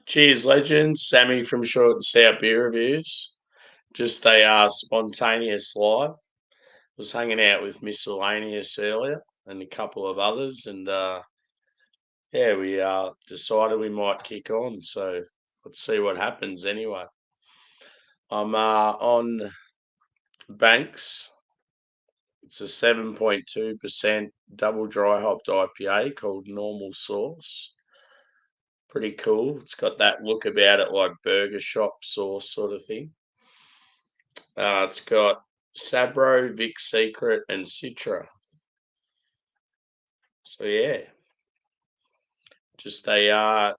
Cheers, legends. Sammy from Short and Stout Beer Reviews. Just a spontaneous live. Was hanging out with Miscellaneous earlier and a couple of others, and yeah, we decided we might kick on. So let's see what happens. Anyway, I'm on Banks. It's a 7.2% double dry hopped IPA called Normal Sauce. Pretty cool. It's got that look about it like burger shop sauce sort of thing. It's got Sabro, Vic Secret, and Citra. So yeah, just a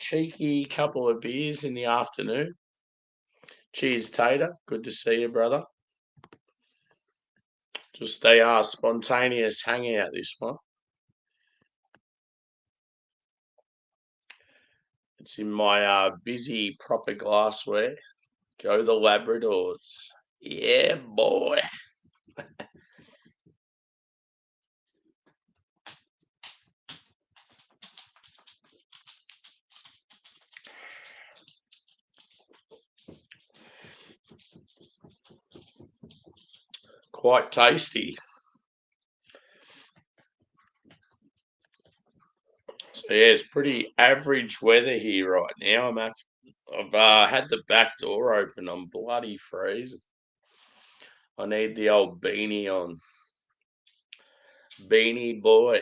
cheeky couple of beers in the afternoon. Cheers, Tater. Good to see you, brother. Just a spontaneous hangout this one. It's in my busy proper glassware. Go the Labradors. Yeah, boy. Quite tasty. So yeah, it's pretty average weather here right now. I've had the back door open. I'm bloody freezing. I need the old beanie on. Beanie boy.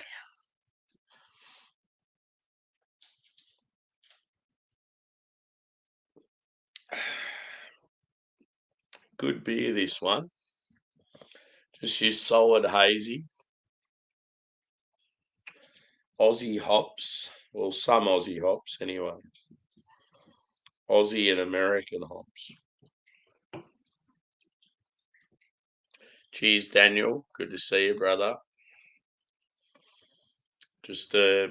Good beer, this one. Just your solid hazy. Aussie hops. Well, some Aussie hops anyway. Aussie and American hops. Cheers, Daniel. Good to see you, brother. Just a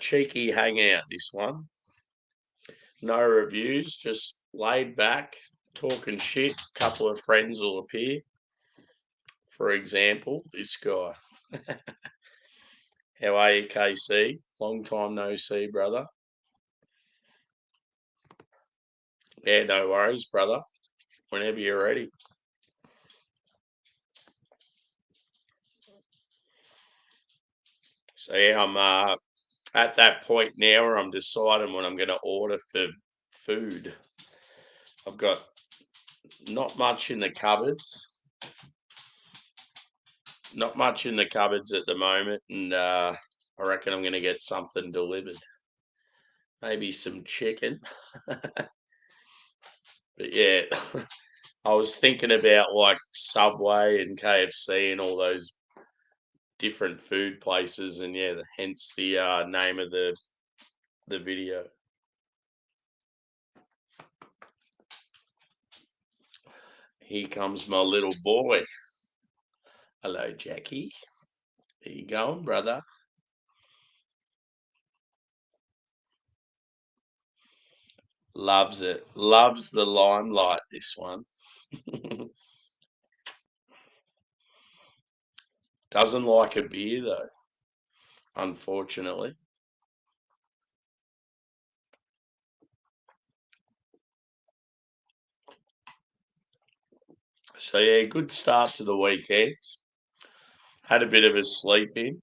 cheeky hangout, this one. No reviews, just laid back, talking shit. A couple of friends will appear. For example, this guy. How are you, KC? Long time no see, brother. Yeah, no worries, brother. Whenever you're ready. So yeah, I'm at that point now where I'm deciding what I'm going to order for food. I've got not much in the cupboards. Not much in the cupboards at the moment, and I reckon I'm going to get something delivered. Maybe some chicken. But yeah, I was thinking about like Subway and KFC and all those different food places, and yeah, hence the name of the video. Here comes my little boy. Hello, Jackie. There you going, brother? Loves it. Loves the limelight, this one. Doesn't like a beer, though, unfortunately. So, yeah, good start to the weekend. Had a bit of a sleep in,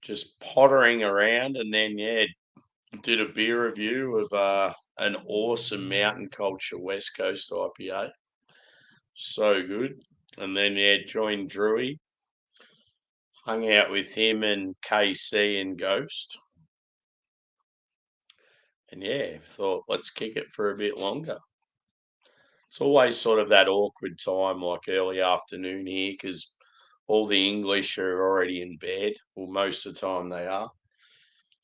just pottering around, and then, yeah, did a beer review of an awesome Mountain Culture West Coast IPA. So good. And then, yeah, joined Drewy, hung out with him and KC and Ghost. And yeah, thought let's kick it for a bit longer. It's always sort of that awkward time, like early afternoon here, because all the English are already in bed. Well, most of the time they are.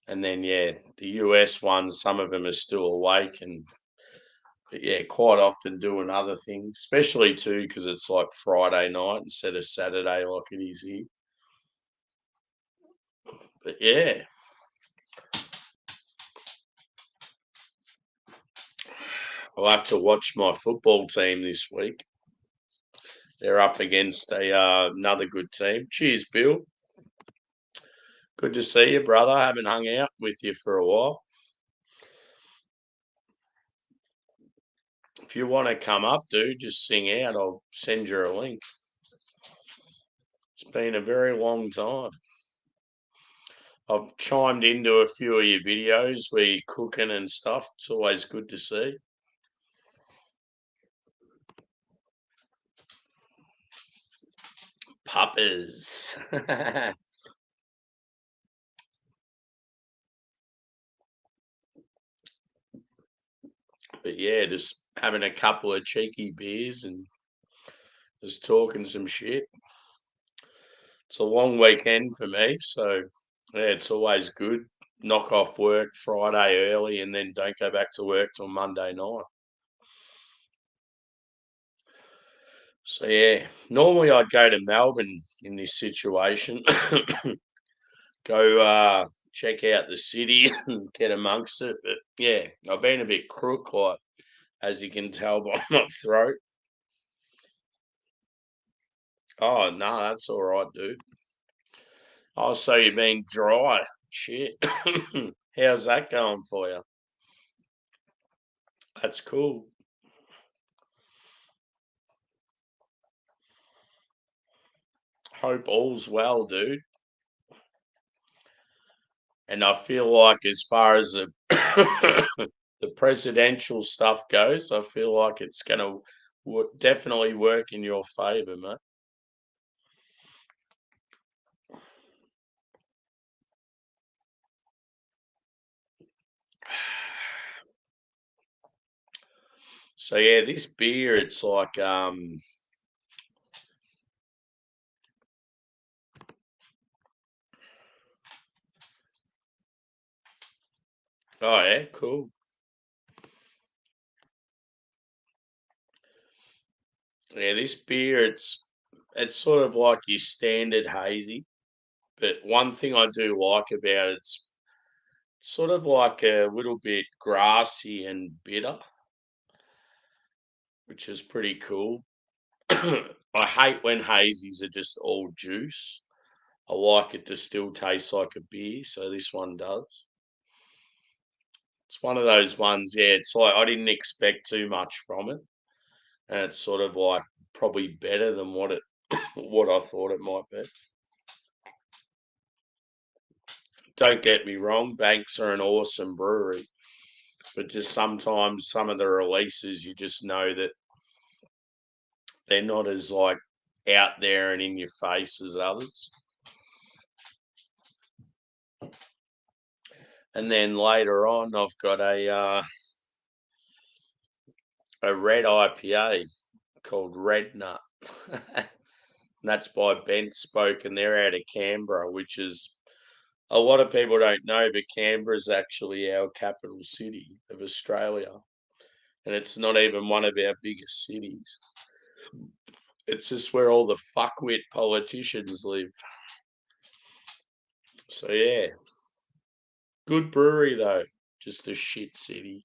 And then, yeah, the US ones, some of them are still awake and, but yeah, quite often doing other things, especially too, because it's like Friday night instead of Saturday like it is here. But yeah, I'll have to watch my football team this week. They're up against another good team. Cheers, Bill. Good to see you, brother. I haven't hung out with you for a while. If you want to come up, dude, just sing out. I'll send you a link. It's been a very long time. I've chimed into a few of your videos where you're cooking and stuff. It's always good to see. Puppers. But yeah, just having a couple of cheeky beers and just talking some shit. It's a long weekend for me, so yeah, it's always good. Knock off work Friday early and then don't go back to work till Monday night. So yeah, normally I'd go to Melbourne in this situation, go check out the city and get amongst it. But yeah, I've been a bit crook, like as you can tell by my throat. Oh no, that's all right, dude. Oh, so you've been dry. Shit. How's that going for you? That's cool. Hope all's well, dude. And I feel like as far as the the presidential stuff goes, I feel like it's going to definitely work in your favour, mate. So yeah, this beer, it's like oh yeah, cool. Yeah, this beer, it's sort of like your standard hazy, but one thing I do like about it's sort of like a little bit grassy and bitter, which is pretty cool. I hate when hazies are just all juice. I like it to still taste like a beer, so this one does. It's one of those ones, yeah, it's like I didn't expect too much from it. And it's sort of like probably better than what it what I thought it might be. Don't get me wrong, Banks are an awesome brewery, but just sometimes some of the releases you just know that they're not as like out there and in your face as others. And then later on, I've got a red IPA called Red Nut. And that's by Bent Spoke, and they're out of Canberra, which is a lot of people don't know, but Canberra is actually our capital city of Australia, and it's not even one of our biggest cities. It's just where all the fuckwit politicians live. So yeah, good brewery though, just a shit city.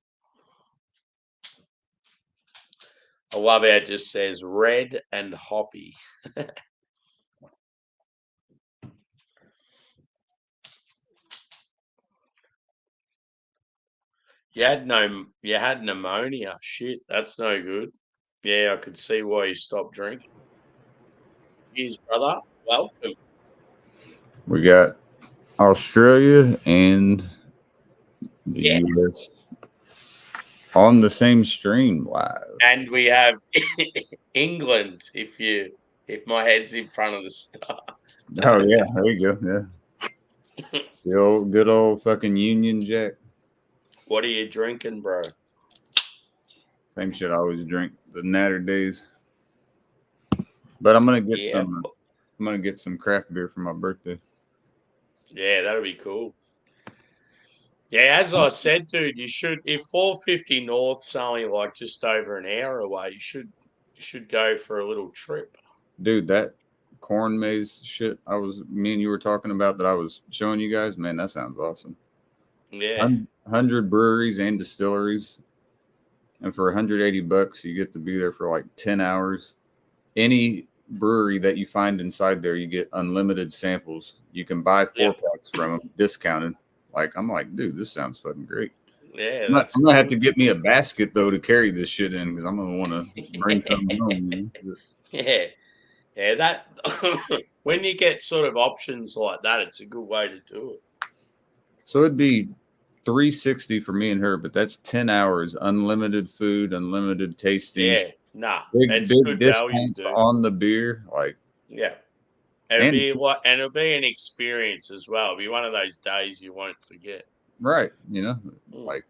I love how it just says red and hoppy. You had pneumonia. Shit, that's no good. Yeah, I could see why you stopped drinking. Cheers, brother. Welcome. We got Australia and the Yeah. US on the same stream live. And we have England, if my head's in front of the star. Oh yeah, there you go. Yeah, good old fucking Union Jack. What are you drinking, bro? Same shit I always drink. The Natter Days. But I'm gonna get Yeah. some. I'm gonna get some craft beer for my birthday. Yeah, that'll be cool. Yeah, as I said, dude, you should if 450 North's only like just over an hour away, you should go for a little trip. Dude, that corn maze shit me and you were talking about that I was showing you guys, man, that sounds awesome. Yeah. 100 breweries and distilleries, and for 180 bucks you get to be there for like 10 hours. Any brewery that you find inside there, you get unlimited samples. You can buy Yep. 4 packs from them discounted. Like, I'm like, dude, this sounds fucking great. Yeah, I'm that's gonna have to good. get me a basket though to carry this shit in because I'm gonna want to bring something home. Yeah, yeah. That when you get sort of options like that, it's a good way to do it. So it'd be 360 for me and her, but that's 10 hours, unlimited food, unlimited tasting, Yeah, nah, big it's big good value, discounts dude. on the beer, like Yeah, it'll and be what, and it'll be an experience as well. It'll be one of those days you won't forget. right, Mm. like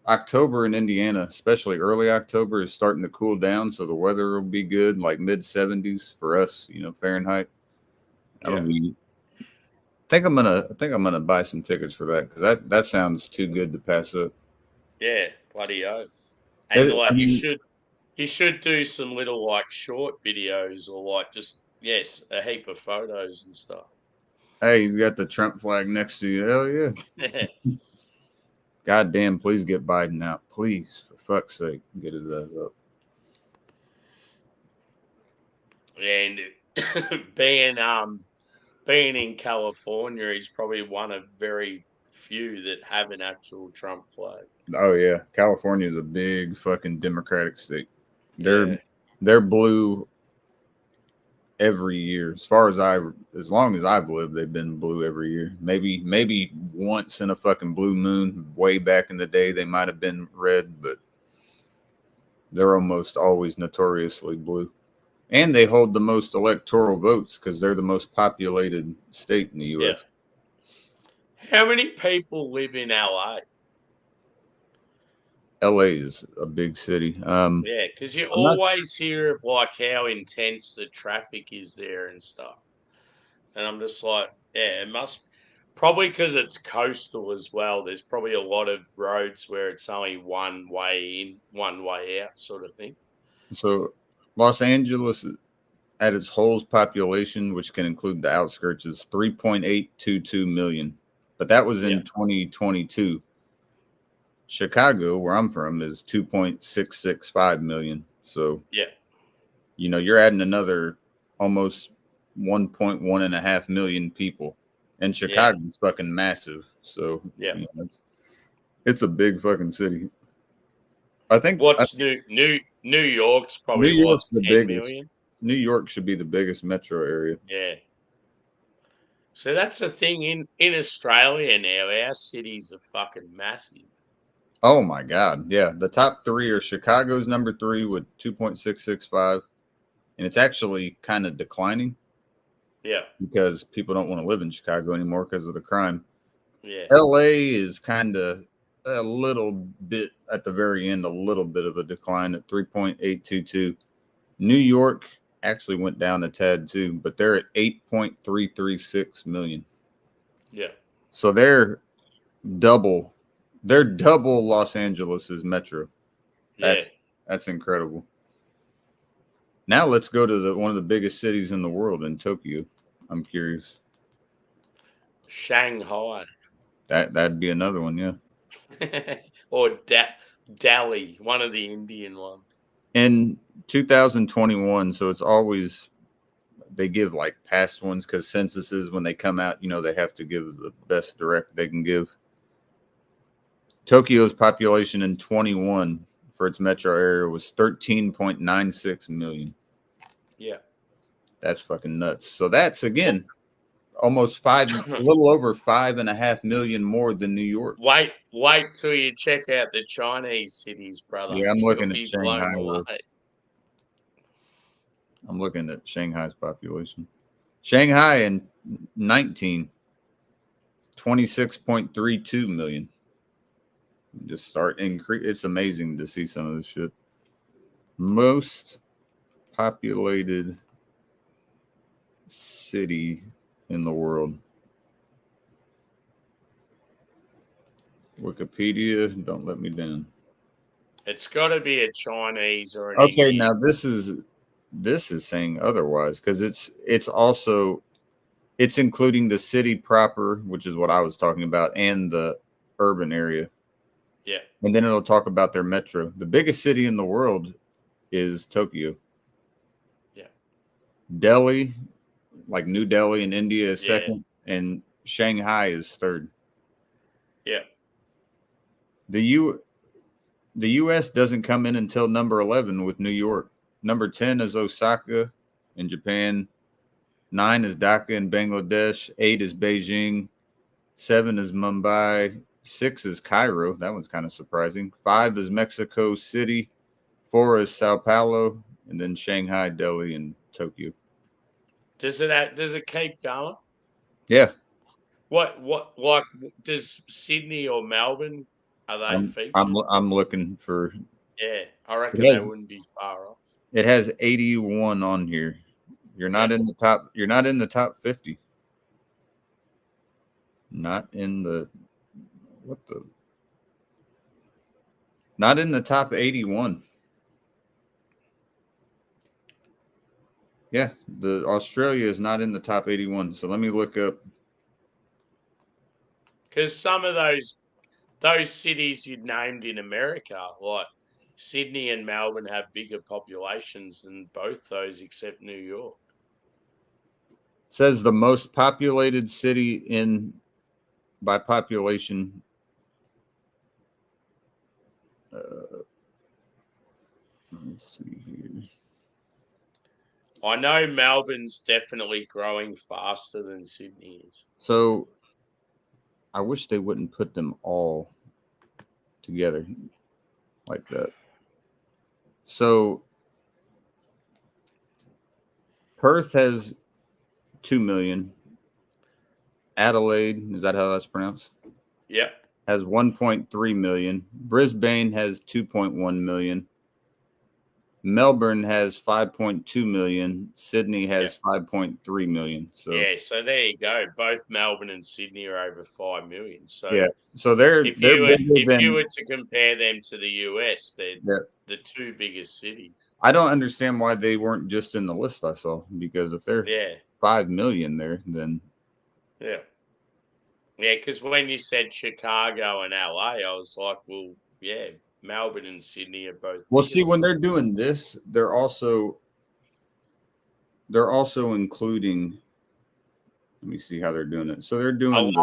October in Indiana, especially early October, is starting to cool down, so the weather will be good, like mid 70s for us, Fahrenheit. That'll Yeah, be. I think I'm gonna buy some tickets for that because that sounds too good to pass up. yeah, bloody oath. And I like mean, you should do some little like short videos or like just yes, a heap of photos and stuff. hey, you got the Trump flag next to you. Hell yeah! Yeah, God damn, please get Biden out, please, for fuck's sake, get his ass up. and being in California is probably one of very few that have an actual Trump flag. Oh yeah, California is a big fucking Democratic state. They're Yeah, they're blue every year. As long as I've lived, they've been blue every year. Maybe once in a fucking blue moon, way back in the day, they might have been red, but they're almost always notoriously blue. And they hold the most electoral votes because they're the most populated state in the yeah. U.S. How many people live in LA? LA is a big city. Yeah, because you I'm not sure. always hear of like how intense the traffic is there and stuff. And I'm just like, yeah, it must probably because it's coastal as well. There's probably a lot of roads where it's only one way in, one way out, sort of thing. So Los Angeles at its whole population, which can include the outskirts, is 3.822 million. But that was Yeah, in 2022. Chicago, where I'm from, is 2.665 million. So, yeah, you're adding another almost 1.1 million people. And yeah, Chicago's fucking massive. So, yeah. it's a big fucking city. I What's think New York's New probably what, York's the 10 biggest. million? New York should be the biggest metro area. Yeah. So that's the thing in Australia now, our cities are fucking massive. Oh my God. Yeah. The top three are Chicago's number three with 2.665. And it's actually kind of declining Yeah, because people don't want to live in Chicago anymore because of the crime. yeah, LA is kind of a little bit at the very end, a little bit of a decline at 3.822. New York actually went down a tad too, but they're at 8.336 million. yeah, So double they're double Los Angeles's metro. yeah. That's incredible. Now let's go to one of the biggest cities in the world in Tokyo. I'm curious. Shanghai. That'd be another one, yeah. Or Delhi, one of the Indian ones. In 2021, so it's always they give like past ones because censuses when they come out, they have to give the best direct they can give. Tokyo's population in 21 for its metro area was 13.96 million. Yeah. That's fucking nuts. So that's again almost a little over 5.5 million more than New York. Wait till you check out the Chinese cities, brother. Yeah, You'll looking at be blown Shanghai. away. I'm looking at Shanghai's population. Shanghai in 19, 26.32 million. Just start increase. It's amazing to see some of this shit. Most populated city in the world. Wikipedia, don't let me down. It's got to be a Chinese or an Okay, Indian. now this is saying otherwise because it's including the city proper, which is what I was talking about, and the urban area. Yeah. And then it'll talk about their metro. The biggest city in the world is Tokyo. Yeah. Delhi, like New Delhi in India, is Yeah. second, and Shanghai is third. Yeah. The U.S. doesn't come in until number 11 with New York. Number 10 is Osaka in Japan. 9 is Dhaka in Bangladesh. 8 is Beijing. 7 is Mumbai. 6 is Cairo. That one's kind of surprising. 5 is Mexico City. 4 is Sao Paulo. And then Shanghai, Delhi, and Tokyo. Does it keep going? Yeah. What like does Sydney or Melbourne, are they featured? I'm looking for. Yeah, I reckon they wouldn't be far off. It has 81 on here. You're not in the top. You're not in the top 50. Not in the Not in the top 81. Yeah, the Australia is not in the top 81. So let me look up. Because some of those cities you named in America, like Sydney and Melbourne, have bigger populations than both those, except New York. It says the most populated city by population. Let me see here. I know Melbourne's definitely growing faster than Sydney is. So I wish they wouldn't put them all together like that. So Perth has 2 million. Adelaide, is that how that's pronounced? Yep. Has 1.3 million. Brisbane has 2.1 million. Melbourne has 5.2 million. Sydney has 5.3 million. So so there you go. Both Melbourne and Sydney are over 5 million. So so they're if bigger you were to compare them to the US, they're the two biggest cities. I don't understand why they weren't just in the list I saw, because if they're 5 million there, then because when you said Chicago and LA, I was like, well, Melbourne and Sydney are both. Well, see, when they're doing this, they're also including. Let me see how they're doing it. So they're doing.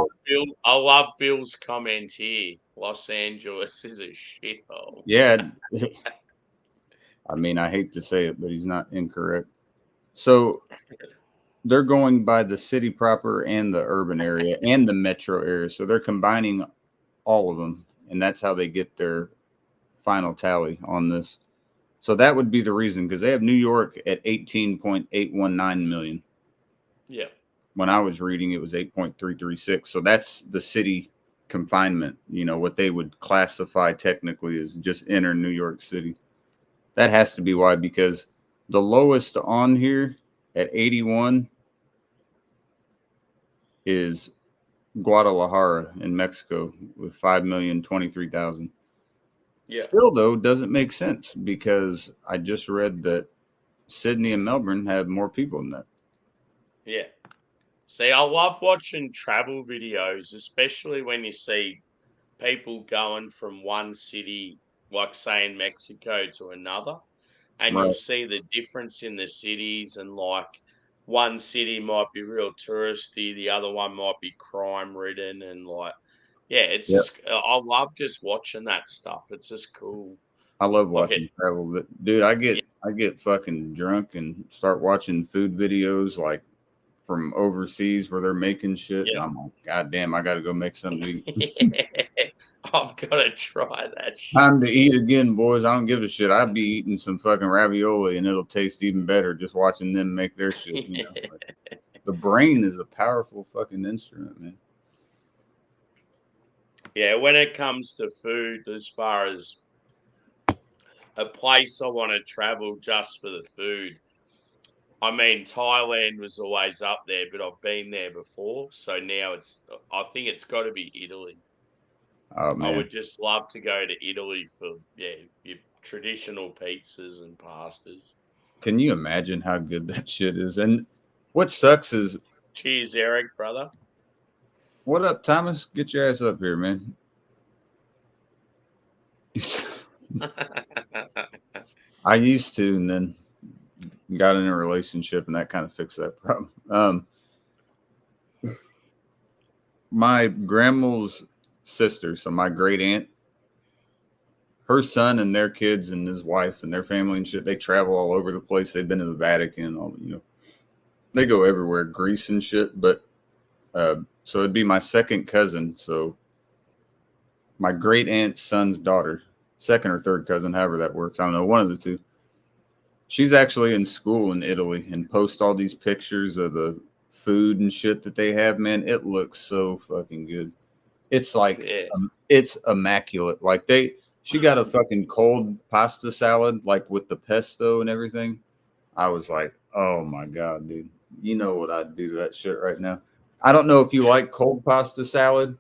I love Bill's comment here. Los Angeles is a shithole. Yeah. I mean, I hate to say it, but he's not incorrect. So they're going by the city proper and the urban area and the metro area. So they're combining all of them, and that's how they get their final tally on this. So that would be the reason, because they have New York at 18.819 million. Yeah. When I was reading, it was 8.336. So that's the city confinement, what they would classify technically as just inner New York City. That has to be why, because the lowest on here at 81 is Guadalajara in Mexico with 5,023,000. Yeah. Still, though, doesn't make sense, because I just read that Sydney and Melbourne have more people than that. Yeah. See, I love watching travel videos, especially when you see people going from one city, like say in Mexico, to another, and you'll see the difference in the cities, and like one city might be real touristy, the other one might be crime ridden, and like, it's just, I love just watching that stuff. It's just cool. I love watching travel, but dude, I get fucking drunk and start watching food videos like from overseas where they're making shit. And I'm like, God damn, I got to go make something to eat. I've got to try that shit. Time to eat again, boys. I don't give a shit. I'd be eating some fucking ravioli and it'll taste even better just watching them make their shit. Like, the brain is a powerful fucking instrument, man. Yeah, when it comes to food, as far as a place I want to travel just for the food, I mean, Thailand was always up there, but I've been there before. So now I think it's got to be Italy. Oh, man. I would just love to go to Italy for, your traditional pizzas and pastas. Can you imagine how good that shit is? And what sucks is... Cheers, Eric, brother. What up, Thomas? Get your ass up here, man. I used to, and then got in a relationship, and that kind of fixed that problem. My grandma's sister, so my great aunt, her son and their kids and his wife and their family and shit, they travel all over the place. They've been to the Vatican, they go everywhere, Greece and shit. But so it'd be my second cousin. So my great aunt's son's daughter, second or third cousin, however that works. I don't know, one of the two. She's actually in school in Italy and posts all these pictures of the food and shit that they have, man. It looks so fucking good. It's like, it's immaculate. Like she got a fucking cold pasta salad, like with the pesto and everything. I was like, oh my God, dude. You know what I'd do to that shit right now. I don't know if you like cold pasta salad,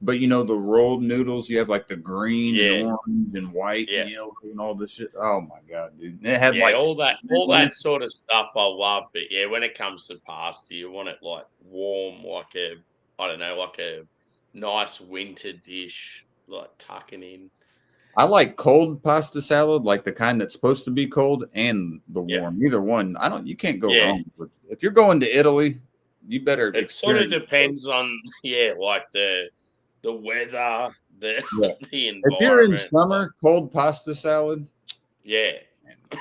but the rolled noodles, you have like the green and orange and white and yellow and all this shit. Oh my God, dude. And it had like all that sort of stuff I love, but when it comes to pasta, you want it like warm, like a nice winter dish, like tucking in. I like cold pasta salad, like the kind that's supposed to be cold, and the warm. Either one. You can't go wrong with it. If you're going to Italy, you better. It sort of depends on like the weather, the environment. If you're in summer, cold pasta salad. Yeah.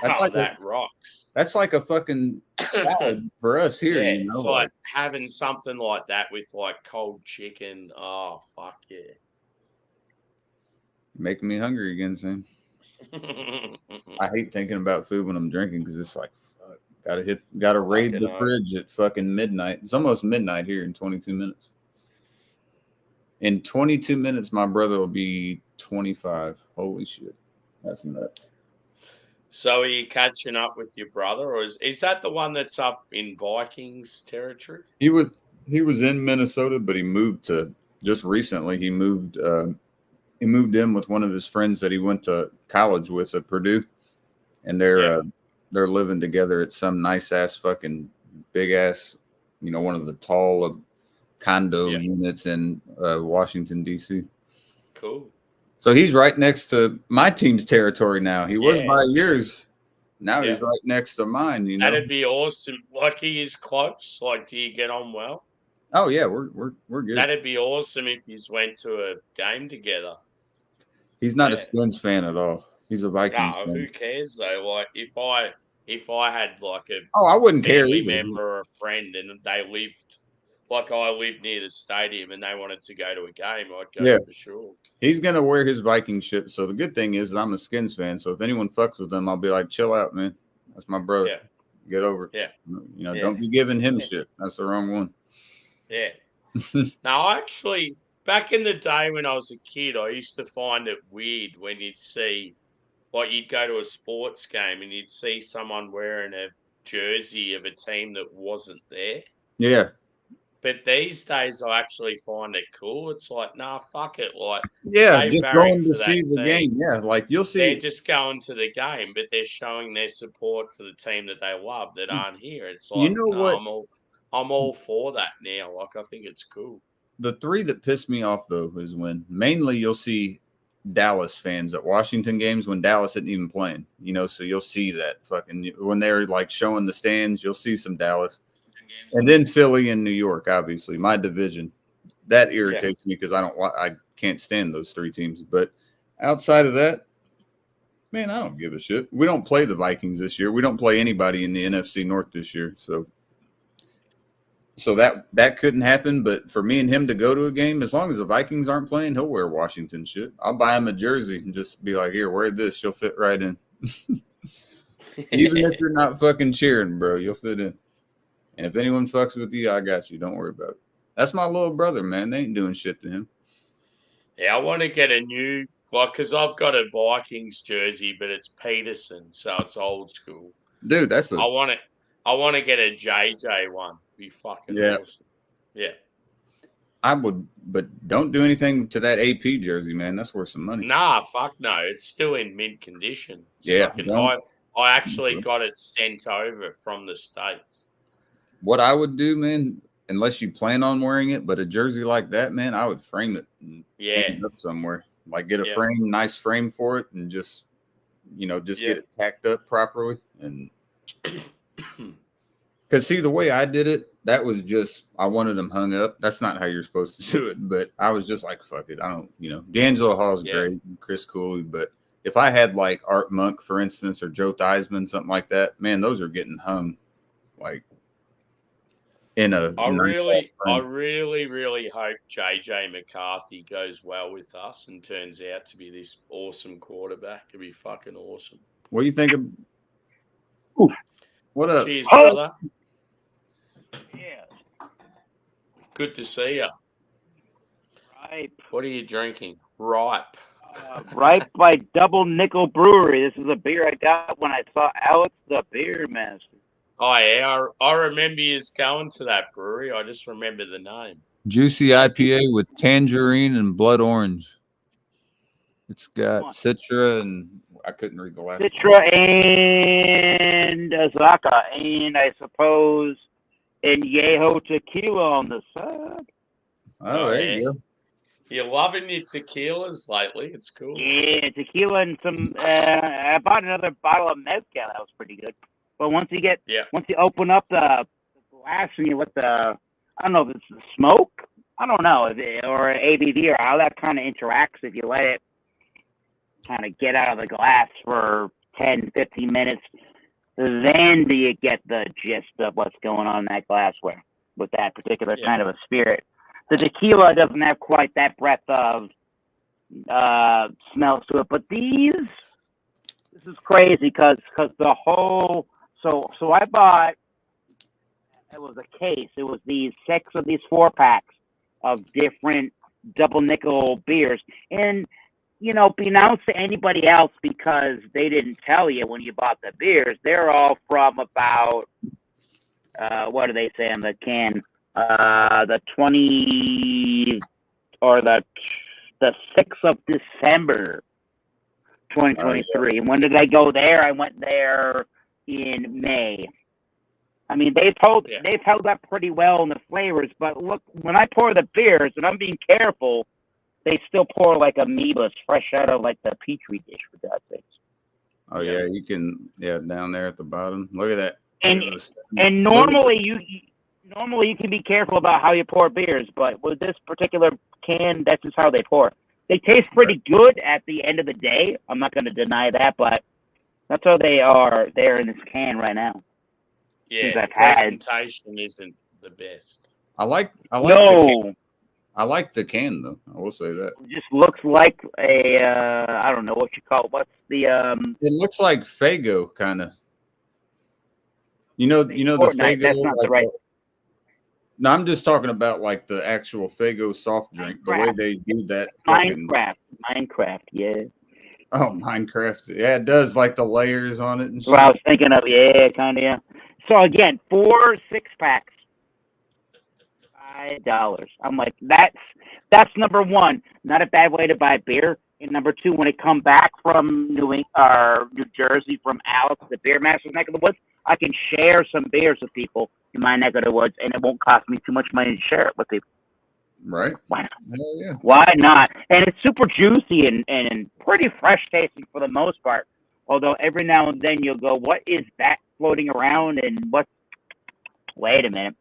That's like that rocks. That's like a fucking salad for us here. It's like having something like that with like cold chicken. Oh fuck yeah. Making me hungry again, Sam. I hate thinking about food when I'm drinking because it's like, fuck, gotta raid the fridge at fucking midnight. It's almost midnight here in 22 minutes. In 22 minutes, my brother will be 25. Holy shit, that's nuts. So are you catching up with your brother, or is that the one that's up in Vikings territory? He was in Minnesota, but he moved to just recently. He moved in with one of his friends that he went to college with at Purdue, and they're living together at some nice ass fucking big ass, one of the tall condo units in Washington D.C. Cool. So he's right next to my team's territory now. He was by yours. Now he's right next to mine. That'd be awesome. Like he is close. Like, do you get on well? Oh yeah, we're good. That'd be awesome if you went to a game together. He's not a Skins fan at all. He's a Vikings fan. Who cares though? Like if I had like I wouldn't care either. Member or a friend, and they lived like I lived near the stadium, and they wanted to go to a game, I'd go for sure. He's gonna wear his Viking shit. So the good thing is I'm a Skins fan. So if anyone fucks with them, I'll be like, chill out, man. That's my brother. Yeah. Get over it. Yeah. Don't be giving him shit. That's the wrong one. Yeah. Now, actually, back in the day when I was a kid, I used to find it weird when you'd see, like, you'd go to a sports game and you'd see someone wearing a jersey of a team that wasn't there. Yeah. But these days, I actually find it cool. It's like, nah, fuck it. Like, just going to see the game. Yeah, like you'll see. They're just going to the game, but they're showing their support for the team that they love that aren't here. It's like, what? I'm all for that now. Like, I think it's cool. The three that piss me off though is when mainly you'll see Dallas fans at Washington games when Dallas isn't even playing. So you'll see that fucking when they're like showing the stands, you'll see some Dallas. And then Philly and New York, obviously, my division. That irritates me because I can't stand those three teams. But outside of that, man, I don't give a shit. We don't play the Vikings this year. We don't play anybody in the NFC North this year. So that couldn't happen. But for me and him to go to a game, as long as the Vikings aren't playing, he'll wear Washington shit. I'll buy him a jersey and just be like, here, wear this. You'll fit right in. Even if you're not fucking cheering, bro, you'll fit in. And if anyone fucks with you, I got you. Don't worry about it. That's my little brother, man. They ain't doing shit to him. Yeah, I want to get a new, because I've got a Vikings jersey, but it's Peterson, so it's old school. Dude, I want to get a JJ one. Be fucking awesome. Yeah. I would, but don't do anything to that AP jersey, man. That's worth some money. Nah, fuck no. It's still in mint condition. I actually got it sent over from the States. What I would do, man, unless you plan on wearing it, but a jersey like that, man, I would frame it and hang it up somewhere. Like get a nice frame for it, and just get it tacked up properly. And because see, the way I did it, that was just I wanted them hung up. That's not how you're supposed to do it, but I was just like, fuck it. I don't, D'Angelo Hall's great, Chris Cooley, but if I had like Art Monk, for instance, or Joe Theismann, something like that, man, those are getting hung like in a I nice really, ass I room. really, really hope JJ McCarthy goes well with us and turns out to be this awesome quarterback. It'd be fucking awesome. What do you think of? Oof. What up? Cheers, Oh! brother. Yeah. Good to see you. Ripe. What are you drinking? Ripe. Ripe by Double Nickel Brewery. This is a beer I got when I saw Alex the Beer Master. Oh yeah, I remember you going to that brewery. I just remember the name. Juicy IPA with tangerine and blood orange. It's got Citra and I couldn't read the last one. Citra and Azaka, and I suppose Añejo tequila on the side. Oh, there you go. You're loving your tequilas lately. It's cool. Yeah, tequila and some. I bought another bottle of mezcal. That was pretty good. But once you open up the glass and you let I don't know if it's the smoke. I don't know if or ABV or how that kind of interacts. If you let it kind of get out of the glass for 10, 15 minutes, then do you get the gist of what's going on in that glassware with that particular kind of a spirit. The tequila doesn't have quite that breadth of smells to it, but this is crazy because the whole so I bought, it was a case. It was these 6 of these 4-packs of different Double Nickel beers, and be announced to anybody else because they didn't tell you when you bought the beers. They're all from about what do they say on the can? The 20 or the 6th of December, 2023. And when did I go there? I went there in May. I mean, they've held up pretty well in the flavors, but look, when I pour the beers, and I'm being careful, they still pour like amoebas fresh out of like the petri dish, for God's sakes. Oh yeah, you can down there at the bottom. Look at that. And normally you can be careful about how you pour beers, but with this particular can, that's just how they pour. They taste pretty good at the end of the day. I'm not going to deny that, but that's how they are there in this can right now. Yeah, the presentation isn't the best. I like no. I like the can though. I will say that. It just looks like a I don't know what you call it. What's the It looks like Faygo kind of. You know the Faygo. That's not the right. No, I'm just talking about like the actual Faygo soft drink. The way they do that. Minecraft, yeah. Oh, Minecraft. Yeah, it does like the layers on it and shit. Well, I was thinking of kind of yeah. So again, 4 6-packs. $5. I'm like, that's number one. Not a bad way to buy beer. And number 2, when it come back from New Jersey from Alex, the Beer Master's neck of the woods, I can share some beers with people in my neck of the woods, and it won't cost me too much money to share it with people. Right? Why not? Hell yeah. Why not? And it's super juicy and pretty fresh tasting for the most part. Although every now and then you'll go, what is that floating around? And wait a minute.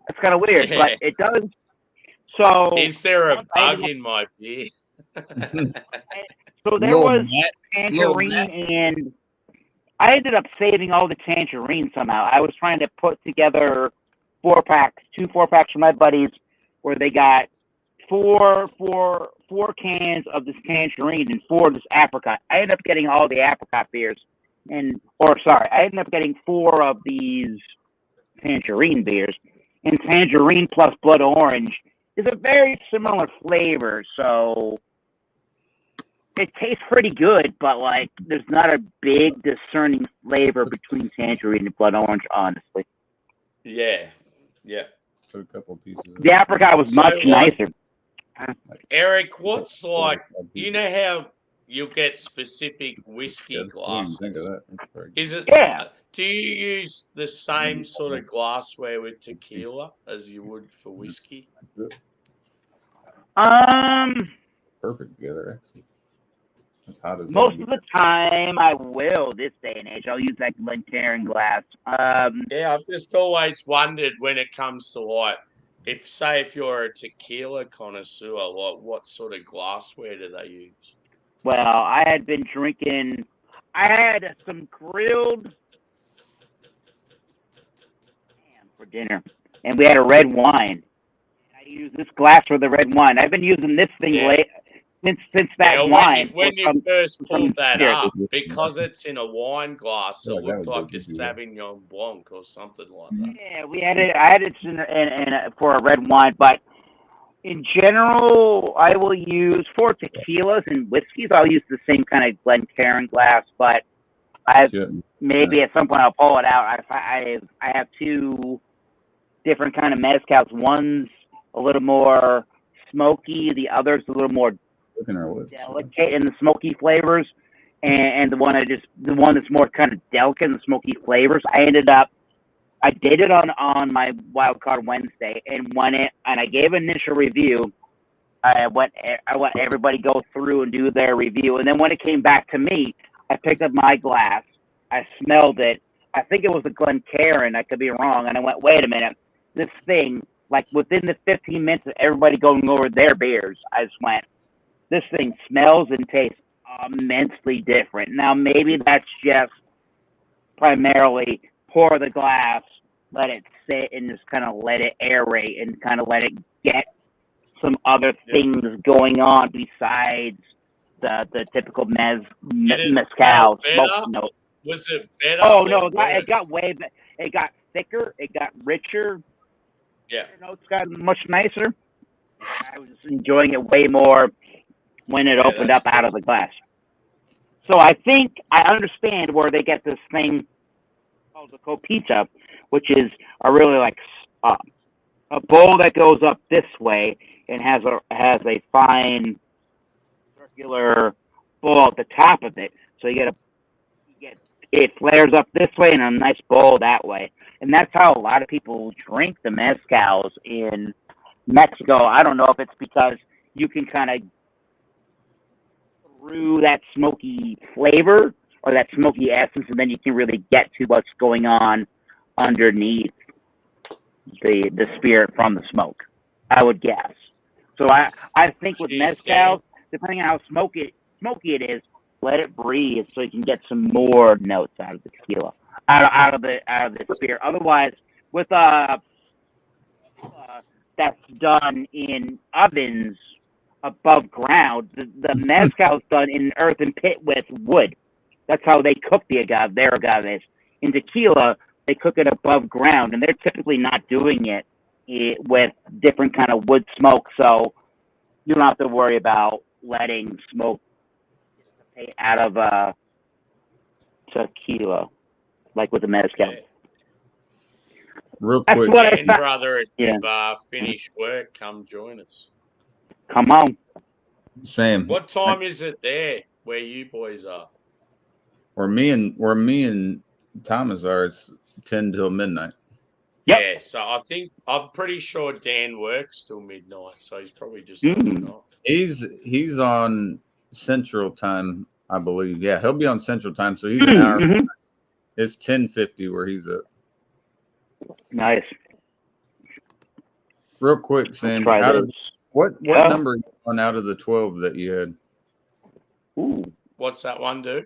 That's kind of weird, but it does. So is there a bug in my beer? So there was tangerine, and I ended up saving all the tangerine somehow. I was trying to put together 4-packs, 2 4-packs for my buddies, where they got four cans of this tangerine and 4 of this apricot. I ended up getting all the apricot beers, I ended up getting 4 of these tangerine beers. And tangerine plus blood orange is a very similar flavor, so it tastes pretty good, but like there's not a big discerning flavor between tangerine and blood orange, honestly. Yeah. So a couple pieces. The apricot was much nicer. Eric, what's like? You know how you'll get specific whiskey glasses? Is it? Yeah. Do you use the same sort of glassware with tequila as you would for whiskey? Perfect together, actually. As hot as most of the time, I will. This day and age, I'll use that Glencairn glass. Yeah, I've just always wondered when it comes to like, if you're a tequila connoisseur, like what sort of glassware do they use? Well, I had been drinking. I had some grilled ham for dinner, and we had a red wine. I used this glass for the red wine. I've been using this thing Yeah. since that Yeah, wine. when you first pulled that spirit. up, because it's in a wine glass, it Yeah, that looked would like a be good, yeah. Sauvignon Blanc or something like that. Yeah, we had it. I had it for a red wine, but in general, I will use for tequilas and whiskeys. I'll use the same kind of Glencairn glass, but maybe at some point I'll pull it out. I have two different kind of mezcals. One's a little more smoky, the other's a little more delicate in the smoky flavors, and the one that's more kind of delicate in the smoky flavors. I did it on my Wild Card Wednesday, and I gave an initial review. I let everybody go through and do their review, and then when it came back to me, I picked up my glass, I smelled it. I think it was a Glencairn. I could be wrong, and I went, wait a minute, this thing, like within the 15 minutes of everybody going over their beers, I just went, this thing smells and tastes immensely different. Now maybe that's just primarily pour the glass, let it sit, and just kind of let it aerate and kind of let it get some other things going on besides the typical mezcal smoke note. Was it better? Oh no, it got thicker, it got richer. Yeah, notes got much nicer. I was enjoying it way more when it opened up out of the glass. So I think I understand where they get this thing called the copita, which is a really like a bowl that goes up this way and has a fine circular bowl at the top of it. So it flares up this way and a nice bowl that way. And that's how a lot of people drink the mezcals in Mexico. I don't know if it's because you can kind of through that smoky flavor or that smoky essence, and then you can really get to what's going on underneath the spirit from the smoke, I would guess. So I think with mezcal, depending on how smoky it is, let it breathe so you can get some more notes out of the tequila, out of the spirit. Otherwise, with that's done in ovens above ground, the mezcal is done in an earthen pit with wood. That's how they cook their agaves. In tequila, they cook it above ground, and they're typically not doing it with different kind of wood smoke, so you don't have to worry about letting smoke out of tequila, like with the mezcal. Yeah. Real quick, and brother, if you've finished work, come join us. Come on. Sam. What time is it there where you boys are? Where me and Thomas are, it's 10 till midnight. Yep. Yeah, so I'm pretty sure Dan works till midnight, so he's probably just He's on Central Time, I believe. Yeah, he'll be on Central Time, so he's an hour. Mm-hmm. It's 10:50 where he's at. Nice. Real quick, Sam, what number are you on out of the 12 that you had? Ooh. What's that one do?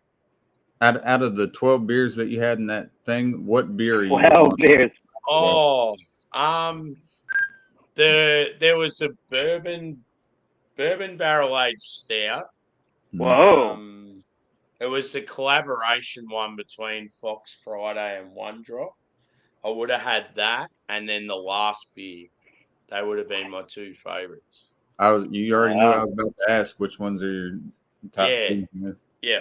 Out of the 12 beers that you had in that thing, what beer are you 12 beers. Oh, there was a bourbon barrel aged stout. Whoa. It was the collaboration one between Fox Friday and One Drop. I would have had that, and then the last beer. They would have been my two favorites. You already knew what I was about to ask. Which ones are your top two? Yeah.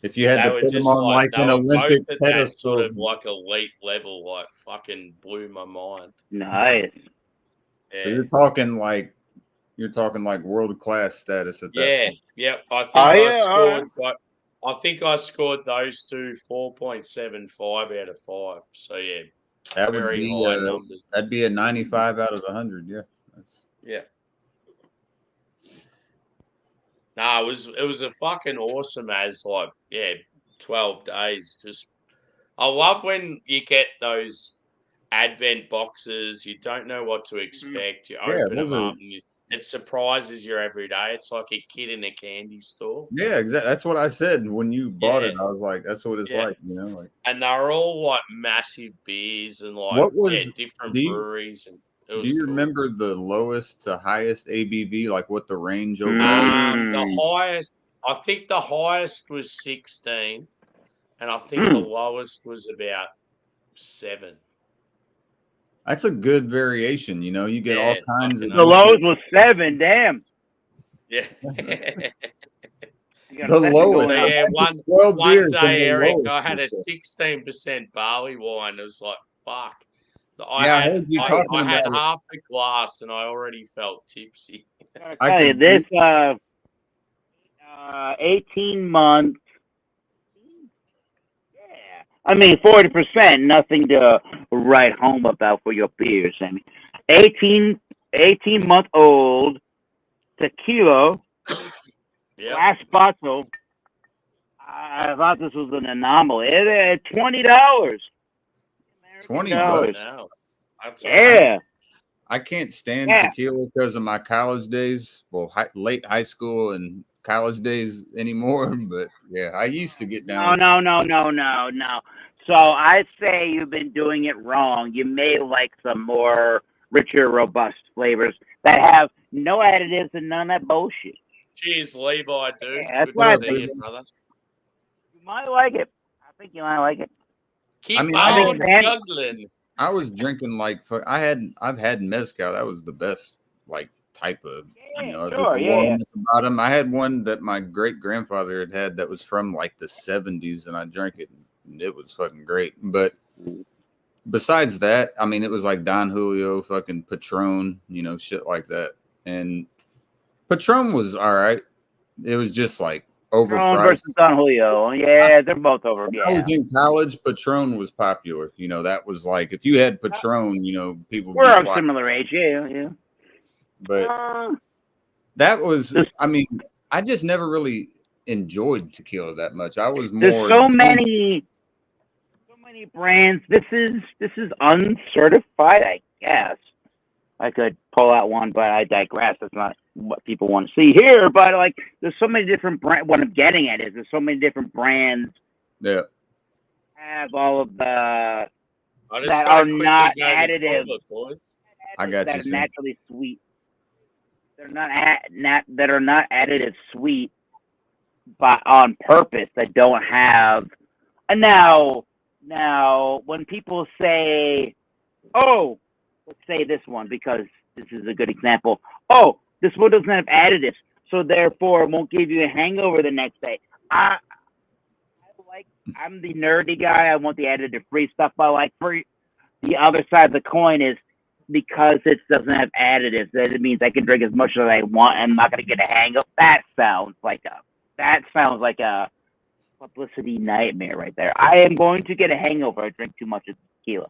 If you had to put them on like an Olympic pedestal, sort of like elite level, like fucking blew my mind. Nice. Yeah. So you're talking like world class status at that. Yeah. I think I scored those two 4.75 out of 5. So yeah, that very would be high numbers. That'd be a 95 out of 100. Yeah. Yeah. Nah, it was a fucking awesome 12 days. Just I love when you get those advent boxes. You don't know what to expect. You open them up it surprises you every day. It's like a kid in a candy store. Yeah, exactly. That's what I said when you bought it. Yeah. I was like, that's what it's Yeah. like, you know. Like, And they're all like massive beers and like what was? different Do you breweries, and it do was you cool. remember the lowest to highest ABV? Like what the range overall? The highest, I think the highest was 16, and I think the lowest was about 7. That's a good variation. You know, you get all kinds of. The lowest was 7. Damn. Yeah. The lowest. So, yeah, Imagine one 12 beers and day, the Eric, lowest I had a was 16% barley wine. It was like, fuck. Yeah, I heard you talking I had about it. half a glass and I already felt tipsy. I tell you, this 18 months. Yeah, I mean 40%. Nothing to write home about for your beers. I mean, 18 month old tequila. Yeah. Last bottle. I thought this was an anomaly. It had $20. $20. No. Yeah. I can't stand tequila because of my college days. Well, late high school and college days anymore. But yeah, I used to get down. No. So I say you've been doing it wrong. You may like some more richer, robust flavors that have no additives and none of that bullshit. Cheers, Levi, dude. Yeah, that's Good why to see you, brother. You might like it. I think you might like it. Keep I mean, on juggling. I was drinking like I've had mezcal. That was the best like type of sure, bottom. I had one that my great grandfather had that was from like the 70s, and I drank it. And it was fucking great. But besides that, I mean, it was like Don Julio, fucking Patron, you know, shit like that. And Patron was all right. It was just like overpriced. Patron versus Don Julio. Yeah, they're both over. When I was in college, Patron was popular. You know, that was like if you had Patron, you know, people we're of similar age. Yeah. But that was, I mean, I just never really enjoyed tequila that much. I was more. There's so many brands. This is uncertified, I guess. I could pull out one, but I digress. That's not what people want to see here. But like, there's so many different brands. What I'm getting at is there's so many different brands. Yeah. Have all of the that are not additive. I got that you. Are naturally sweet. They're not that are not additive sweet, but on purpose. That don't have. And now when people say, "Oh," let's say this one because this is a good example. Oh, this one doesn't have additives, so therefore it won't give you a hangover the next day. I'm the nerdy guy. I want the additive-free stuff. But like for the other side of the coin is because it doesn't have additives, that it means I can drink as much as I want and I'm not going to get a hangover. That sounds like a publicity nightmare right there. I am going to get a hangover. I drink too much of tequila,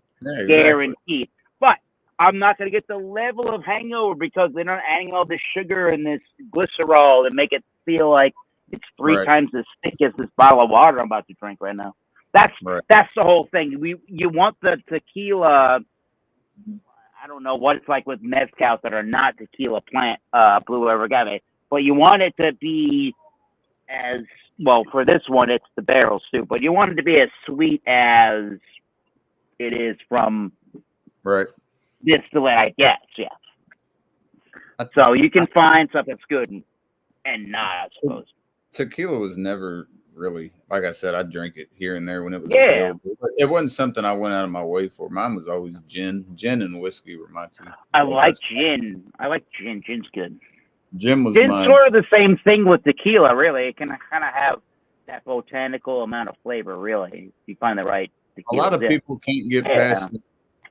guaranteed. But I'm not going to get the level of hangover because they're not adding all this sugar and this glycerol and make it feel like it's 3 times as thick as this bottle of water I'm about to drink right now. That's the whole thing. You want the tequila. I don't know what it's like with mezcals that are not tequila plant blue agave, but you want it to be as well. For this one, it's the barrel stew, but you want it to be as sweet as it is from distillate, I guess. Yeah. So you can find stuff that's good and not, I suppose. Tequila was never really, like I said, I drink it here and there when it was available. But it wasn't something I went out of my way for. Mine was always gin. Gin and whiskey were my two. I like gin. Gin's good. Gin's mine. Sort of the same thing with tequila, really. It can kind of have that botanical amount of flavor, really. If you find the right tequila. A lot of people can't get past.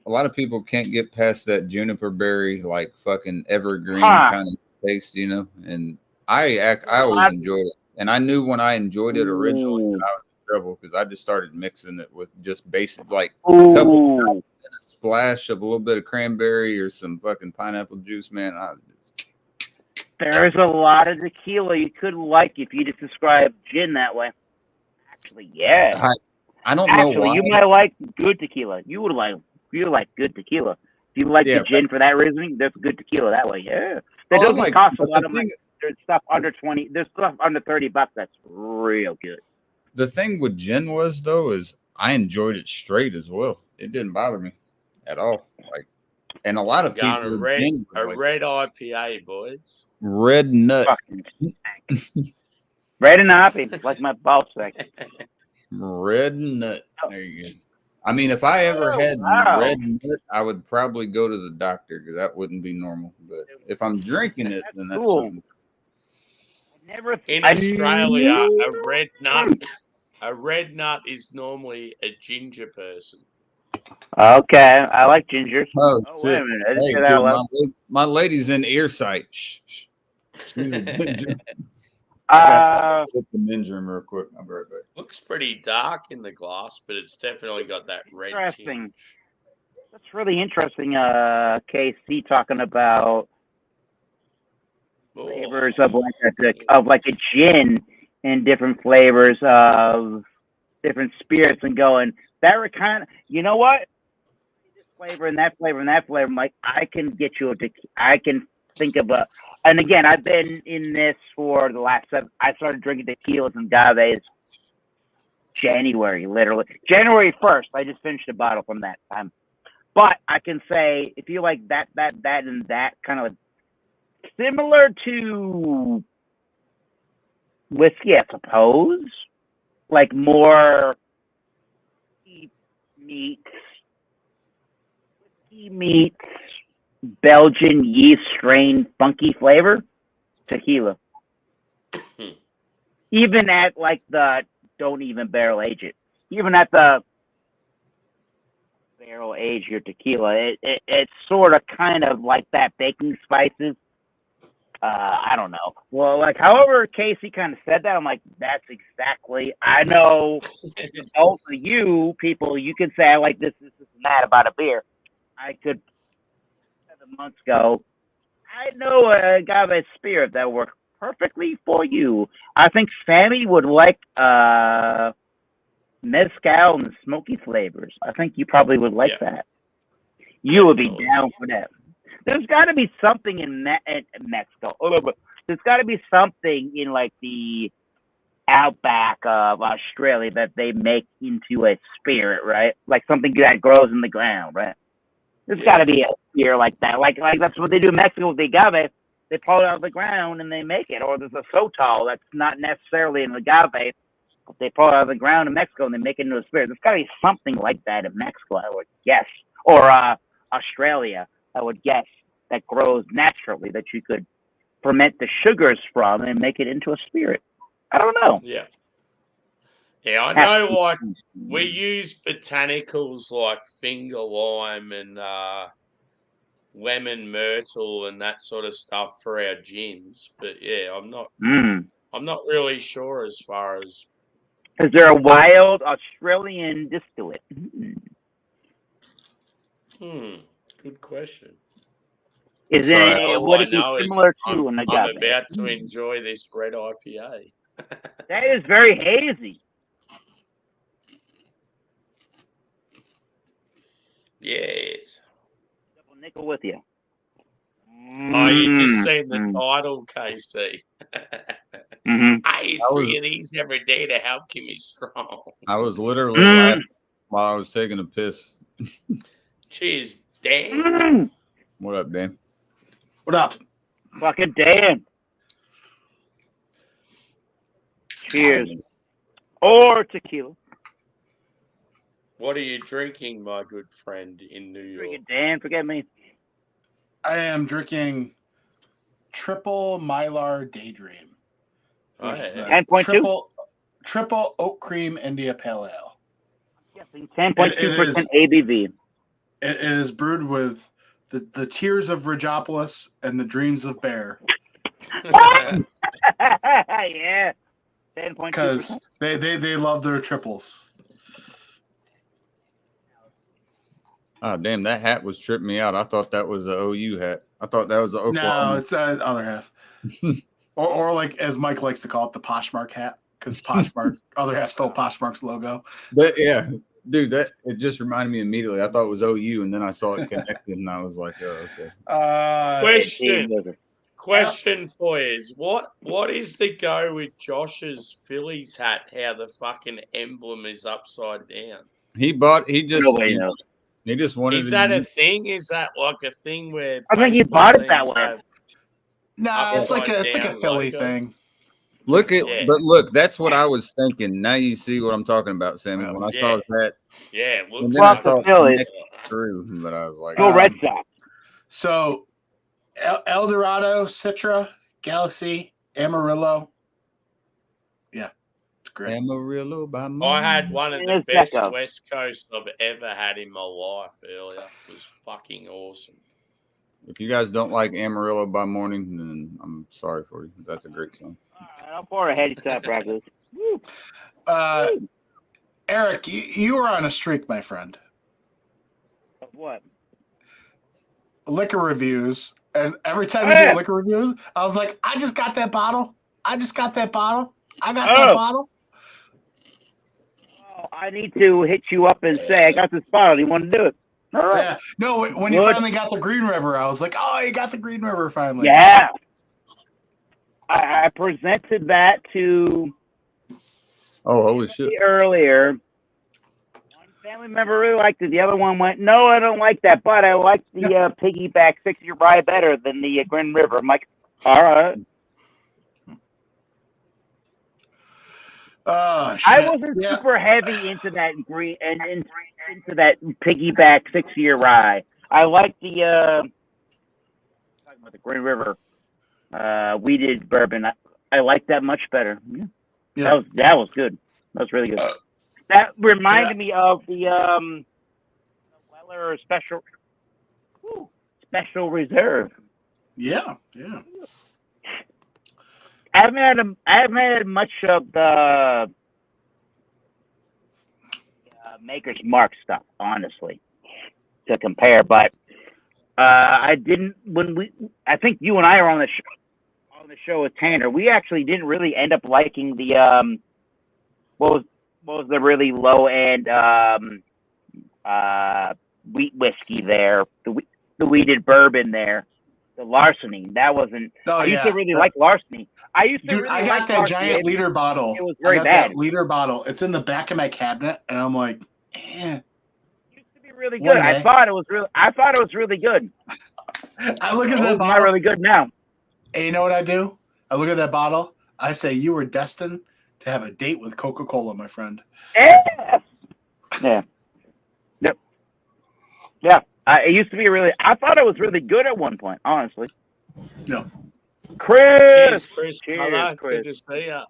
A lot of people can't get past that juniper berry, like fucking evergreen kind of taste, you know. And I always enjoyed it. And I knew when I enjoyed it originally that I was in trouble because I just started mixing it with just basic, like a couple shots and a splash of a little bit of cranberry or some fucking pineapple juice, man. There's a lot of tequila you could like if you just describe gin that way. Actually, yeah. I don't know why. You might like good tequila. You like good tequila. If you like the gin for that reason, there's good tequila that way. Yeah. That Oh, I doesn't like- cost a but lot the of money. thing- There's stuff under 20. There's stuff under $30. That's real good. The thing with gin was though is I enjoyed it straight as well. It didn't bother me at all. Like, and a lot of Going people a with red, gin was a like red IPA, boys. red nut, Fucking stank. Red and hoppy, like my ball sack. red nut. There you go. I mean, if I ever Oh, had wow. red nut, I would probably go to the doctor because that wouldn't be normal. But if I'm drinking it, then that's cool. something. Never. In I Australia, knew- a red nut is normally a ginger person. Okay, I like gingers. Oh, Oh, wait a shit. minute. I didn't Hey, say that out loud. dude, my lady's in earsight. Shh, shh. She's a ginger. Put the ninja in real quick. I'll be right back. Looks pretty dark in the glass, but it's definitely got that red Interesting. tinge. That's really interesting. KC talking about Oh, flavors of like a gin and different flavors of different spirits, and going that were kind of, you know what, this flavor and that flavor and that flavor. I'm like, I can get you I can think of a. And again, I've been in this for the last 7. I started drinking tequilas and agaves January 1st. I just finished a bottle from that time. But I can say, if you like that, and that kind of similar to whiskey, I suppose, like more whiskey meets Belgian yeast strain funky flavor, tequila. Even at like the don't even barrel age it. Even at the barrel age your tequila, it's sort of kind of like that baking spices. I don't know. Well, like however Casey kind of said that, I'm like, that's exactly. I know both of you people, you can say I like this, and that about a beer. I could 7 months ago. I know a agave spirit that works perfectly for you. I think Sammy would like mezcal and smoky flavors. I think you probably would like that. You would be down for that. There's got to be something in Mexico. There's got to be something in like the outback of Australia that they make into a spirit, right? Like something that grows in the ground, right? There's got to be a beer like that. Like that's what they do in Mexico with the agave. They pull it out of the ground and they make it. Or there's a sotol that's not necessarily an agave, but they pull it out of the ground in Mexico and they make it into a spirit. There's got to be something like that in Mexico, I would guess. Or Australia, I would guess, that grows naturally that you could ferment the sugars from and make it into a spirit. I don't know. Yeah. Yeah, I know, like, we use botanicals like finger lime and lemon myrtle and that sort of stuff for our gins, but yeah, I'm not really sure as far as. Is there a wild Australian distillate? Good question. Would it be similar to an agave? I'm about to enjoy this red IPA. That is very hazy. Yes. Double nickel with you. Oh, you just seen the title, KC. I eat 3 of these every day to help keep me strong. I was literally laughing while I was taking a piss. Cheers, Dan. What up, Dan? What up? Fucking Dan. Cheers. Or tequila. What are you drinking, my good friend in New York? Drinking Dan, forget me. I am drinking Triple Mylar Daydream. Oh, Which is yeah. a 10.2? triple oak cream India Pale Ale. Guessing 10.2% ABV. It is brewed with the tears of Rajopolis and the dreams of Bear. Yeah. 10.2%. Because they love their triples. Oh, damn, that hat was tripping me out. I thought that was an OU hat. I thought that was an Oklahoma. No, it's the other half. or like, as Mike likes to call it, the Poshmark hat. Because Poshmark, other half stole Poshmark's logo. But yeah, dude, it just reminded me immediately. I thought it was OU, and then I saw it connected, and I was like, oh, okay. Question for you is what is the go with Josh's Phillies hat? How the fucking emblem is upside down? He just Nobody knows. he just wanted Is to that a use- thing? Is that like a thing where I think he baseball bought it that teams way. have Nah, it's like a Upside Philly down logo. thing. Yeah. but look, that's what I was thinking. Now you see what I'm talking about, Sammy. When I saw his hat, Yeah, it looks and then I Plus the saw it Phillies. connect through, but I was like, Go Red Sox. So, El Dorado, Citra, Galaxy, Amarillo. Yeah, it's great. Amarillo by I had one of the Yes, best Becco. West Coast I've ever had in my life earlier. It was fucking awesome. If you guys don't like Amarillo by Morning, then I'm sorry for you. That's a great song. I'll pour a heady top record. Eric, you were on a streak, my friend. What? Liquor reviews, and every time Oh, you yeah. do liquor reviews, I was like, I just got that bottle. I got that bottle. Oh, I need to hit you up and say, I got this bottle. Do you want to do it? All right. Yeah. No, when you Good. finally got the Green River, I was like, oh, you got the Green River finally. Yeah. I presented that to Oh, holy shit! earlier. One family member really liked it. The other one went, no, I don't like that, but I like the piggyback 6-year rye better than the Green River. I'm like, all right. Oh, shit. I wasn't Yeah. super heavy into that green and into that piggyback 6-year rye. I like the talking about the Green River weeded bourbon. I like that much better. Yeah. Yeah. That was good. That was really good. That reminded me of the Weller special reserve. Yeah. I haven't had much of the Maker's Mark stuff, honestly, to compare. But I didn't I think you and I are on the show with Tanner. We actually didn't really end up liking the what was the really low end wheat whiskey there, the weeded bourbon there. The Larceny, that wasn't. Oh, I used to really like Larceny. I used to Dude, really I got like that Larceny. giant liter bottle. It was very I got bad. that liter bottle. It's in the back of my cabinet, and I'm like, It used to be really One good. I day. thought it was really good. I look at It's that not bottle. really good now. And you know what I do? I look at that bottle. I say, you were destined to have a date with Coca-Cola, my friend. Yeah. Yeah. Yep. Yeah. It used to be I thought it was really good at one point, honestly. No. Chris. Cheers, Chris. Cheers, Brother. Chris. Good to see ya.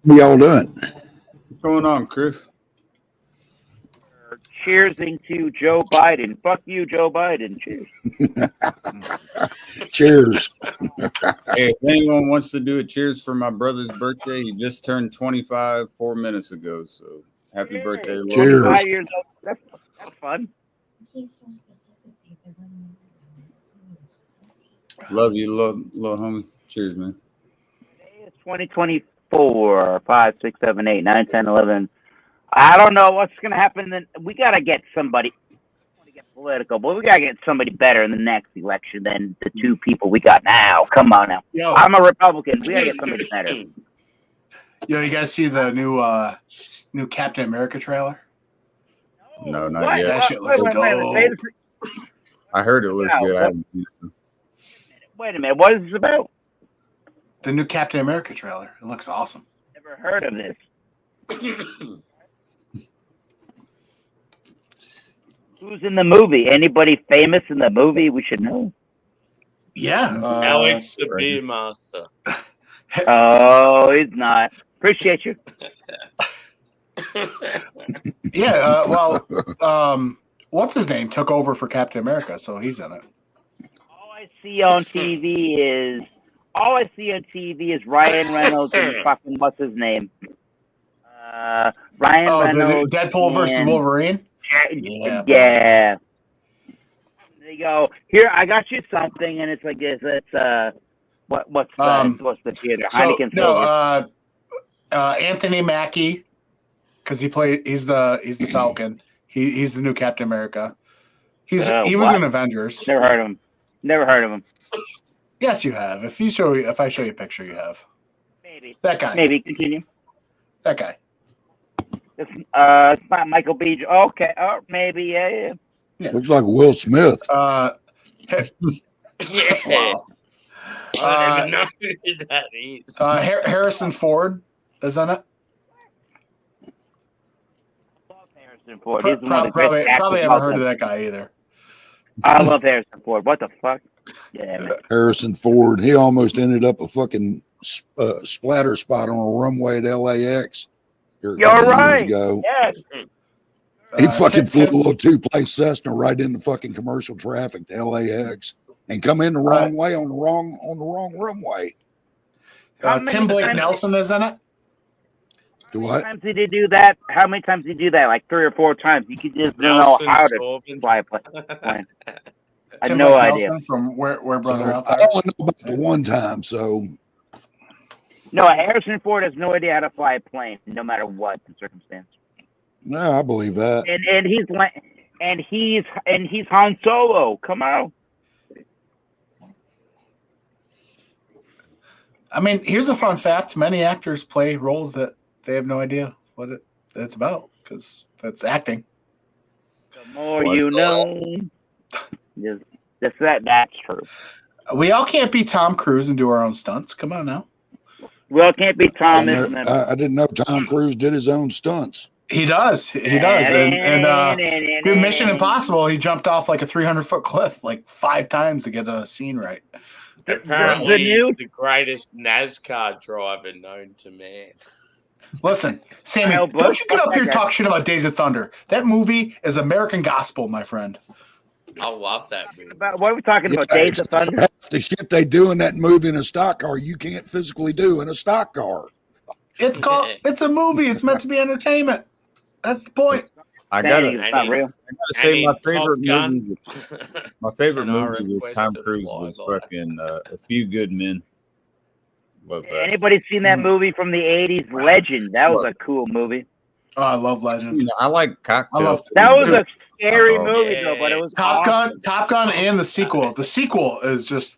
What y'all doing? What's going on, Chris? Cheersing to Joe Biden. Fuck you, Joe Biden. Cheers. Cheers. Hey, if anyone wants to do a cheers for my brother's birthday, he just turned 25 4 minutes ago. So happy birthday, Lord. Cheers. 25 years old. That's fun. He's so specific. They're running Love you, little homie. Cheers, man. Today is 2024. 5, 6, 7, 8, 9, 10, 11. I don't know what's going to happen. Then we got to get somebody. I don't want to get political, but we got to get somebody better in the next election than the two people we got now. Come on now. Yo, I'm a Republican. We got to get somebody better. you guys see the new Captain America trailer? No, not What? yet. That shit looks Wait a minute. Say dope. this- I heard it looks Yeah, good. I what- haven't seen it. Wait a minute. What is this about? The new Captain America trailer. It looks awesome. Never heard of this. Who's in the movie? Anybody famous in the movie we should know? Yeah. Alex the right. Beer Master. Oh, he's not. Appreciate you. Yeah. What's his name? Took over for Captain America, so he's in it. All I see on TV is Ryan Reynolds and fucking what's his name? Ryan Oh, the new Reynolds. Deadpool versus and- Wolverine. Yeah. Yeah. They go, here, I got you something, and it's like this. It's what's the theater? So Heineken no, Silver. Anthony Mackie, because he's the Falcon. He's the new Captain America. He was what? in Avengers. Never heard of him. Yes, you have. If I show you a picture, you have. Maybe. That guy. Maybe. Continue. That guy. It's not Michael B. Okay. Oh, maybe. Yeah. Looks like Will Smith. Yeah. Wow. I don't even know who that is. Harrison Ford is on it. I love Harrison Ford. He's one of the Probably greatest actors haven't heard of that guy either. I love Harrison Ford. What the fuck? Yeah, man. Harrison Ford. He almost ended up a fucking splatter spot on a runway at LAX. Here a You're couple right. Years ago. Yes. He fucking flew a Tim- little two-place Cessna right into fucking commercial traffic to LAX and come in the wrong way on the wrong runway. Tim Blake Nelson is in it. Do How what? many times did he do that? How many times did he do that? Like 3 or 4 times. You could just don't know Nelson how to Corbin. fly a plane. I had Tim no Blake idea. Nelson from Where So, Brother Out I There. only know about the one time. So No, Harrison Ford has no idea how to fly a plane, no matter what the circumstance. no, I believe that. And he's Han Solo. Come on. I mean, here's a fun fact: many actors play roles that they have no idea what it's about because that's acting. The more What's you going know. That's true. We all can't be Tom Cruise and do our own stunts. Come on now. Well, it can't be Thomas. I didn't know Tom Cruise did his own stunts. He does. He does. And do Mission Impossible, he jumped off like a 300-foot cliff like 5 times to get a scene right. Apparently, The he's new- the greatest NASCAR driver known to man. Listen, Sammy, Kyle don't Busch, you get up fuck here that and guy. talk shit about Days of Thunder. That movie is American gospel, my friend. I love that movie. What are we talking about? Yeah, Days of Thunder? That's the shit they do in that movie in a stock car. You can't physically do in a stock car. It's a movie. It's meant to be entertainment. That's the point. I Dang, gotta, it's not real. say my Top favorite Gun. movie. My favorite And our movie with request Tom to Cruise fly was by. fucking A Few Good Men. Love that. Anybody seen that movie from the 80s? Legend. That was a cool movie. Oh, I love Legend. You know, I like Cocktail. I love- too, That was but- a scary Oh, movie, yeah. though, but it was Top awesome. Gun, and the sequel. The sequel is just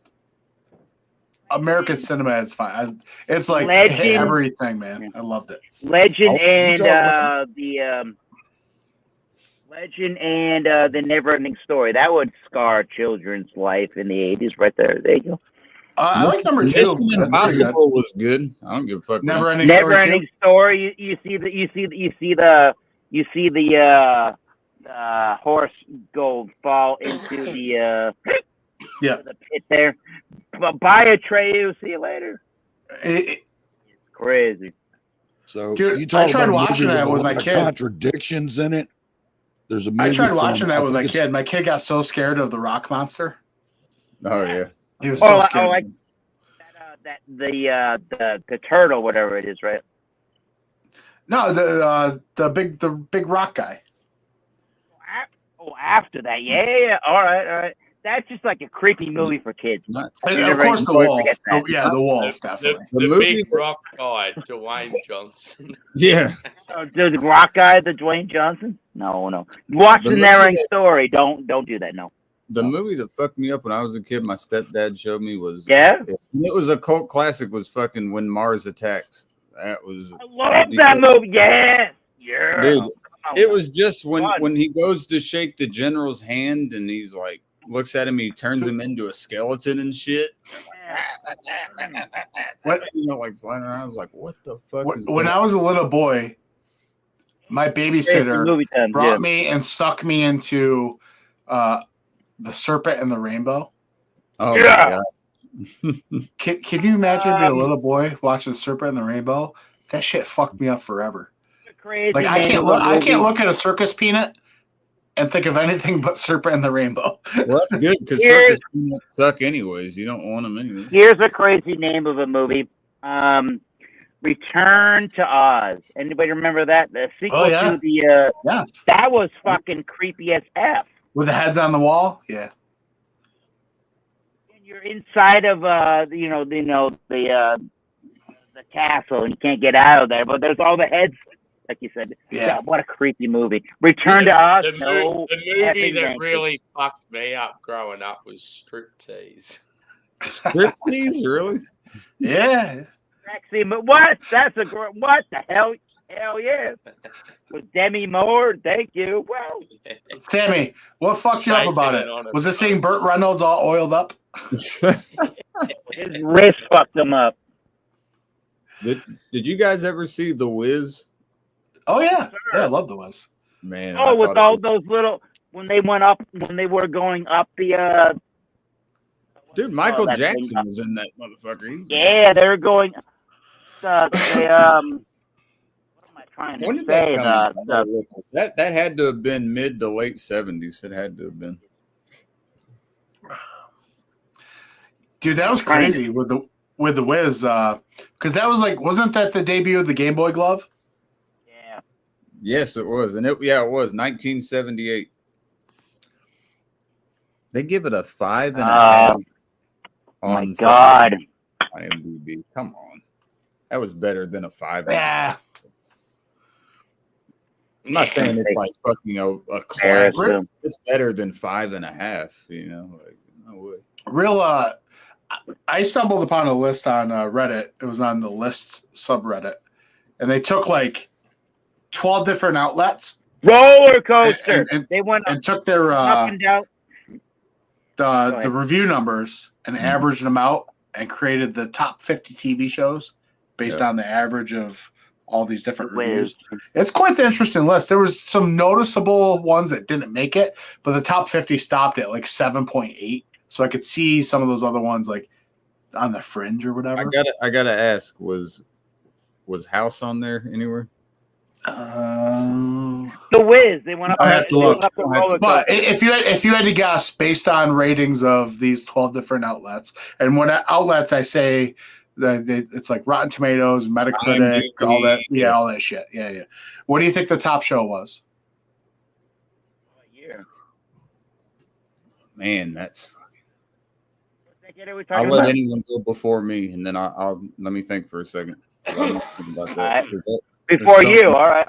American cinema. It's fine. It's like Legend. everything, man. I loved it. Legend Oh, you and talking about- Legend and the Never-Ending Story. That would scar children's life in the 80s, right there. There you go. I like number 2. Mission That's pretty good. Impossible was good. I don't give a fuck. Never Ending Story 2. Never-Ending Story. You see the horse fall into the Yeah. the pit there. Buy a tray. See you later. Crazy. So Dude, you talk I tried about a watching movie that with a my lot of kid. contradictions in it. There's a movie I tried from- watching that I with my think it's- kid. My kid got so scared of the rock monster. Oh yeah. He was so Oh, scared. like the turtle, whatever it is, right? No, the big rock guy. Oh, after that, yeah. All right. That's just like a creepy movie for kids. Not, And You of never course, the quite wolf. forget that. Oh, yeah, the wolf, definitely. The movie big that- rock guy, Dwayne Johnson. yeah. The rock guy, the Dwayne Johnson? No. Watch The the movie Never-Ending that- Story. Don't do that. No. The movie that fucked me up when I was a kid, my stepdad showed me was Yeah. It was a cult classic. Was fucking When Mars Attacks. That was I love that movie. Yeah. dude. Come on, It was just when Fun. he goes to shake the general's hand and he's like looks at him, he turns him into a skeleton and shit. What- You know, like flying around. I was like, what the fuck? is When that? I was a little boy, my babysitter movie time. brought Yeah. me and stuck me into The Serpent and the Rainbow. Oh Yeah. my god. Can you imagine being a little boy watching The Serpent and the Rainbow? That shit fucked me up forever. Crazy Like I name can't of a look. I can't movie. look at a circus peanut and think of anything but Serpent and the Rainbow. Well, that's good because Here's- circus peanuts suck anyways. You don't want them anyways. Here's a crazy name of a movie. Return to Oz. Anybody remember that? The sequel Oh, yeah. to the Yes, that was fucking creepy as F. with the heads on the wall. Yeah, And you're inside of the castle and you can't get out of there, but there's all the heads, like you said. Yeah. What a creepy movie. Return to Oz. The No movie effing that thank you. really fucked me up growing up was Striptease. Striptease, really? Yeah. Sexy, but what? That's a what the hell? Hell yeah! With Demi Moore, thank you. Well, Sammy, what fucked you up Shaking about it it? on a Was it seeing boat. Burt Reynolds all oiled up? his wrist fucked him up. Did you guys ever see The Wiz? Oh yeah, yeah, I love the Wiz. Man, Oh, with thought it all was- those little when they were going up the. dude, Michael that thing Jackson up. was in that motherfucker. Yeah, they were going. What am I trying to When did say? that come out? That had to have been mid to late 70s. It had to have been. Dude, that was crazy with the Wiz, because that was like, wasn't that the debut of the Game Boy Glove? Yeah. Yes, it was, and it was 1978. They give it a 5.5 Oh my on God. IMDb. Come on, that was better than a 5. Yeah. I'm not saying it's like fucking a classic. Embarrassing. It's better than 5.5. You know, like no way. Real. I stumbled upon a list on Reddit. It was on the list subreddit, and they took like 12 different outlets Roller coaster. and They went and took their up and down. Go the ahead. review numbers and averaged them out and created the top 50 TV shows based on the average of all these different reviews. It's quite the interesting list. There was some noticeable ones that didn't make it, but the top 50 stopped at like 7.8. So I could see some of those other ones like on the fringe or whatever. I gotta ask, was House on there anywhere? The Wiz. They went up. I have to they look. went up the roller But coaster. if you had to guess based on ratings of these 12 different outlets, and when outlets I say that it's like Rotten Tomatoes, Metacritic, IMDb, all that, yeah. all that shit. Yeah. What do you think the top show was? Yeah. Man, that's. What are we I'll talking let about? anyone go before me, and then I'll let me think for a second. I'm not thinking about that. Alright. 'Cause Before there's you. something- All right.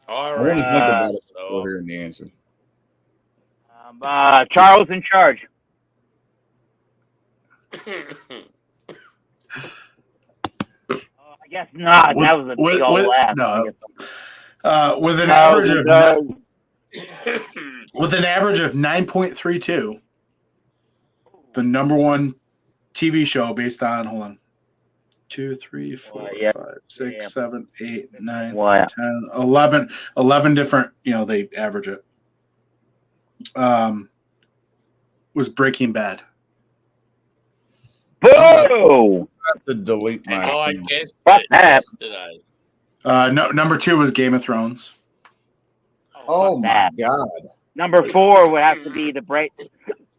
I want to think about it So- before hearing the answer. Charles in Charge. I guess not. That was a big old laugh. No. With an average of 9.32, the number one TV show based on 2, 3, 4, yeah. 5, 6, Yeah. 7, 8, 9, What? 10, 11 different, they average it. Was Breaking Bad. Boo! I have to delete my. Oh, I thing. guessed Fuck it that. yesterday. No, number 2 was Game of Thrones. Oh my That. god! Number 4 would have to be the break.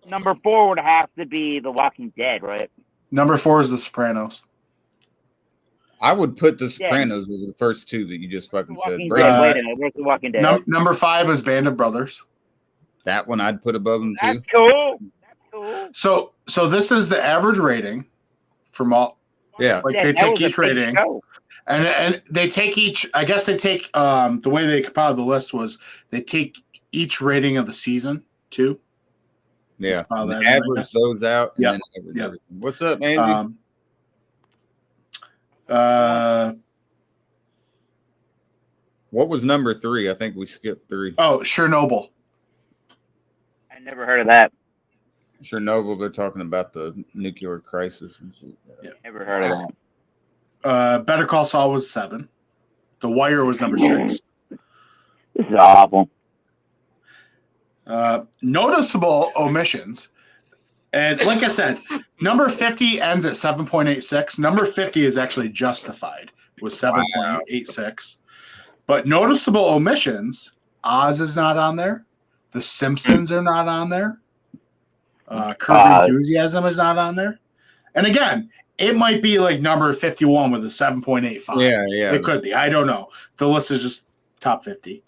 Number 4 would have to be The Walking Dead, right? Number 4 is The Sopranos. I would put The Sopranos over the first two that you just The fucking said. Walking Breaking Dead. Uh, Wait a minute. Where's The Walking Dead? Number 5 is Band of Brothers. That one I'd put above them too. That's cool. That's cool. So this is the average rating from all. Yeah. Like Yeah, they that take was a each big rating. show. And they take each. I guess they take the way they compiled the list was they take each rating of the season too. Yeah. Oh, And that- average that's- those out. And Yep. then average Yep. everything. What's up, Angie? What was number 3? I think we skipped 3. Chernobyl. I never heard of that. Chernobyl. They're talking about the nuclear crisis and shit. Never heard of that. Better Call Saul was 7. The Wire was number 6. This is awful. Noticeable omissions. And like I said, number 50 ends at 7.86. Number 50 is actually Justified with 7.86. But noticeable omissions, Oz is not on there. The Simpsons are not on there. Curb Enthusiasm is not on there. And again, it might be like number 51 with a 7.85. Yeah. It could be. I don't know. The list is just top 50.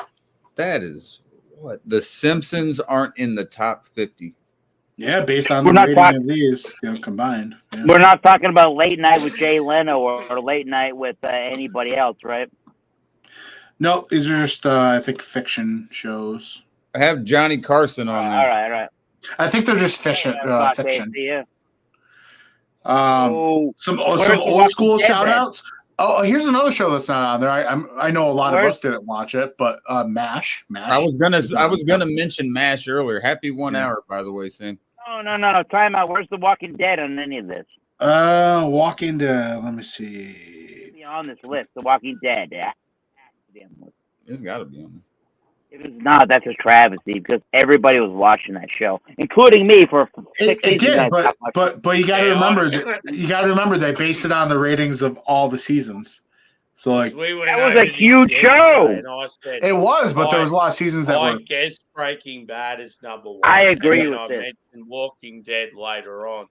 That is what the Simpsons aren't in the top 50. Yeah, based on We're the not rating talking- of these combined. Yeah. We're not talking about Late Night with Jay Leno or Late Night with anybody else, right? No, these are just I think fiction shows. I have Johnny Carson on there. All right. I think they're just fiction. Yeah, Fiction. yeah. Some Where's old The school Walking Dead shout then? outs. Oh, here's another show that's not on there. I know a lot of Where's- us didn't watch it, but MASH. I was gonna mention MASH earlier. Happy 1 hour, by the way, Sam. No. Time out. Where's The Walking Dead on any of this? Walking Dead. Let me see. Be on this list. The Walking Dead. Yeah. It's got to be on. If it's not, that's a travesty because everybody was watching that show, including me for 6 It seasons. did, I stopped watching. but you got to Yeah, remember I- you got to remember they based it on the ratings of all the seasons. So like We went That was over a this huge yesterday, show. and I said, it was, but there was a lot of seasons that I were. guess Breaking Bad is number one. I agree and with then this. I mentioned Walking Dead later on,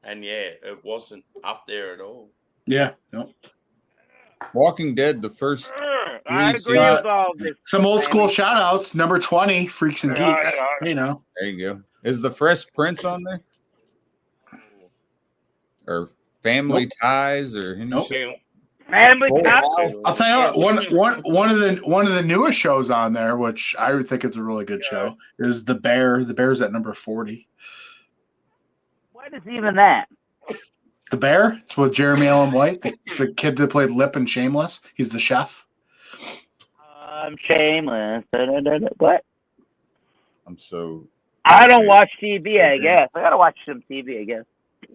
and yeah, it wasn't up there at all. Yeah, no. Walking Dead, the first. I agree seasons. with all this. Some old school Sammy. shout outs. Number 20, Freaks and Geeks. You know. There you go. Is the Fresh Prince on there? Or Family Ties or any Nope. shit? Yeah, Family Full Ties. House. I'll tell you what, one of the newest shows on there, which I would think it's a really good show, is The Bear. The Bear's at number 40. What is even that? The Bear. It's with Jeremy Allen White, the kid that played Lip in Shameless. He's the chef. I'm shameless. What? I'm so. I don't watch TV. I guess I gotta watch some TV. I guess.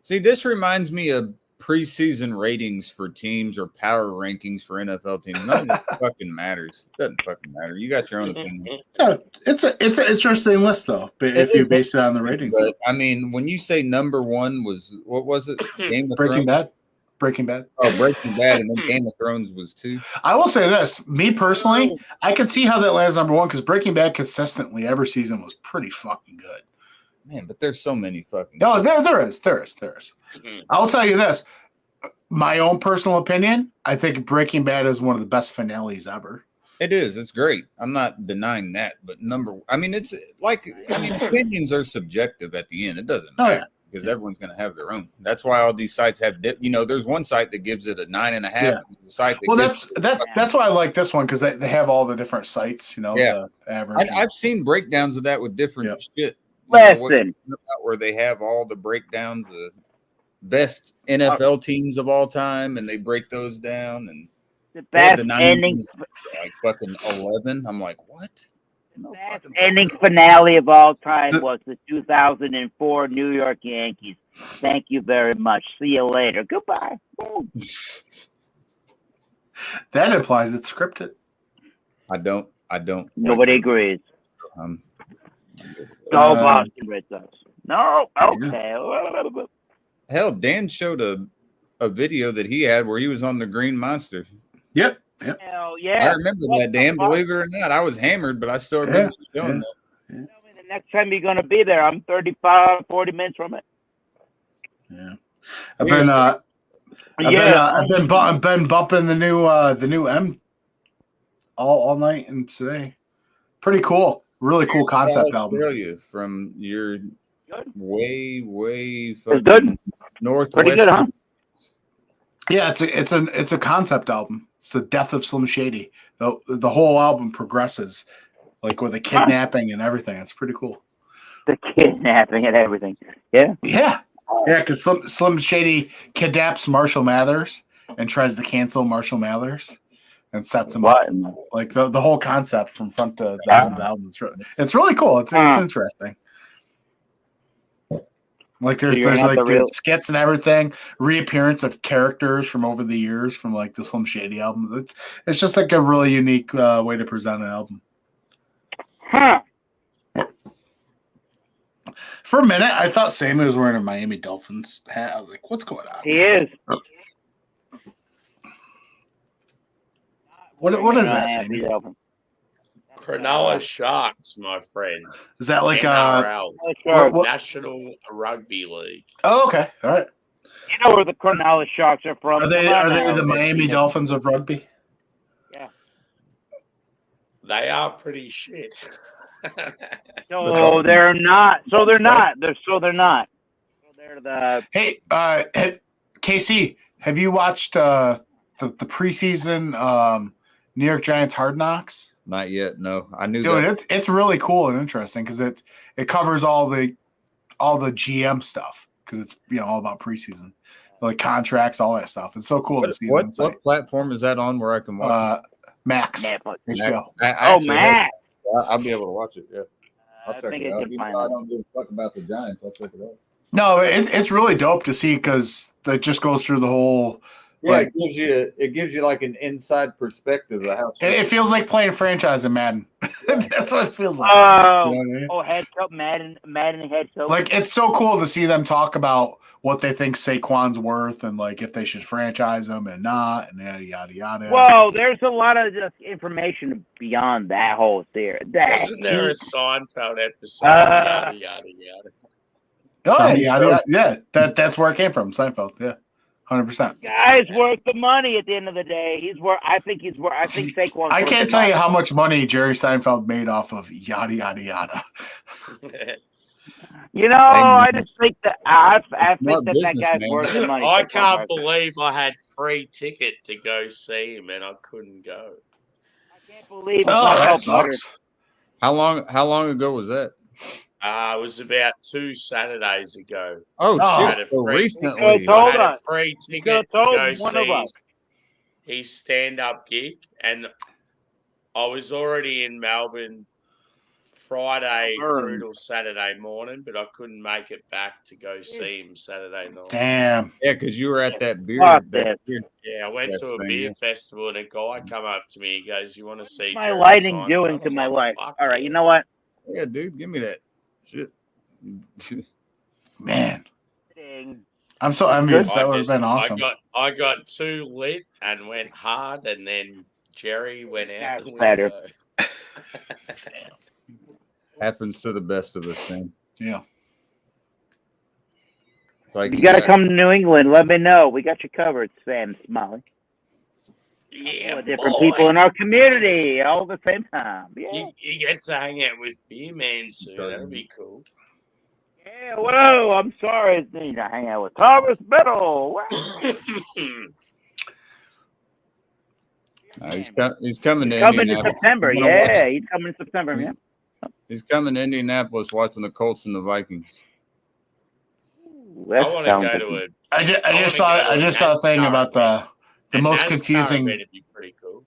See, this reminds me of preseason ratings for teams or power rankings for NFL teams. None of it fucking matters. Doesn't fucking matter. You got your own opinion. Yeah, it's an interesting list though, but if It you is. base it on the ratings. But I mean, when you say number one was what was it? Game of Breaking Thrones? Bad. Breaking Bad. Oh, Breaking Bad, and then Game of Thrones was 2. I will say this, me personally, I can see how that lands number 1 because Breaking Bad consistently every season was pretty fucking good. Man, but there's so many fucking. No, shit. there is. I'll tell you this. My own personal opinion, I think Breaking Bad is one of the best finales ever. It is. It's great. I'm not denying that. But it's like, opinions are subjective at the end. It doesn't Oh, matter yeah. because everyone's going to have their own. That's why all these sites have, there's one site that gives it a 9.5. Yeah. The site that Well, gives that's why I like this one because they have all the different sites, Yeah. the average. I've seen breakdowns of that with different Yep. shit. Listen, Where they have all the breakdowns of best NFL teams of all time, and they break those down. And the they had best the 90s, ending, like fucking 11. I'm like, what? No best fucking- ending finale of all time was the 2004 New York Yankees. Thank you very much. See you later. Goodbye. Boom. That implies it's scripted. I don't. Nobody agrees. Um, Go Uh, Boston Red Sox. No. Okay. hell, Dan showed a video that he had where he was on the Green Monster. Yep. Hell I yeah. remember that, Dan. Believe it or not, I was hammered, but I still remember you showing that. Tell me the next time you're going to be there. I'm 35, 40 minutes from it. Yeah. I've been I've been bumping the new M all night and today. Pretty cool. Really cool Cheers to concept album. Australia from your Good. way It's good. fucking northwest. Pretty good, huh? Yeah, it's a concept album. It's the death of Slim Shady. The whole album progresses like with a kidnapping and everything. It's pretty cool. The kidnapping and everything. Yeah. Yeah, because Slim Shady kidnaps Marshall Mathers and tries to cancel Marshall Mathers and sets him up. What? Like the whole concept from front to the end of the album. It's really cool. It's interesting. Like there's You're gonna like have to the skits and everything, reappearance of characters from over the years from like the Slim Shady album. It's just like a really unique way to present an album. Huh. For a minute, I thought Sammy was wearing a Miami Dolphins hat. I was like, "What's going on?" He is. What is that, Sammy? Cronulla Sharks, my friend. Is that like NRL, what- National Rugby League. Oh, okay, all right. You know where the Cronulla Sharks are from? Are they Come on the now. Miami Dolphins of rugby? They are pretty shit. So they're not. So they're not. They're not. So they're the. Hey, KC, have you watched the preseason New York Giants Hard Knocks? Not yet. No, I knew Dude, that. it's really cool and interesting because it covers all the all the GM stuff because it's all about preseason, like contracts, all that stuff. It's so cool to see. What platform is that on where I can watch Max, Netflix. HBO. it? I Oh, actually had- Matt. I'll be able to watch it. Yeah, I'll I check think it I out. can Even find though I it. don't give a fuck about the Giants, I'll check it out. No, it's really dope to see because it just goes through the whole. Yeah, Like, it gives you like an inside perspective of how. it feels like playing franchise in Madden. That's what it feels like. Oh, You know what I mean? head coach, Madden head coach. Like, it's so cool to see them talk about what they think Saquon's worth and like if they should franchise him and not, and yada yada yada. Well, there's a lot of just information beyond that whole series. Wasn't there a Seinfeld episode? Uh, Yada yada yada. Oh, yeah, that's where it came from. Seinfeld, yeah, 100%. Guy's worth the money at the end of the day. He's worth. I think Saquon's. I worth can't the tell you money. how much money Jerry Seinfeld made off of yada yada yada. You know, I just think that I think Smart that business, guy's man. worth the money. I Saquon's can't worth it. believe I had free ticket to go see him and I couldn't go. I can't believe. Oh, that Buffalo Butters- sucks. How long ago was that? It was about 2 Saturdays ago. Oh, Oh, shit! So free- recently. Hold I had on. a free ticket could've to told go one of see us. his stand-up gig, and I was already in Melbourne Friday through till Saturday morning, but I couldn't make it back to go see him Saturday night. Damn. Yeah, because you were at that beer. Fuck that this. beer. Yeah, I went Yes, to a thank beer you. festival and a guy come up to me. He goes, "You want to see My Jerry lighting Seinfeld?" doing to I'm my like, life. "Fuck All right, yeah." you know what? Yeah, dude, give me that shit. Man, Ding. I'm so envious. That would have been awesome. I got too lit and went hard, and then Jerry went out That's the better. window. Happens to the best of us, man. Yeah. It's like You got to come to New England. Let me know. We got you covered, Sam Smiley. Yeah, Different boy. people in our community all at the same time. Yeah. You get to hang out with Beer Man soon. That'll be cool. Yeah, whoa, I'm sorry. I need to hang out with Thomas Biddle. He's coming to Coming in Indianapolis. September. I'm gonna Yeah, watch- he's coming in September, man. He's coming to Indianapolis watching the Colts and the Vikings. Ooh, that I want to sounds go to good. a I wanna just saw go to I just saw a thing NASCAR about the most NASCAR confusing. event would be pretty cool.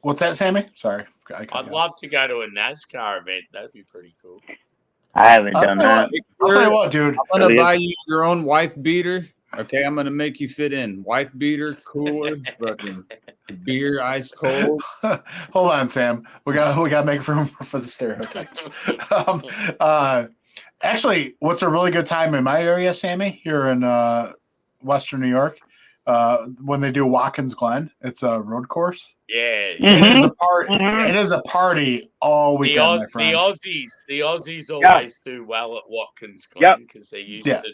What's that, Sammy? Sorry, I cut I'd you off. love to go to a NASCAR event. That'd be pretty cool. I haven't I'll done tell you that. what, I'll tell you what, dude. I'm gonna Yeah. buy you your own wife beater. Okay, I'm gonna make you fit in. Wife beater, cooler, fucking beer, ice cold. Hold on, Sam. We got to make room for the stereotypes. Actually, what's a really good time in my area, Sammy? Here in Western New York, when they do Watkins Glen, it's a road course. Yeah. Mhm. It is a party. Mhm. It is a party all The, weekend, my the friend. Aussies always do well at Watkins Glen Yep. because they're used Yeah. to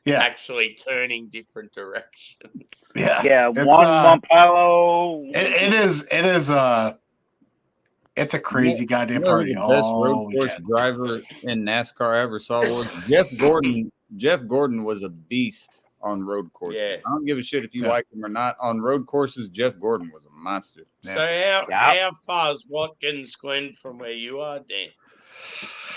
Yeah. actually turning different directions. Yeah, Yeah, It's, one Palo. it is. It's a crazy goddamn You know who party the best all road course weekend. driver in NASCAR I ever saw was Jeff Gordon. Jeff Gordon was a beast on road courses. Yeah. I don't give a shit if you Yeah. like him or not. On road courses, Jeff Gordon was a monster. So how Yep. far is Watkins Glen from where you are, Dan?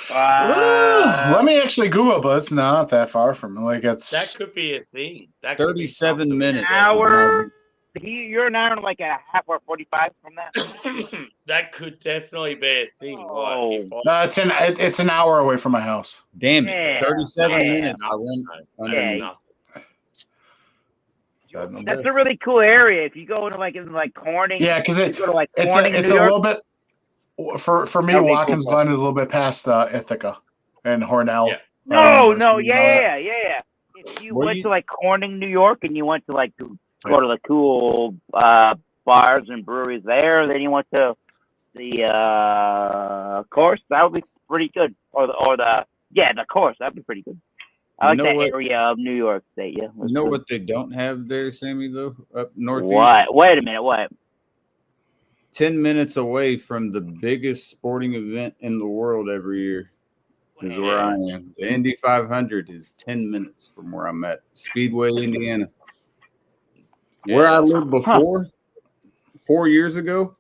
Let me actually Google, but it's not that far from me. Like it's That could be a thing. That could be 37 something. minutes. Hour. You're an hour like a half or 45 from that. That could definitely be a thing. Oh. Like if I, no, it's an hour away from my house. Damn it. Yeah. 37 Yeah. minutes. I went that's underneath. Yeah. nothing. That's a really cool area. If you go into like Corning, Yeah, because you go to like it's Corning, a New York. little bit for me. That'd be Watkins cool. Glen is a little bit past Ithaca and Hornell. Yeah. No, University no, and all that. yeah. If you Where went you- to like Corning, New York, and you went to like go to the cool bars and breweries there, then you went to the course, that would be pretty good. Or the course, that'd be pretty good. I like You know that what- area of New York State. Yeah. You know what they don't have there, Sammy, though? Up northeast? What? Wait a minute. What? 10 minutes away from the biggest sporting event in the world every year is where I am. The Indy 500 is 10 minutes from where I'm at. Speedway, Indiana. Where I lived before, 4 years ago,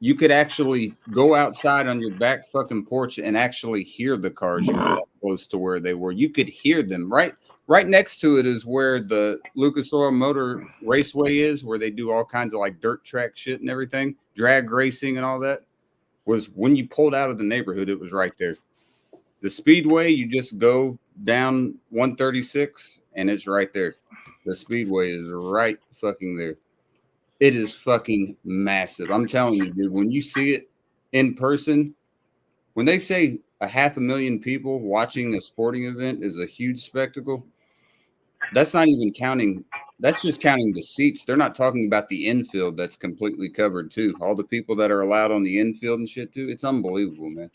you could actually go outside on your back fucking porch and actually hear the cars you were at. close to where they were. You could hear them. Right next to it is where the Lucas Oil Motor Raceway is, where they do all kinds of like dirt track shit and everything, drag racing and all that. Was when you pulled out of the neighborhood, it was right there. The Speedway, you just go down 136 and it's right there. The Speedway is right fucking there. It is fucking massive. I'm telling you, dude, when you see it in person, when they say 500,000 people watching a sporting event is a huge spectacle, that's not even counting. That's just counting the seats. They're not talking about the infield that's completely covered too. All the people that are allowed on the infield and shit too. It's unbelievable, man.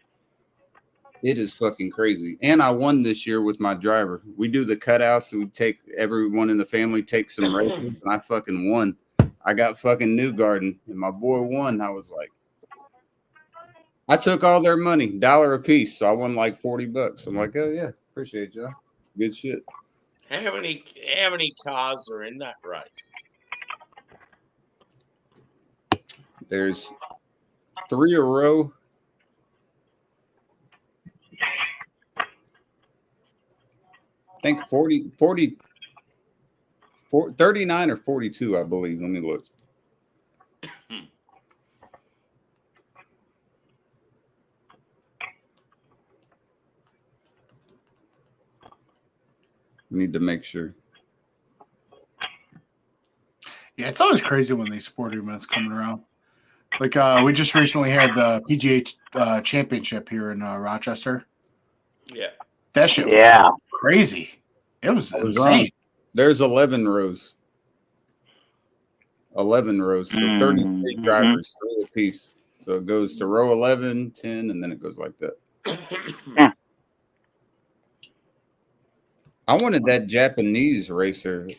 It is fucking crazy. And I won this year with my driver. We do the cutouts. We take everyone in the family, take some races, and I fucking won. I got fucking Newgarden, and my boy won. I was like, I took all their money, $1 a piece. So I won like $40. I'm like, oh yeah, appreciate y'all. Good shit. How many cars are in that race? There's 3 a row. I think 39 or 42, I believe. Let me look. Need to make sure. Yeah, it's always crazy when these sporting events coming around. Like we just recently had the PGA Championship here in Rochester. Yeah. That shit was Yeah. crazy. It was I was insane. wrong. There's 11 rows. 11 rows. So 33 drivers, 3 apiece. So it goes to row 11, 10, and then it goes like that. I wanted that Japanese racer,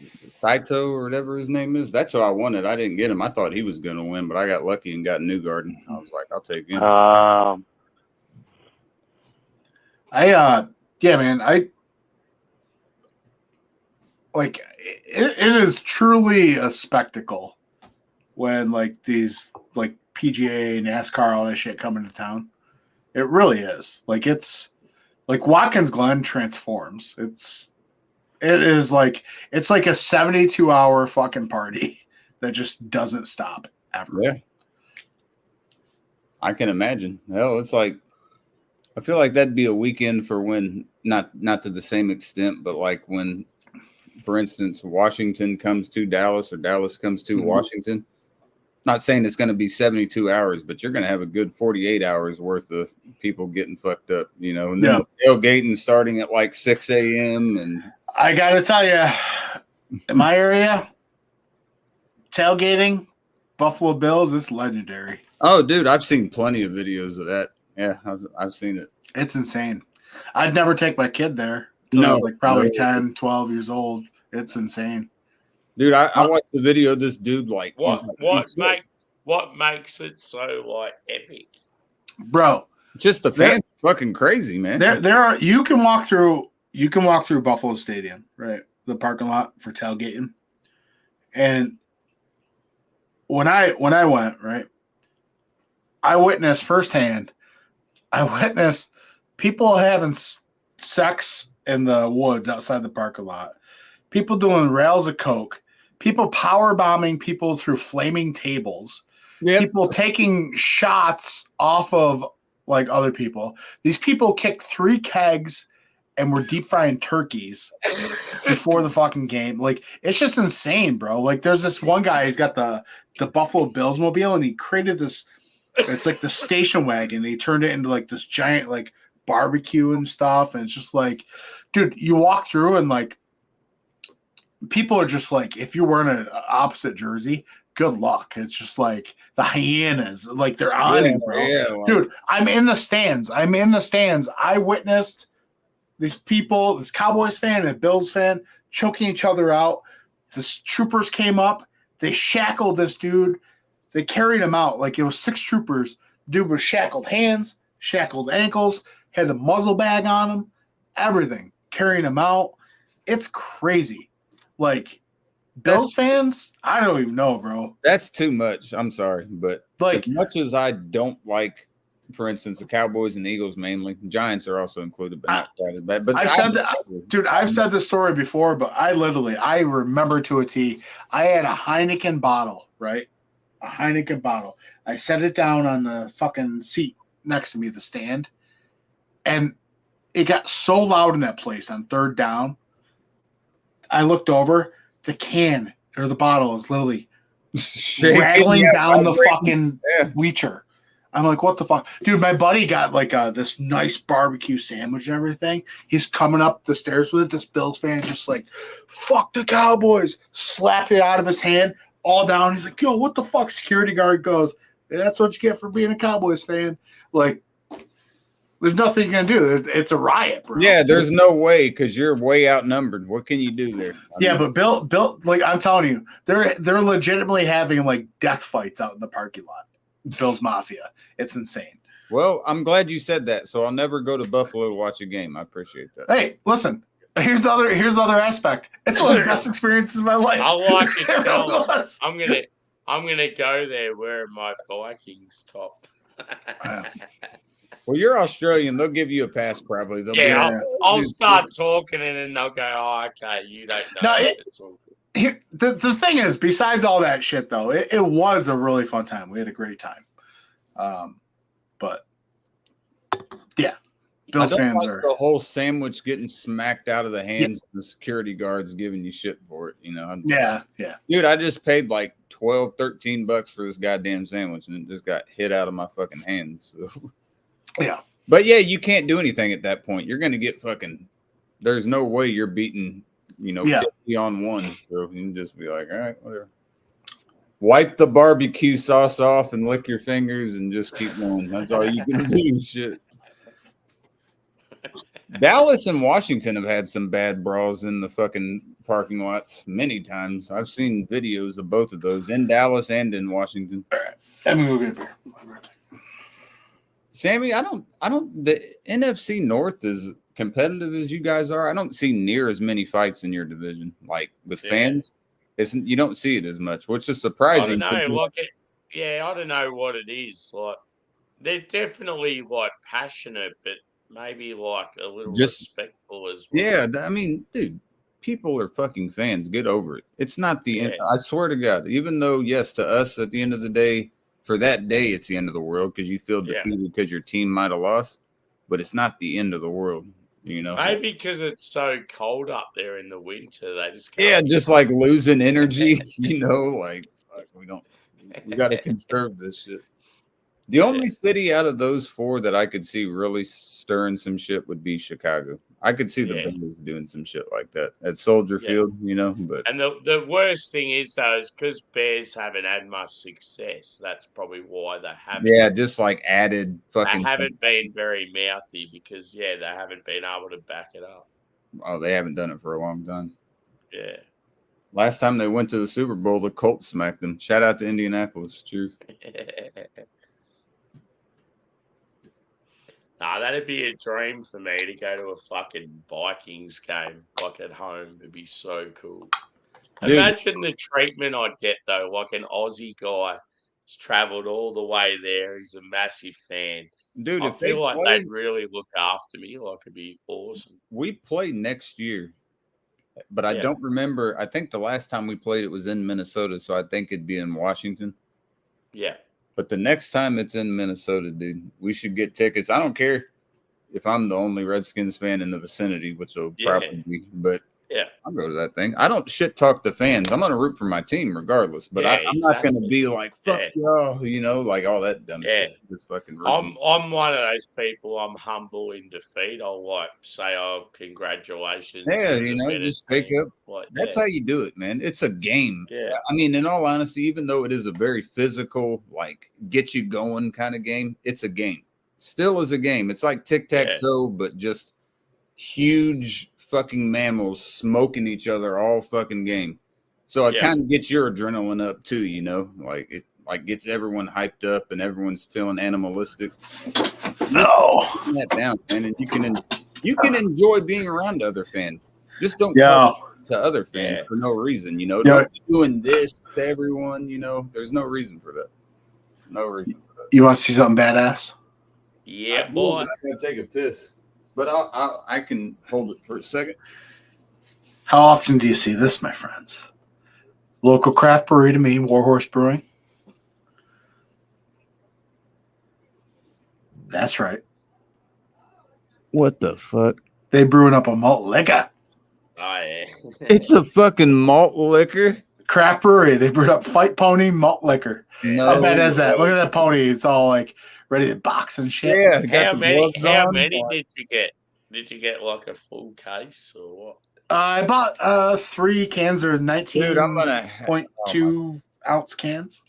Saito or whatever his name is. That's who I wanted. I didn't get him. I thought he was going to win, but I got lucky and got Newgarden. I was like, I'll take him. Yeah, man. It is truly a spectacle when like these like PGA, NASCAR, all that shit coming to town. It really is. Like it's like Watkins Glen transforms. It's like a 72-hour fucking party that just doesn't stop ever. Yeah. I can imagine. Hell, it's like I feel like that'd be a weekend for when not to the same extent, but like when, for instance, Washington comes to Dallas or Dallas comes to Washington. Not saying it's going to be 72 hours, but you're going to have a good 48 hours worth of people getting fucked up, you know, and then tailgating starting at like 6 a.m. And I got to tell you, in my area, tailgating, Buffalo Bills, it's legendary. Oh, dude, I've seen plenty of videos of that. Yeah, I've seen it. It's insane. I'd never take my kid there. I was like probably 10, 12 years old. It's insane. Dude, I watched the video of this dude like what makes it so like epic? Bro, just the fans fucking crazy, man. There are you can walk through Buffalo Stadium, right? The parking lot for tailgating. And when I went, right, I witnessed firsthand. I witnessed people having sex in the woods outside the parking lot. People doing rails of coke. People power bombing people through flaming tables. Yep. People taking shots off of like other people. These people kicked 3 kegs and were deep frying turkeys before the fucking game. Like it's just insane, bro. Like there's this one guy. He's got the Buffalo Bills mobile, and he created this. It's like the station wagon. He turned it into like this giant like barbecue and stuff. And it's just like, dude, you walk through and like people are just like, if you're wearing an opposite jersey, good luck. It's just like the hyenas, like they're on it, bro. Yeah, dude, I'm in the stands. I witnessed these people, this Cowboys fan and a Bills fan, choking each other out. The troopers came up. They shackled this dude. They carried him out like it was 6 troopers. Dude was shackled hands, shackled ankles, had the muzzle bag on him, everything, carrying him out. It's crazy. Like Bills fans, I don't even know, bro. That's too much. I'm sorry, but like as much as I don't like for instance, the Cowboys and the Eagles mainly. Giants are also included, but not quite as bad. But I've said that, dude. I've said this story before, but I remember to a T. I had a Heineken bottle, right? A Heineken bottle. I set it down on the fucking seat next to me, the stand, and it got so loud in that place on third down. I looked over, the can or the bottle is literally rattling down the fucking bleacher. I'm like, what the fuck? Dude, my buddy got like this nice barbecue sandwich and everything. He's coming up the stairs with it. This Bills fan just like, fuck the Cowboys. Slapped it out of his hand, all down. He's like, yo, what the fuck? Security guard goes, that's what you get for being a Cowboys fan. Like, there's nothing you can do. It's a riot, bro. Yeah, there's no way because you're way outnumbered. What can you do there? But Bill, like I'm telling you, they're legitimately having like death fights out in the parking lot. Bill's Mafia. It's insane. Well, I'm glad you said that. So I'll never go to Buffalo to watch a game. I appreciate that. Hey, listen. Here's the other aspect. It's one of the best experiences of my life. I like it. I'm gonna go there wearing my Vikings top. Well, you're Australian. They'll give you a pass probably. I'll start talking and then they'll go, oh, okay, you don't know. It's all good. The thing is, besides all that shit, though, it was a really fun time. We had a great time. But, yeah. Bills fans are... the whole sandwich getting smacked out of the hands of the security guards giving you shit for it, you know? Yeah. Dude, I just paid like $12, $13 for this goddamn sandwich and it just got hit out of my fucking hands. So. Yeah. But yeah, you can't do anything at that point. You're going to get fucking, there's no way you're beating, 50 on 1. So you can just be like, all right, whatever. Wipe the barbecue sauce off and lick your fingers and just keep going. That's all you can do. Shit. Dallas and Washington have had some bad brawls in the fucking parking lots many times. I've seen videos of both of those in Dallas and in Washington. All right. Let me go get a beer. Sammy, the NFC North is competitive as you guys are. I don't see near as many fights in your division. Like with fans, you don't see it as much, which is surprising. I don't know. I don't know what it is. Like they're definitely like passionate, but maybe like a little respectful as well. Yeah, I mean, dude, people are fucking fans. Get over it. It's not the end. I swear to God, even though, yes, to us at the end of the day, for that day, it's the end of the world because you feel defeated because your team might have lost, but it's not the end of the world, Maybe because it's so cold up there in the winter, they just can't. just like losing energy, like we got to conserve this shit. The only city out of those 4 that I could see really stirring some shit would be Chicago. I could see the Bears doing some shit like that at Soldier Field, but and the worst thing is though is because Bears haven't had much success. That's probably why they haven't. Yeah, just like added fucking. They haven't been very mouthy because they haven't been able to back it up. Oh, they haven't done it for a long time. Yeah. Last time they went to the Super Bowl, the Colts smacked them. Shout out to Indianapolis. Cheers. Nah, that'd be a dream for me to go to a fucking Vikings game, like at home. It'd be so cool. Dude. Imagine the treatment I'd get, though. Like an Aussie guy has travelled all the way there. He's a massive fan. Dude, I feel like they'd really look after me. Like, it'd be awesome. We play next year, but I don't remember. I think the last time we played, it was in Minnesota, so I think it'd be in Washington. Yeah. But the next time it's in Minnesota, dude, we should get tickets. I don't care if I'm the only Redskins fan in the vicinity, which will probably be, but I'll go to that thing. I don't shit talk the fans. I'm going to root for my team regardless, but I'm not going to be like, fuck y'all, like all that dumb shit. Just fucking I'm one of those people. I'm humble in defeat. I'll say, oh, congratulations. Yeah, just speak up. That's how you do it, man. It's a game. Yeah. I mean, in all honesty, even though it is a very physical, get you going kind of game, it's a game. Still is a game. It's like tic-tac-toe, but just huge fucking mammals smoking each other all fucking game. So it kind of gets your adrenaline up too, it gets everyone hyped up and everyone's feeling animalistic. No, that down, man, and you can enjoy being around other fans. Just don't to other fans for no reason, Don't be doing this to everyone, there's no reason for that. No reason for that. You want to see something badass? Yeah, boy. I gotta take a piss, but I can hold it for a second. How often do you see this, my friends? Local craft brewery to me, Warhorse Brewing. That's right. What the fuck? They brewing up a malt liquor. Oh, yeah. It's a fucking malt liquor. Craft brewery. They brewed up Fight Pony malt liquor. No, How bad is that? Look at that pony. It's all like ready to box and shit. Yeah, got the gloves How on. many did you get? Did you get like a full case or what? I bought 3 cans. There's Dude, I'm gonna. 19.2 ounce cans.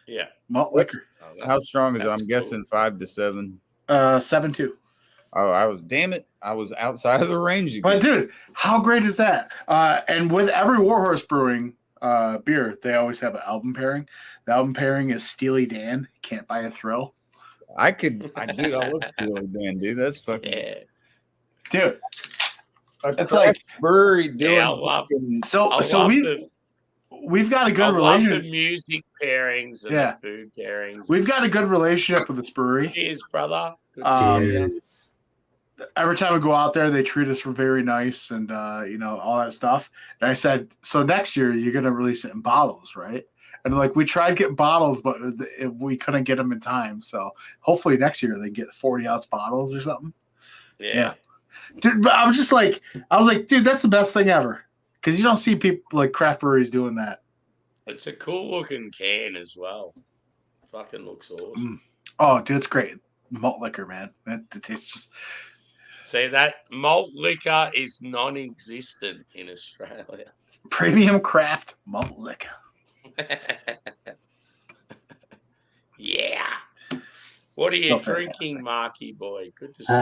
Yeah. Malt What's- liquor. Oh, How strong is it? that's I'm guessing 5 to 7. 7.2. Oh, damn it. I was outside of the range again. But dude, how great is that? And with every Warhorse Brewing beer, they always have an album pairing. The album pairing is Steely Dan, Can't Buy a Thrill. I love Steely Dan, dude. That's fucking. Yeah. Dude, A it's craft like brewery doing. I love- fucking- we've got a I good love the relationship. music pairings and Yeah. the food pairings. We've got a good relationship with this brewery. Cheers, brother. Good to Um, see ya. Cheers. Every time we go out there, they treat us very nice and all that stuff. And I said, so next year you're gonna release it in bottles, right? And like we tried getting bottles, but we couldn't get them in time. So hopefully next year they get 40-ounce bottles or something. Yeah. Dude, but I was like, dude, that's the best thing ever. Because you don't see people like craft breweries doing that. It's a cool looking can as well. Fucking looks awesome. Oh, dude, it's great. Malt liquor, man. It's just See, that malt liquor is non-existent in Australia. premium craft malt liquor. Yeah. What are you Still drinking, fantastic. Marky boy? Good to see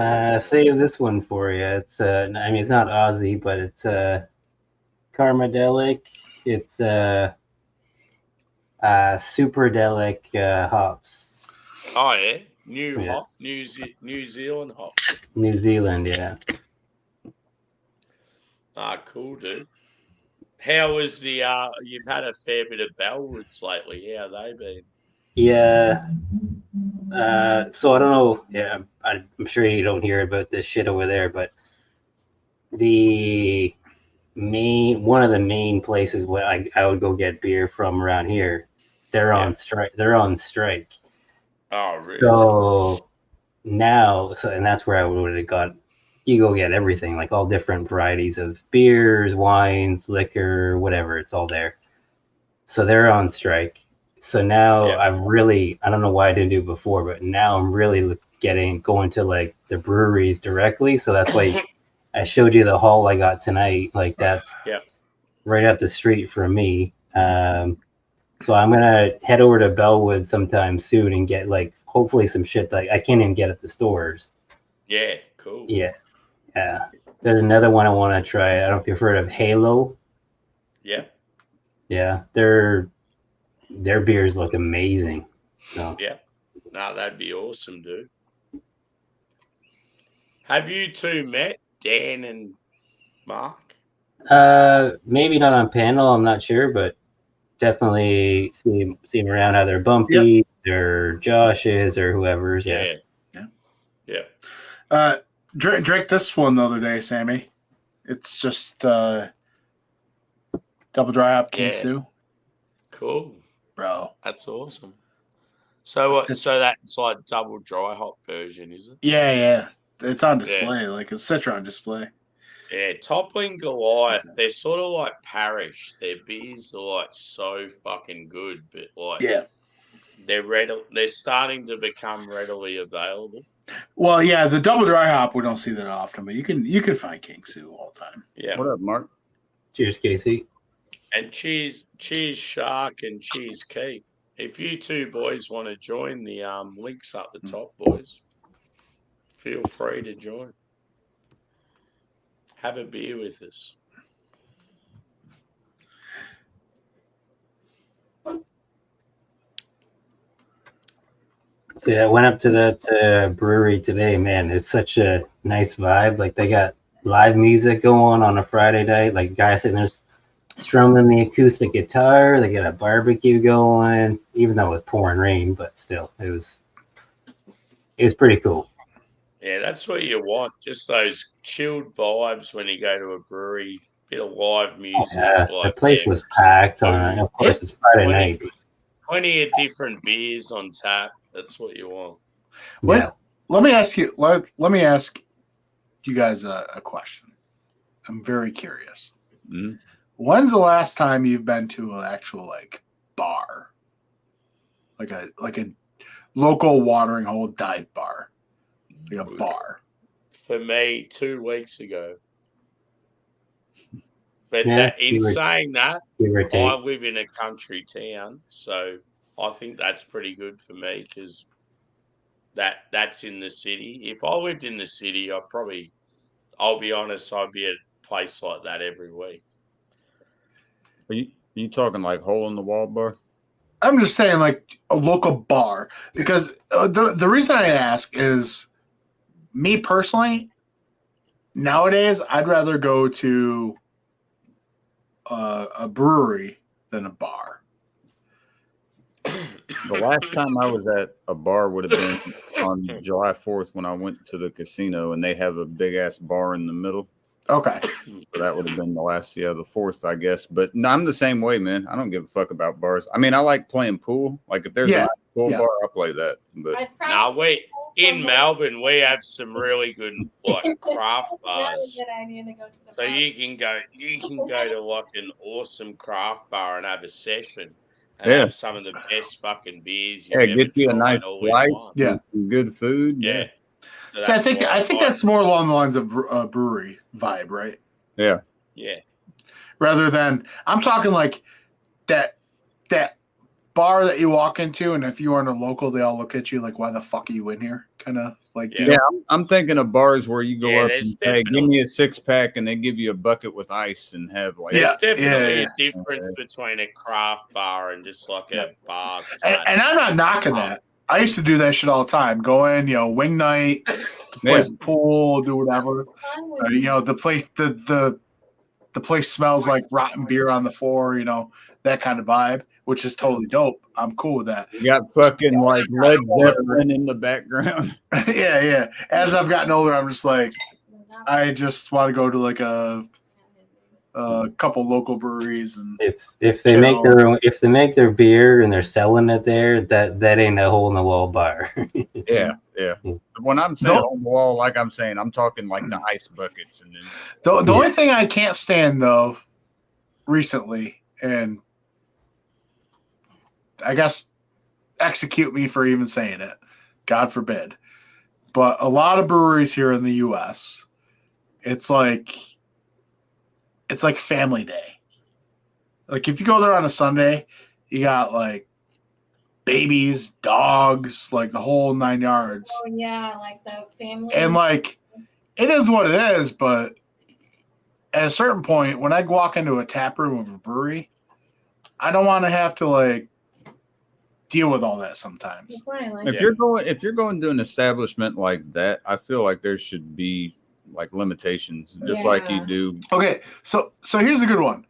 you. Save this one for you. It's I mean it's not Aussie, but it's Karmadelic. It's Superdelic hops. Oh yeah, new Yeah. hop, New Zealand hop. New Zealand, yeah. Ah, cool, dude. How was the? You've had a fair bit of Bellwoods lately. How they been? Yeah. So I don't know. Yeah, I'm sure you don't hear about this shit over there, but one of the main places where I would go get beer from around here, they're on strike. They're on strike. Oh, really? So now, and that's where I would have got. You go get everything, like all different varieties of beers, wines, liquor, whatever. It's all there. So they're on strike. So now Yeah. I don't know why I didn't do it before, but now I'm really going to like the breweries directly. So that's why I showed you the haul I got tonight. Like that's Yeah. right up the street from me. So I'm gonna head over to Bellwood sometime soon and get like hopefully some shit that I can't even get at the stores. Yeah, cool. Yeah. There's another one I want to try. I don't know if you've heard of Halo. Yeah, Yeah, their beers look amazing. So yeah. No, that'd be awesome, dude. Have you two met, Dan and Mark? maybe not on panel, I'm not sure, but definitely see them around either Bumpy or Josh is or whoever's. Yeah. Yeah. Drank this one the other day, Sammy. It's just double dry hop King Yeah. Sue, Cool. bro. That's awesome. So that's like double dry hop version, is it? Yeah. It's on display. Like it's Citra on display. Yeah, Toppling Goliath, they're sort of like Parish. Their beers are like so fucking good, but like Yeah. they're starting to become readily available. Well, yeah, the double dry hop we don't see that often, but you can find King Sue all the time. Yeah. What up, Mark? Cheers, Casey. And cheers Shark and cheers Keith. If you two boys want to join, the links up the top, boys. Feel free to join. Have a beer with us. So yeah, I went up to that brewery today. Man, it's such a nice vibe. Like they got live music going on a Friday night. Like guys sitting there strumming the acoustic guitar. They got a barbecue going, even though it was pouring rain, but still, it was pretty cool. Yeah, that's what you want. Just those chilled vibes when you go to a brewery. Bit of live Oh, music, yeah, the like place was packed on. Of course, it's Friday 20, night. 20 of different beers on tap. That's what you want. Yeah. Let me ask you. Let me ask you guys a question. I'm very curious. Mhm. When's the last time you've been to an actual like bar, like a local watering hole dive bar, like a bar? For me, 2 weeks ago. But Yeah, that in give or, saying that, give or I take. live in a country town, so I think that's pretty good for me because that's in the city. If I lived in the city, I'll be honest, I'd be at a place like that every week. Are you talking like hole in the wall bar? I'm just saying, like a local bar, because the reason I ask is, me personally, nowadays I'd rather go to a brewery than a bar. The last time I was at a bar would have been on July 4th when I went to the casino, and they have a big ass bar in the middle. Okay. So that would have been the 4th, I guess. But no, I'm the same way, man. I don't give a fuck about bars. I mean, I like playing pool. Like if there's a Yeah. nice pool Yeah. bar, I'll play that. But I'd Now probably in Melbourne, we have some really good like craft That was bars. a good idea to go to the So bar. you can go to like an awesome craft bar and have a session and yeah, have some of the best fucking beers you've yeah, ever get you a tried nice all flight, in one. Yeah. some good food. Yeah. So I think why that's more along the lines of brewery vibe, right? Yeah. yeah. Rather than, I'm talking like that bar that you walk into, and if you aren't a local, they all look at you like, "Why the fuck are you in here?" Kind of like Yeah. deal. Yeah, I'm thinking of bars where you go Yeah, up there's and say, "Give definitely- me a 6-pack," and they give you a bucket with ice and have like. There's Yeah, definitely yeah. a difference between a craft bar and just like Yeah. a bar. And I'm not knocking that. I used to do that shit all the time. Go in, wing night, play some pool, do whatever. It's fun when The place the place smells like rotten beer on the floor. That kind of vibe, which is totally dope. I'm cool with that. You got fucking like Led Zeppelin in the background. Yeah. As I've gotten older, I'm just like, I just want to go to like a couple local breweries and If they make their beer and they're selling it there, that ain't a hole in the wall bar. Yeah. When I'm saying on the wall, like I'm saying, I'm talking like the ice buckets and then. the only thing I can't stand though, recently, and I guess execute me for even saying it, God forbid, but a lot of breweries here in the U.S., it's like family day. Like if you go there on a Sunday, you got like babies, dogs, like the whole 9 yards. Oh yeah, like the family. And like it is what it is, but at a certain point, when I walk into a tap room of a brewery, I don't want to have to like deal with all that sometimes. It's fine, like, If you're going to an establishment like that, I feel like there should be like limitations, just like you Yeah. do. Okay, so here's a good one.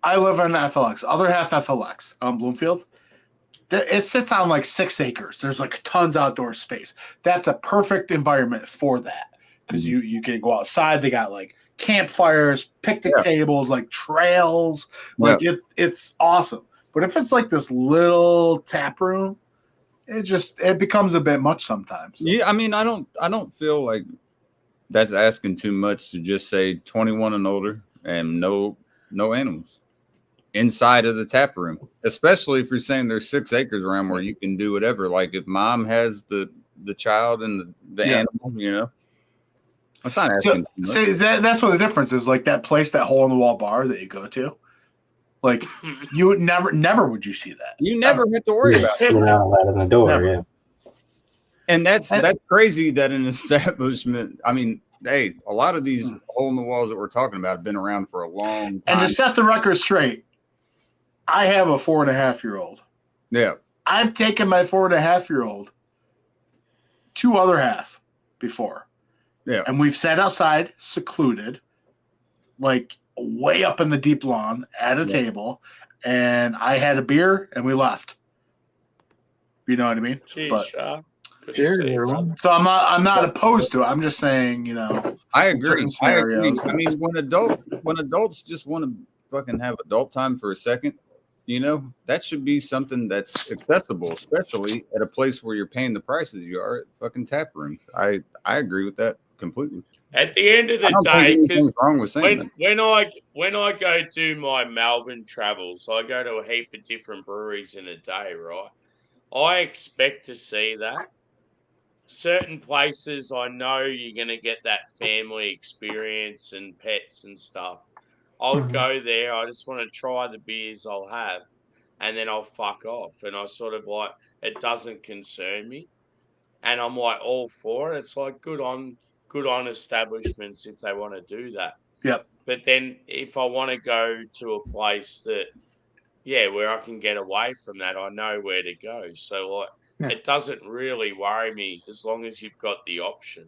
I live on FLX, other half FLX, Bloomfield. It sits on like 6 acres. There's like tons outdoor space. That's a perfect environment for that because you can go outside. They got like campfires, picnic tables, like trails. Like it's awesome. But if it's like this little tap room, it becomes a bit much sometimes. Yeah, I mean, I don't feel like that's asking too much to just say 21 and older and no animals inside of the tap room, especially if you're saying there's 6 acres around where you can do whatever. Like if mom has the child and the animal, that's not asking too much. See, that's what the difference is. Like that place, that hole in the wall bar that you go to, like you would never would you see that. You never have to worry about it. You're not allowed in the door. Never. Yeah. And that's crazy that an establishment, I mean, hey, a lot of these hole in the walls that we're talking about have been around for a long time. And to set the record straight, I have a 4.5-year-old. Yeah. I've taken my 4.5-year-old to other half before. Yeah. And we've sat outside, secluded, like way up in the deep lawn at a table, and I had a beer and we left. You know what I mean? Jeez, But- Shark. Sure, everyone. So I'm not opposed to it. I'm just saying, you know, I in agree. certain I agree. scenarios, I mean, when adults just want to fucking have adult time for a second, you know, that should be something that's accessible, especially at a place where you're paying the prices you are at fucking tap rooms. I agree with that completely. At the end of I the don't think day, because anything's wrong with saying that. when I go do my Melbourne travels, I go to a heap of different breweries in a day, right? I expect to see that. Certain places I know you're going to get that family experience and pets and stuff. I'll go there. I just want to try the beers I'll have, and then I'll fuck off. And I sort of like, it doesn't concern me. And I'm like all for it. It's like good on establishments if they want to do that. Yep. But then if I want to go to a place that, yeah, where I can get away from that, I know where to go. So like, it doesn't really worry me as long as you've got the option.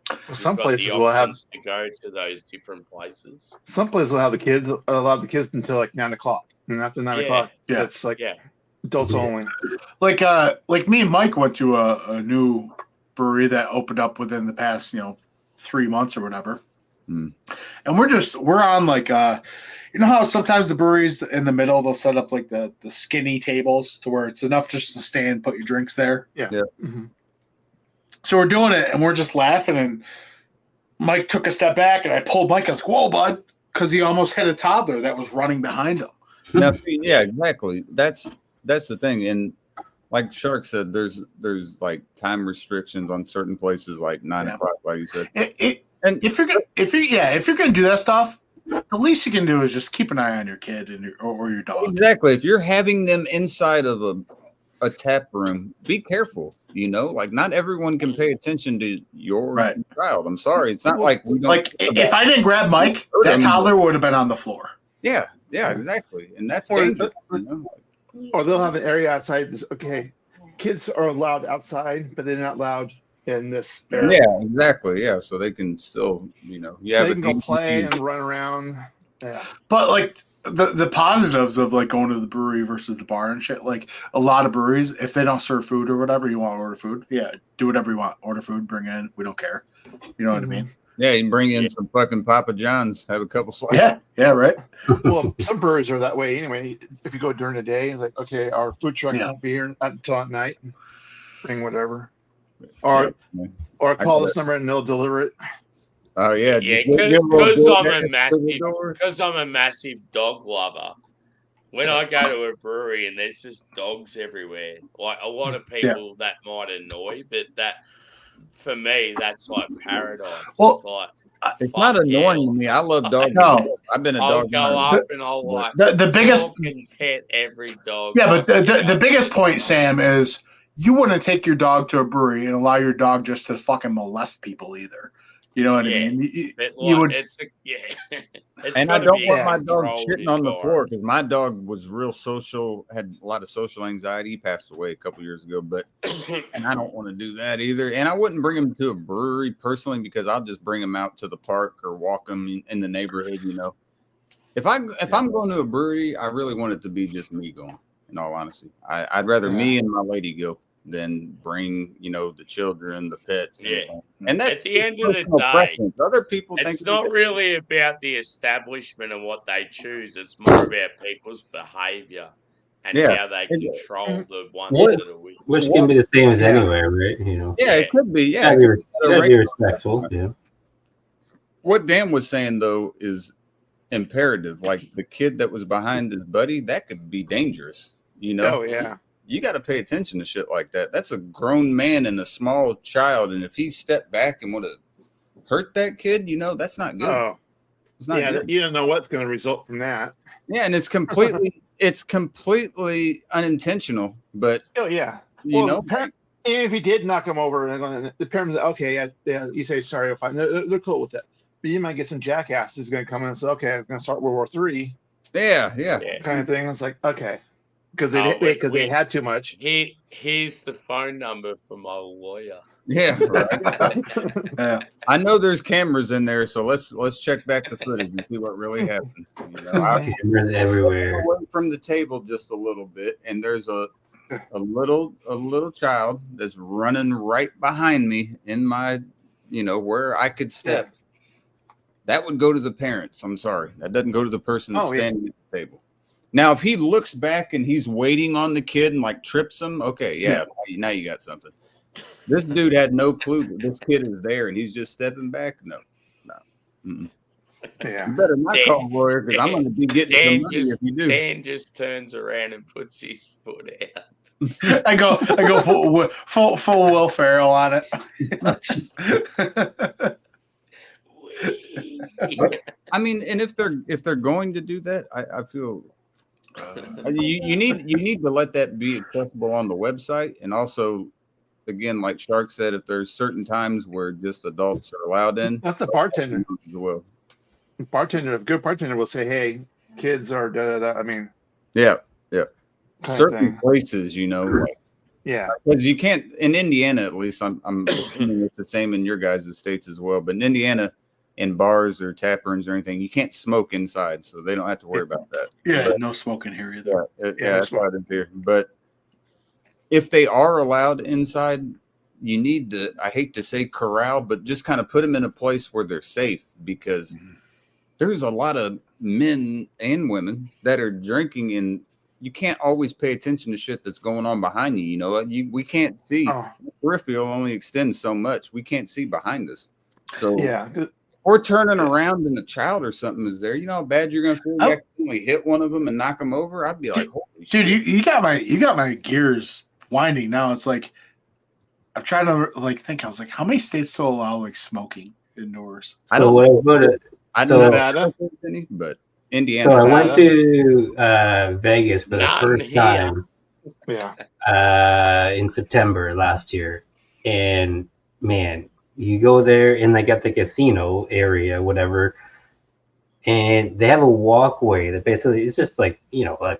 Well, some You've got places the will have options to go to those different places. some places will have the kids allow the kids until like 9 o'clock, and after 9 o'clock, Yeah. it's like Yeah. adults only. like me and Mike went to a new brewery that opened up within the past 3 months or whatever, and we're on like you know how sometimes the breweries in the middle they'll set up like the skinny tables to where it's enough just to stand and put your drinks there. Yeah. Yeah. So we're doing it and we're just laughing, and Mike took a step back and I pulled Mike. I was like, "Whoa, bud," because he almost hit a toddler that was running behind him. Now, see, yeah, exactly. That's the thing. And like Shark said, there's like time restrictions on certain places, like 9 o'clock, like you said. And if you're gonna do that stuff, the least you can do is just keep an eye on your kid and or your dog. Exactly. If you're having them inside of a tap room, be careful. You know, like not everyone can pay attention to your child. I'm sorry. It's not like we don't Like if I didn't grab Mike, that toddler would have been on the floor. Yeah, exactly. And that's Or, dangerous. You know? or they'll have an area outside. Okay, kids are allowed outside, but they're not allowed in this area. Yeah, exactly. Yeah, so they can still, you have they can go play and run around. Yeah, But like the positives of like going to the brewery versus the bar and shit, like a lot of breweries, if they don't serve food or whatever, you want to order food, do whatever you want. Order food, bring in, we don't care. You know what I mean? Yeah, you can bring in some fucking Papa John's, have a couple slices. Yeah, right. well, some breweries are that way anyway. If you go during the day, like okay, our food truck won't be here until at night. Bring whatever, or call this number and they'll deliver it. Oh yeah, because I'm a massive dog lover. When I go to a brewery and there's just dogs everywhere, like a lot of people that might annoy, but that for me that's like paradise. Well, it's not annoying to me. I love dogs. No. I've been a I'll dog. go up and I'll like the biggest and pet every dog. Yeah, but the biggest point, Sam, is you wouldn't take your dog to a brewery and allow your dog just to fucking molest people either. You know what I mean? You would. And I don't want my dog shitting on the floor because my dog was real social, had a lot of social anxiety. He passed away a couple years ago, and I don't want to do that either. And I wouldn't bring him to a brewery personally because I'll just bring him out to the park or walk him in the neighborhood. If I'm going to a brewery, I really want it to be just me going. In all honesty, I'd rather me and my lady go than bring the children, the pets. And that's at the end of the day. Preference. Other people think it's not really about the establishment and what they choose. It's more about people's behaviour and how they control the ones that are with. Which can be the same as anywhere, right? Yeah, it could be. Yeah, be respectful. Yeah. What Dan was saying though is imperative. Like the kid that was behind his buddy, that could be dangerous. Oh yeah. You got to pay attention to shit like that. That's a grown man and a small child, and if he stepped back and would have hurt that kid, that's not good. Oh, it's not good. You don't know what's going to result from that. Yeah, and it's completely unintentional. But even if he did knock him over, the parents, okay, you say sorry, fine. They're cool with it. But you might get some jackass who's going to come in and say, okay, I'm going to start World War III. Yeah, kind of thing. It's like okay. Because they had too much. Here's the phone number for my lawyer. Yeah, right. I know there's cameras in there, so let's check back the footage and see what really happened. Cameras everywhere. Away from the table just a little bit, and there's a a little child that's running right behind me in my, where I could step, that would go to the parents. I'm sorry. That doesn't go to the person that's standing at the table. Now, if he looks back and he's waiting on the kid and like trips him, okay, yeah. Now you got something. This dude had no clue that this kid is there and he's just stepping back. No. Mm-mm. Yeah. You better not call a lawyer because I'm going to be getting some money if you do. Dan just turns around and puts his foot out. I go full Will Ferrell on it. I mean, and if they're going to do that, I feel you need to let that be accessible on the website, and also, again, like Shark said, if there's certain times where just adults are allowed in, That's the bartender. as well. A good bartender will say, "Hey, kids are da da da." I mean, Yeah. kind of Certain thing. places, like, Yeah. because you can't in Indiana, at least. I'm assuming it's the same in your guys' states as well. But in Indiana, in bars or tap rooms or anything, you can't smoke inside, so they don't have to worry about that. Yeah, But, no smoking here either. that's why it's here. But if they are allowed inside, you need to, I hate to say corral, but just kind of put them in a place where they're safe, because there's a lot of men and women that are drinking, and you can't always pay attention to shit that's going on behind you. We can't see. Oh, Peripheral only extends so much. We can't see behind us. So yeah. or turning around and a child or something is there. You know how bad you're gonna feel. You accidentally hit one of them and knock them over. I'd be like, holy shit. Dude, you got my gears winding now. It's like I'm trying to think. I was like, how many states still allow like smoking indoors? I So don't what I go to, I so- don't Nevada. know if there's any, but Indiana. so I went to Vegas for the Not first here. time Yeah. in September last year, and man, you go there and they got the casino area, whatever, and they have a walkway that basically is just like a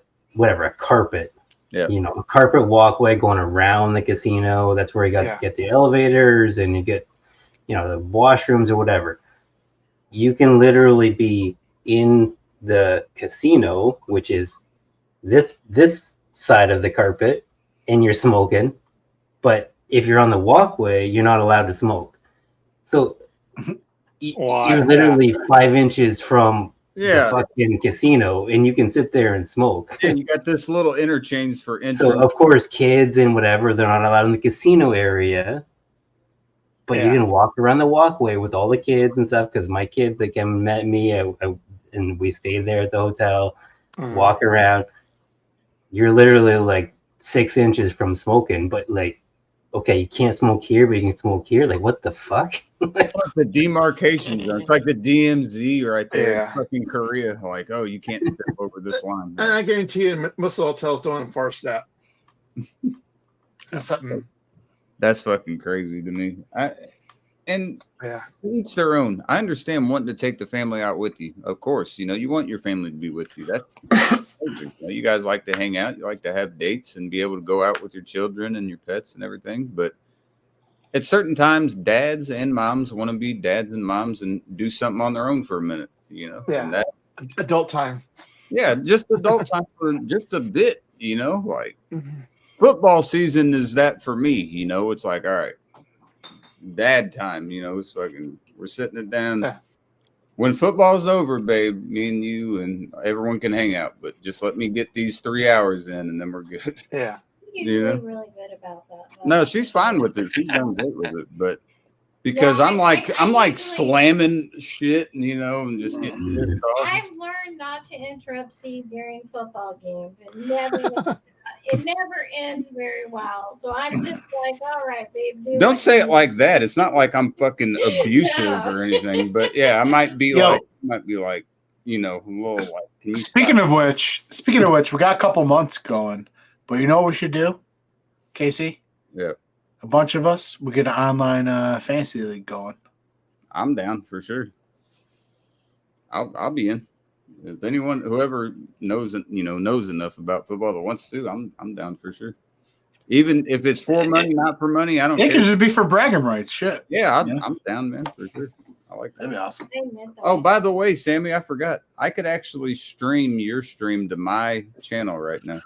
carpet. Yeah. A carpet walkway going around the casino. That's where you got to get the elevators and you get, the washrooms or whatever. You can literally be in the casino, which is this side of the carpet, and you're smoking. But if you're on the walkway, you're not allowed to smoke. So you're literally 5 inches from the fucking casino, and you can sit there and smoke. And you got this little interchange for entrance. So of course, kids and whatever, they're not allowed in the casino area. But you can walk around the walkway with all the kids and stuff. Because my kids, they came and met me, and we stayed there at the hotel. Walk around. You're literally like 6 inches from smoking, but like, okay, you can't smoke here, but you can smoke here. Like, what the fuck? It's like the demarcation zone. It's like the DMZ right there in fucking Korea. Like, oh, you can't step over this line. And I guarantee you, most hotels don't enforce that. That's something. That's fucking crazy to me. And each their own. I understand wanting to take the family out with you. Of course, you want your family to be with you. That's crazy. You guys like to hang out. You like to have dates and be able to go out with your children and your pets and everything. But at certain times, dads and moms want to be dads and moms and do something on their own for a minute. Yeah. And Adult time. Yeah, just adult time for just a bit. Like football season is that for me. It's like, all right, dad time. It's fucking. We're sitting it down. Yeah. When football's over, babe, me and you and everyone can hang out, but just let me get these 3 hours in, and then we're good. Yeah. Usually really good about that. though. No, she's fine with it. She's done great with it, but because Yeah, I'm like slamming shit, and just getting pissed off. I've learned not to interrupt Steve during football games. It never ends very well. So I'm just like, all right, babe. Don't say it like that. It's not like I'm fucking abusive or anything, but yeah, I might be like, a little like. Speaking of which, we got a couple months going, but you know what we should do, Casey? Yeah. A bunch of us, we get an online fantasy league going. I'm down for sure. I'll be in. If anyone, whoever knows enough about football that wants to, I'm down for sure. Even if it's for money, not for money, I don't care. It could just be for bragging rights. Shit. Yeah, I'm down, man, for sure. I like that. That'd be awesome. Oh, by the way, Sammy, I forgot. I could actually stream your stream to my channel right now.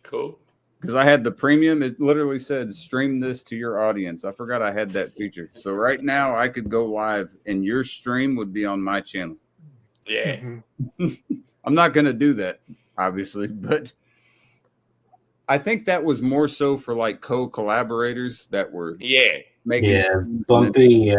Cool. because I had the premium. It literally said stream this to your audience. I forgot I had that feature. So right now I could go live and your stream would be on my channel. Yeah. Mhm. I'm not going to do that, obviously, but I think that was more so for like co-collaborators that were Yeah. making. Yeah, streams and then- Bumpy.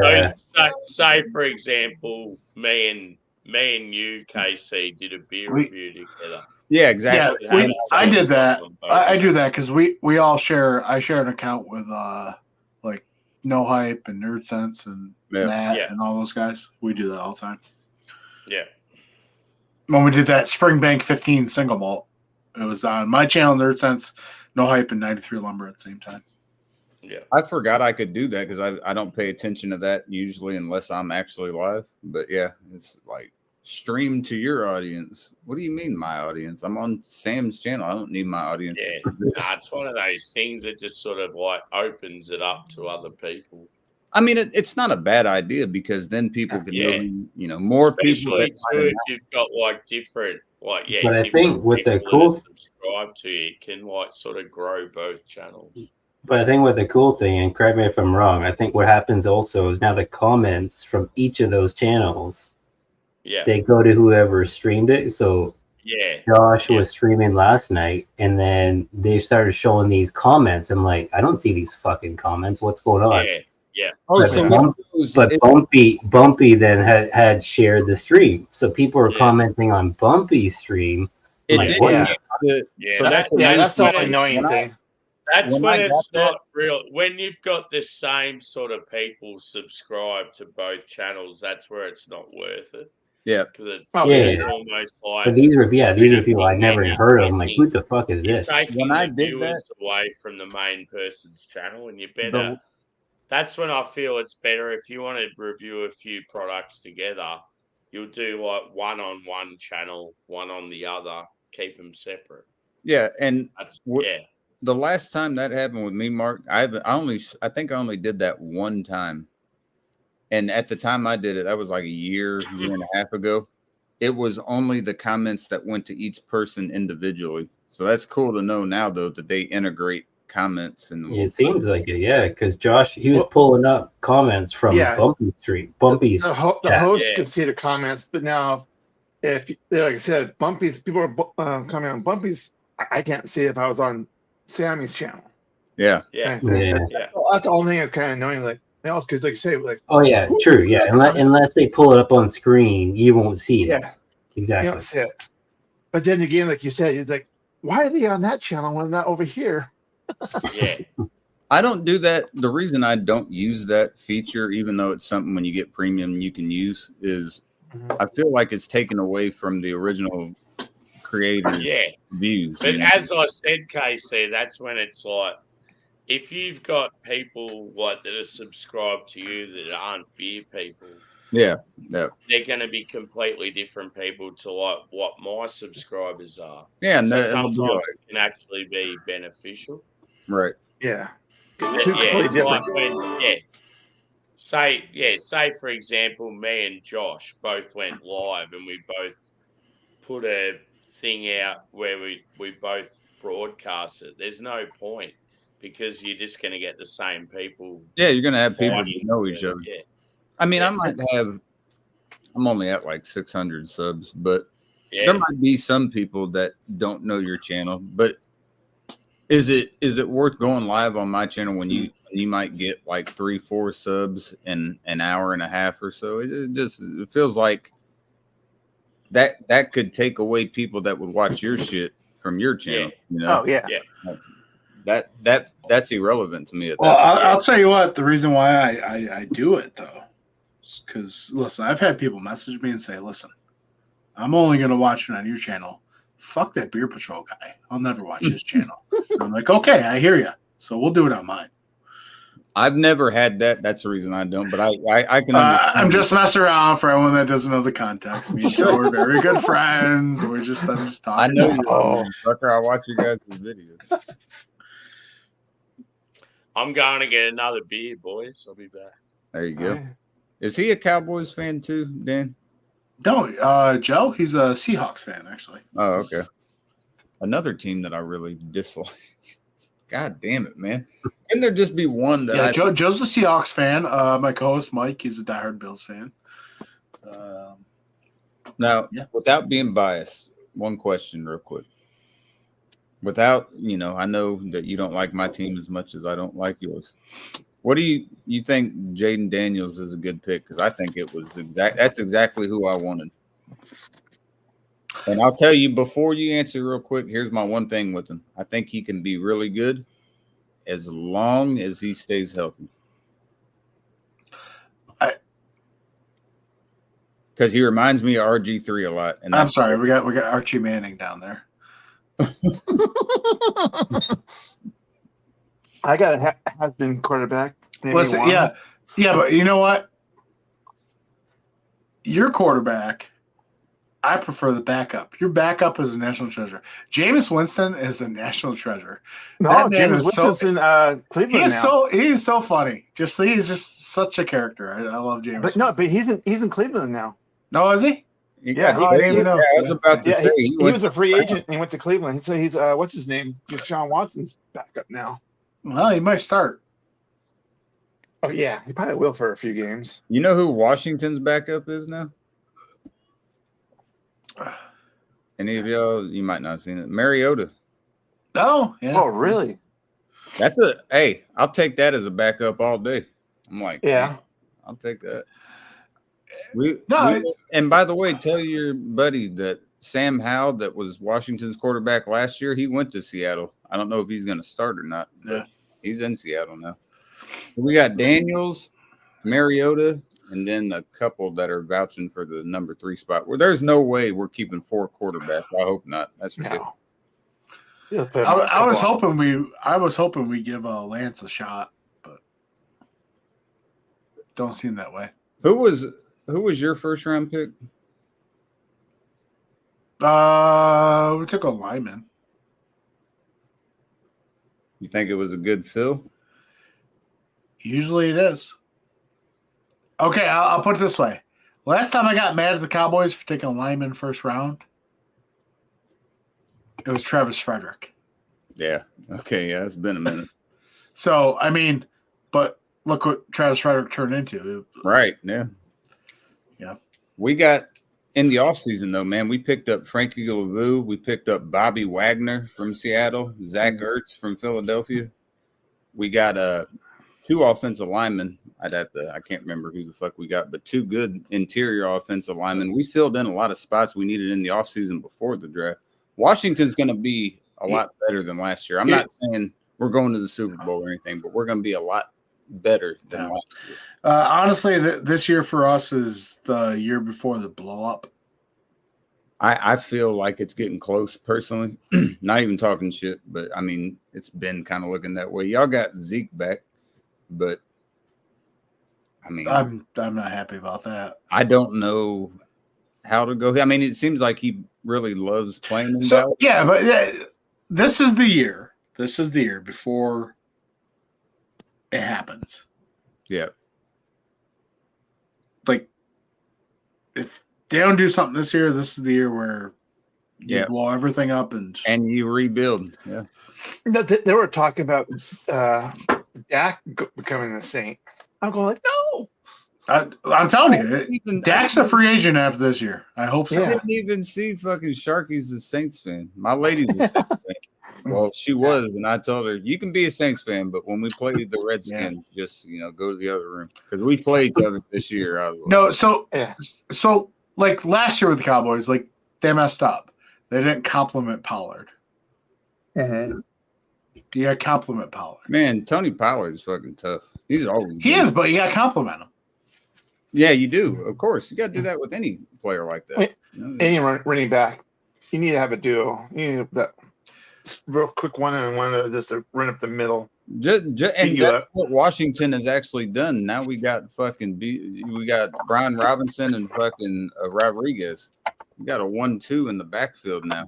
Say for example, me and you, KC, did a beer We- review together. Yeah, exactly. Yeah, I did that. On both I of do us. that because we all share. I share an account with like No Hype and Nerd Sense and Yeah. Matt Yeah. and all those guys. We do that all the time. Yeah. When we did that Springbank 15 single malt, it was on my channel, Nerd Sense, No Hype, and 93 Lumber at the same time. Yeah. I forgot I could do that because I don't pay attention to that usually unless I'm actually live. But yeah, it's like stream to your audience. What do you mean my audience? I'm on Sam's channel. I don't need my audience. Yeah. for this. Nah, it's one of those things that just sort of like opens it up to other people. I mean, it's not a bad idea because then people can Yeah. really, more people. Especially that too if you've got like different, like But I different think with the people that cool- are subscribed to you, it can like sort of grow both channels. But I think with the cool thing, and correct me if I'm wrong, I think what happens also is now the comments from each of those channels, Yeah. they go to whoever streamed it. So Yeah. Josh Yeah. was streaming last night, and then they started showing these comments. I'm like, I don't see these fucking comments. What's going on? Yeah. Yeah. Oh, But so Bump- what it was- But Bumpy then had shared the stream, so people were Yeah. commenting on Bumpy's stream. it like, did what? Yeah. Yeah. So That- That's the when only it- annoying when I- thing. That's When when I it's got that- not real. When you've got the same sort of people subscribed to both channels, that's where it's not worth it. Yeah. Because it's, Oh, yeah. it's almost like But these are these are people I'd Anything never even heard of. I'm like, who the fuck is you're this? taking When I the did viewers away from the main person's channel, and you better. The- That's when I feel it's better if you want to review a few products together. You'll do like one on one channel, one on the other. Keep them separate. Yeah, and That's What- yeah. the last time that happened with me, Mark, I think I only did that one time. And at the time I did it, that was like a year and a half ago. It was only the comments that went to each person individually. So that's cool to know now, though, that they integrate comments and It seems like it, yeah. Because Josh, he was Well- pulling up comments from Yeah. Bumpy Street, Bumpy's. The chat. host Yeah. can see the comments, but now, if like I said, Bumpy's people are commenting on Bumpy's. I can't see if I was on Sammy's channel. yeah. Yeah. Yeah. That's, Yeah. that's the only thing that's kind of annoying. Like else, because like you say, like Oh yeah, true. Yeah, unless they pull it up on screen, you won't see it. yeah, you Exactly. don't see it. But then again, like you said, you're like, why are they on that channel when not over here? Yeah. I don't do that. The reason I don't use that feature, even though it's something when you get premium you can use, is Mhm. I feel like it's taken away from the original creator Yeah. views. But you know? as I said, KC, that's when it's like, if you've got people like that are subscribed to you that aren't beer people, yeah, they're going to be completely different people to like what my subscribers are. yeah, and So that, it'll be sometimes like- it can actually be beneficial. right. Yeah, Yeah, completely it's different. like when, say for example, me and Josh both went live and we both put a thing out where we both broadcast it. There's no point because you're just going to get the same people. Yeah, you're gonna have people fighting that know each for it. other. Yeah, I mean, Yeah. I might have. I'm only at like 600 subs, but yeah, there might be some people that don't know your channel. But is it worth going live on my channel when you might get like 3-4 subs in an hour and a half or so? It feels like that could take away people that would watch your shit from your channel. You know, Oh yeah, that's irrelevant to me. At Well, that point. I'll tell you what. The reason why I do it though, because listen, I've had people message me and say, "Listen, I'm only going to watch it on your channel. Fuck that Beer Patrol guy. I'll never watch his channel." And I'm like, okay, I hear you. So we'll do it on mine. I've never had that. That's the reason I don't. But I can understand. I'm just messing around for everyone that doesn't know the context. Me and Joe are very good friends. I'm just I talking. know you Oh. are, fucker. I watch you guys' videos. I'm going to get another beer, boys. I'll be back. There you go. Is he a Cowboys fan too, Dan? No, Joe, he's a Seahawks fan, actually. Oh, okay. Another team that I really dislike. God damn it, man. Can there just be one that Yeah, I Joe's a Seahawks fan. My co-host Mike, he's a diehard Bills fan. now Yeah. without being biased, one question real quick. Without, I know that you don't like my team as much as I don't like yours. What do you think Jaden Daniels is a good pick? Because I think that's exactly who I wanted. And I'll tell you before you answer real quick, here's my one thing with him. I think he can be really good as long as he stays healthy. Because he reminds me of RG3 a lot. And I'm sorry, we got Archie Manning down there. I got a has-been quarterback. Listen, yeah, but you know what? Your quarterback, I prefer the backup. Your backup is a national treasure. Jameis Winston is a national treasure. No, That man Jameis is Winston's in Cleveland now. He is so funny. He's just such a character. I love Jameis. But he's in Cleveland now. No, is he? Yeah, I didn't even know. I was about to Yeah, say he was a free agent and he went to Cleveland. So he's what's his name? Deshaun Watson's backup now. Well, he might start. Oh yeah, he probably will for a few games. You know who Washington's backup is now? Any of y'all? You might not have seen it. Mariota. Oh, yeah. Oh really? Hey, I'll take that as a backup all day. I'm like, Yeah. man, I'll take that. And by the way, tell your buddy that Sam Howell, that was Washington's quarterback last year, he went to Seattle. I don't know if he's going to start or not, but he's in Seattle now. We got Daniels, Mariota, and then a couple that are vouching for the number 3 spot. Well, there's no way we're keeping 4 quarterbacks. I hope not. That's ridiculous. No. I was hoping we give Lance a shot, but don't seem that way. Who was your first round pick? We took a lineman. You think it was a good fill? Usually it is. Okay, I'll put it this way. Last time I got mad at the Cowboys for taking a lineman first round, it was Travis Frederick. Yeah. Okay, yeah, it's been a minute. So, I mean, but look what Travis Frederick turned into. Right, yeah. Yeah. We got in the offseason, though, man, we picked up Frankie Lavu. We picked up Bobby Wagner from Seattle, Zach Ertz from Philadelphia. We got 2 offensive linemen. I can't remember who the fuck we got, but 2 good interior offensive linemen. We filled in a lot of spots we needed in the offseason before the draft. Washington's going to be a lot better than last year. I'm not saying we're going to the Super Bowl or anything, but we're going to be a lot better than last year. Honestly, this year for us is the year before the blow up. I feel like it's getting close personally. Not even talking shit, but I mean, it's been kind of looking that way. Y'all got Zeke back, but I mean, I'm not happy about that. I don't know how to go. I mean, it seems like he really loves playing in So Dallas. yeah, but this is the year. This is the year before it happens. Yeah. Like, if they don't do something this year, this is the year where you blow everything up and you rebuild. Yeah. They were talking about Dak becoming a Saint. I'm going like, no. I'm telling you, Dak's a free agent after this year. I hope so. I didn't even see fucking Sharky's a Saints fan. My lady's a Saints fan. Well, she was, and I told her, you can be a Saints fan, but when we play the Redskins, just, go to the other room. Because we play each other this year. So like last year with the Cowboys, like, they messed up. They didn't compliment Pollard. Mm-hmm. You got to compliment Pollard. Man, Tony Pollard is fucking tough. He's always He is, but you got to compliment him. Yeah, you do. Of course. You got to do that with any player like that. Any running back, you need to have a duo. You need that real quick one and one just to run up the middle. And that's what Washington has actually done. Now we got Brian Robinson and fucking Rodriguez. We got a 1-2 in the backfield now.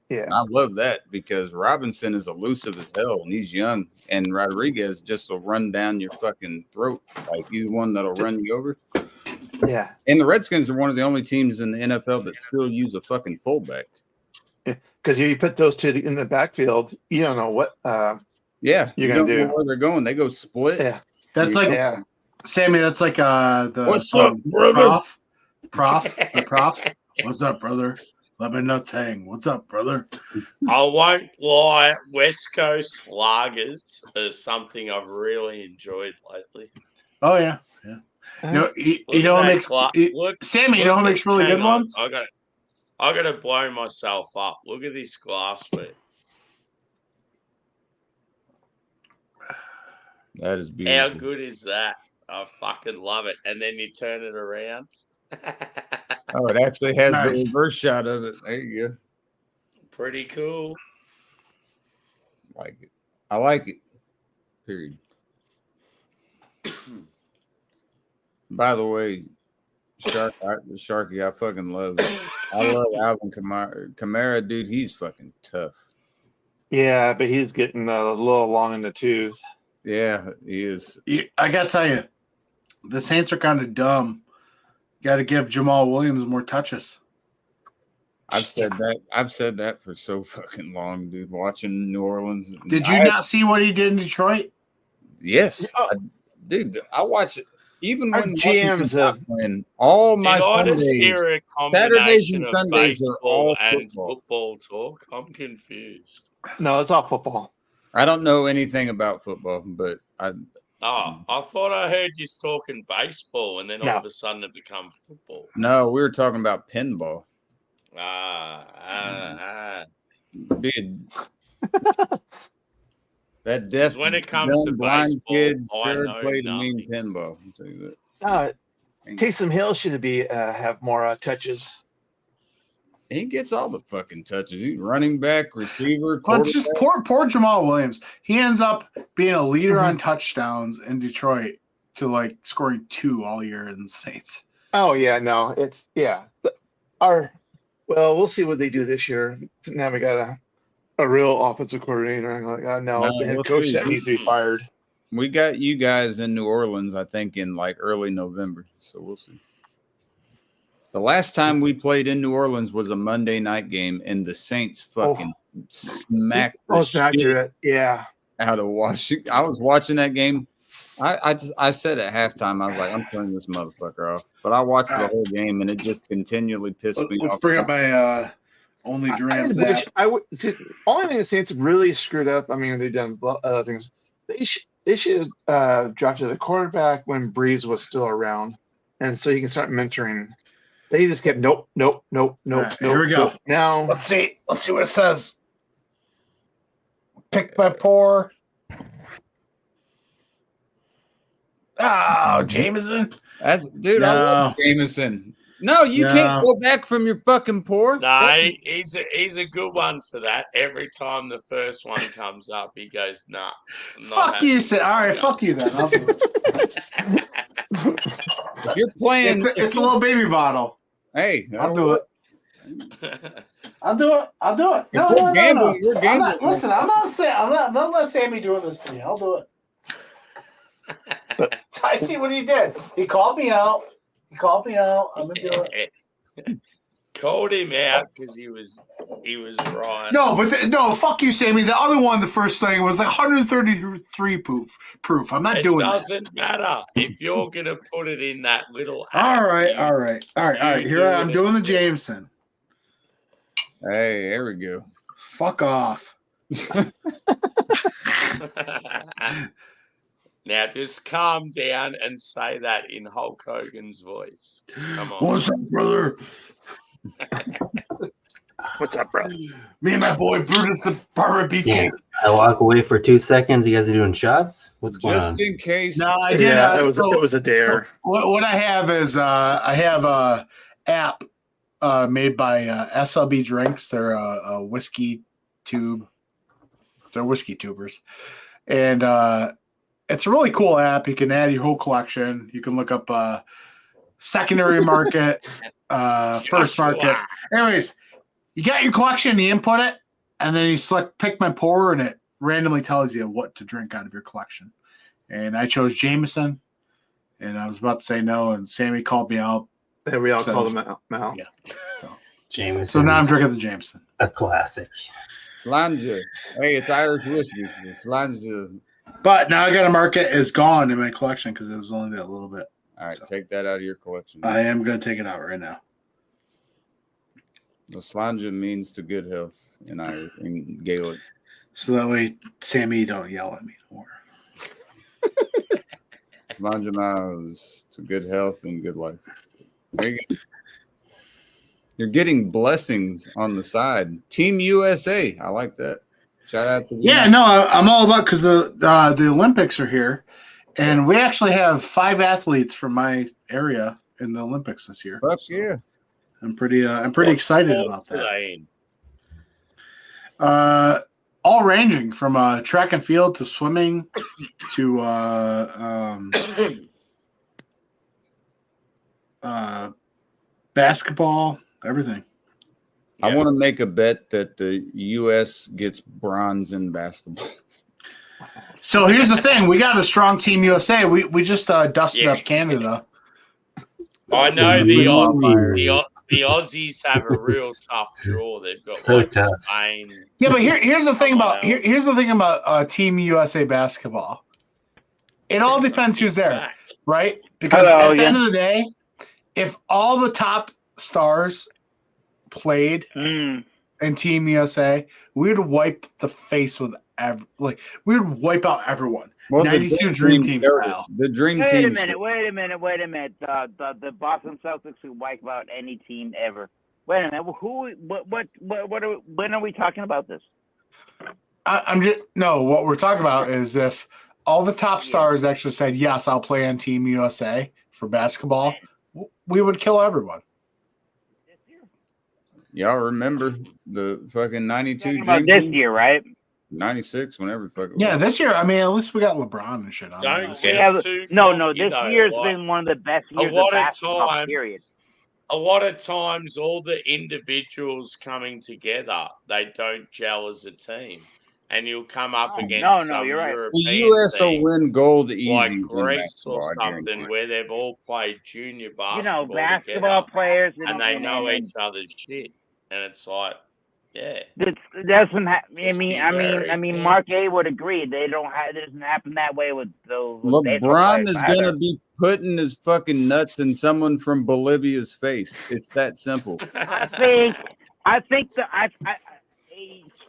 Yeah, and I love that because Robinson is elusive as hell and he's young, and Rodriguez just will run down your fucking throat. Like, he's one that'll run you over. Yeah, and the Redskins are one of the only teams in the NFL that still use a fucking fullback. Because you put those two in the backfield, you don't know what Yeah, You're you gonna don't know do. where they're going. They go split. Yeah. That's like Yeah. Sammy. That's like the What's song up, brother? Prof. What's up, brother? Let me nuts hang. What's up, brother? I won't lie, West Coast lagers is something I've really enjoyed lately. Oh yeah. No, you Look know at what that makes look, Sammy. You know look who at- makes really hang good on, ones? I gotta blow myself up. Look at this glassware. That is How beautiful. good is that? I fucking love it. And then you turn it around. Oh, it actually has Nice. the reverse shot of it. There you go. Pretty cool. Like it. I like it. Period. By the way, Sharky, I fucking love it. I love Alvin Kamara. Kamara, dude, he's fucking tough. Yeah, but he's getting a little long in the tooth. Yeah, he is. I gotta tell you, the Saints are kind of dumb. Got to give Jamal Williams more touches. I've said that for so fucking long, dude. Watching New Orleans. Did you not see what he did in Detroit? Yes, Oh. dude. I watch it even Our when GMs Washington's playing. All my Did I just Sundays. hear a Saturdays combination and of Sundays are all baseball and football. football talk? I'm confused. No, it's all football. I don't know anything about football, but I I thought I heard you talking baseball, and then all No. of a sudden it become football. no. We were talking about pinball. Dude, that deaf, when it comes to dumb, blind baseball, kid I sure know played a mean nothing. pinball. I'll tell you that. Taysom Hill should be have more touches. He gets all the fucking touches. He's running back, receiver, Well, it's just quarterback. poor Jamal Williams. He ends up being a leader Mhm. on touchdowns in Detroit to like scoring 2 all year in the Saints. Oh yeah, no, it's we'll see what they do this year. Now we got a real offensive coordinator. I'm like, no, it's the head we'll coach see. that needs to be fired. We got you guys in New Orleans, I think, in like early November. So we'll see. The last time we played in New Orleans was a Monday night game, and the Saints fucking smacked the shit Yeah. out of Washington. I was watching that game. I said at halftime, I was like, I'm turning this motherfucker off. But I watched the whole game, and it just continually pissed me off. Let's bring up my only Drams app. Only thing the Saints really screwed up. I mean, they've done other things. They should have drafted a quarterback when Breeze was still around, and so you can start mentoring. They just kept nope. Right, here we go. Nope. Now Let's see what it says. Pick by poor. Oh, Jameson. Dude, I love Jameson. No, you can't go back from your fucking poor. No, he's a good one for that. Every time the first one comes up, he goes, "Nah." Fuck you, Sid. All right, fuck you then. I'll do it. If you're playing, it's a little baby bottle. Hey, I'll do it. I'll do it. If we're gambling, we're I'm gambling. listen, I'm not let Sammy doing this to me. I'll do it. I see what he did. He called me out. I'm gonna do it. Called him out because he was right. No, but fuck you, Sammy. The other one, the first thing was like 133 proof. I'm not doing It that. doesn't matter if you're gonna put it in that little. All right. Here I'm doing the Jameson. Hey, there we go. Fuck off. Now just calm down and say that in Hulk Hogan's voice. Come on. What's up, brother? What's up, bro? Me and my boy Brutus the Barber Beefcake. I walk away for 2 seconds. You guys are doing shots? What's going on? Just in case. No, I did. Yeah, it was a dare. What I have is I have a app made by SLB Drinks. They're a whiskey tube. They're whiskey tubers, and it's a really cool app. You can add your whole collection. You can look up secondary market, first market. Anyways, you got your collection, you input it, and then you select pick my pour, and it randomly tells you what to drink out of your collection. And I chose Jameson, and I was about to say no, and Sammy called me out. And we all called him out. Yeah. Jameson. So now I'm drinking the Jameson. A classic. Slanja. Hey, it's Irish whiskey. Slanja. But now I got to mark it as gone in my collection because it was only that little bit. All right, take that out of your collection. I am going to take it out right now. The Slanja means to good health in Gaelic. So that way, Sammy, don't yell at me more. Slanja miles to good health and good life. There you go. You're getting blessings on the side. Team USA. I like that. Shout out to the I'm all about because the Olympics are here, and we actually have 5 athletes from my area in the Olympics this year. Fuck yeah. I'm pretty excited about that. All ranging from track and field to swimming to basketball, everything. I want to make a bet that the U.S. gets bronze in basketball. So here's the thing: we got a strong Team USA. We just dusted up Canada. I know the Aussies have a real tough draw. They've got So like tough. Spain. Yeah, but here's the thing about here's the thing about Team USA basketball. It all depends who's there, right? Because at the end of the day, if all the top stars played in Team USA, we would wipe the face with we would wipe out everyone. Well, 92 Dream Team style. The Dream Wait Team. a minute. The Boston Celtics who wipe out any team ever. Wait a minute. When are we talking about this? What we're talking about is if all the top stars actually said, yes, I'll play on Team USA for basketball, we would kill everyone. Y'all remember the fucking 92 Talking about Dream this Team? year, right? 96, whenever the fuck it Yeah, was. this year, I mean, at least we got LeBron and shit on Don't there. get too No. cocky, This though. year's Like, been one of the best a years lot of of basketball. time- Period. A lot of times, all the individuals coming together, they don't gel as a team, and you'll come up against some you're right. European The U.S. will team win gold easy like in Greece or basketball, I guarantee something it. where they've all played junior You basketball know, basketball together, players and they know each other's shit, and it's like, yeah. It doesn't. I Just be very mean, Mark A would agree. They don't. It doesn't happen that way with those. baseball LeBron players is either. going to be putting his fucking nuts in someone from Bolivia's face. It's that simple. I think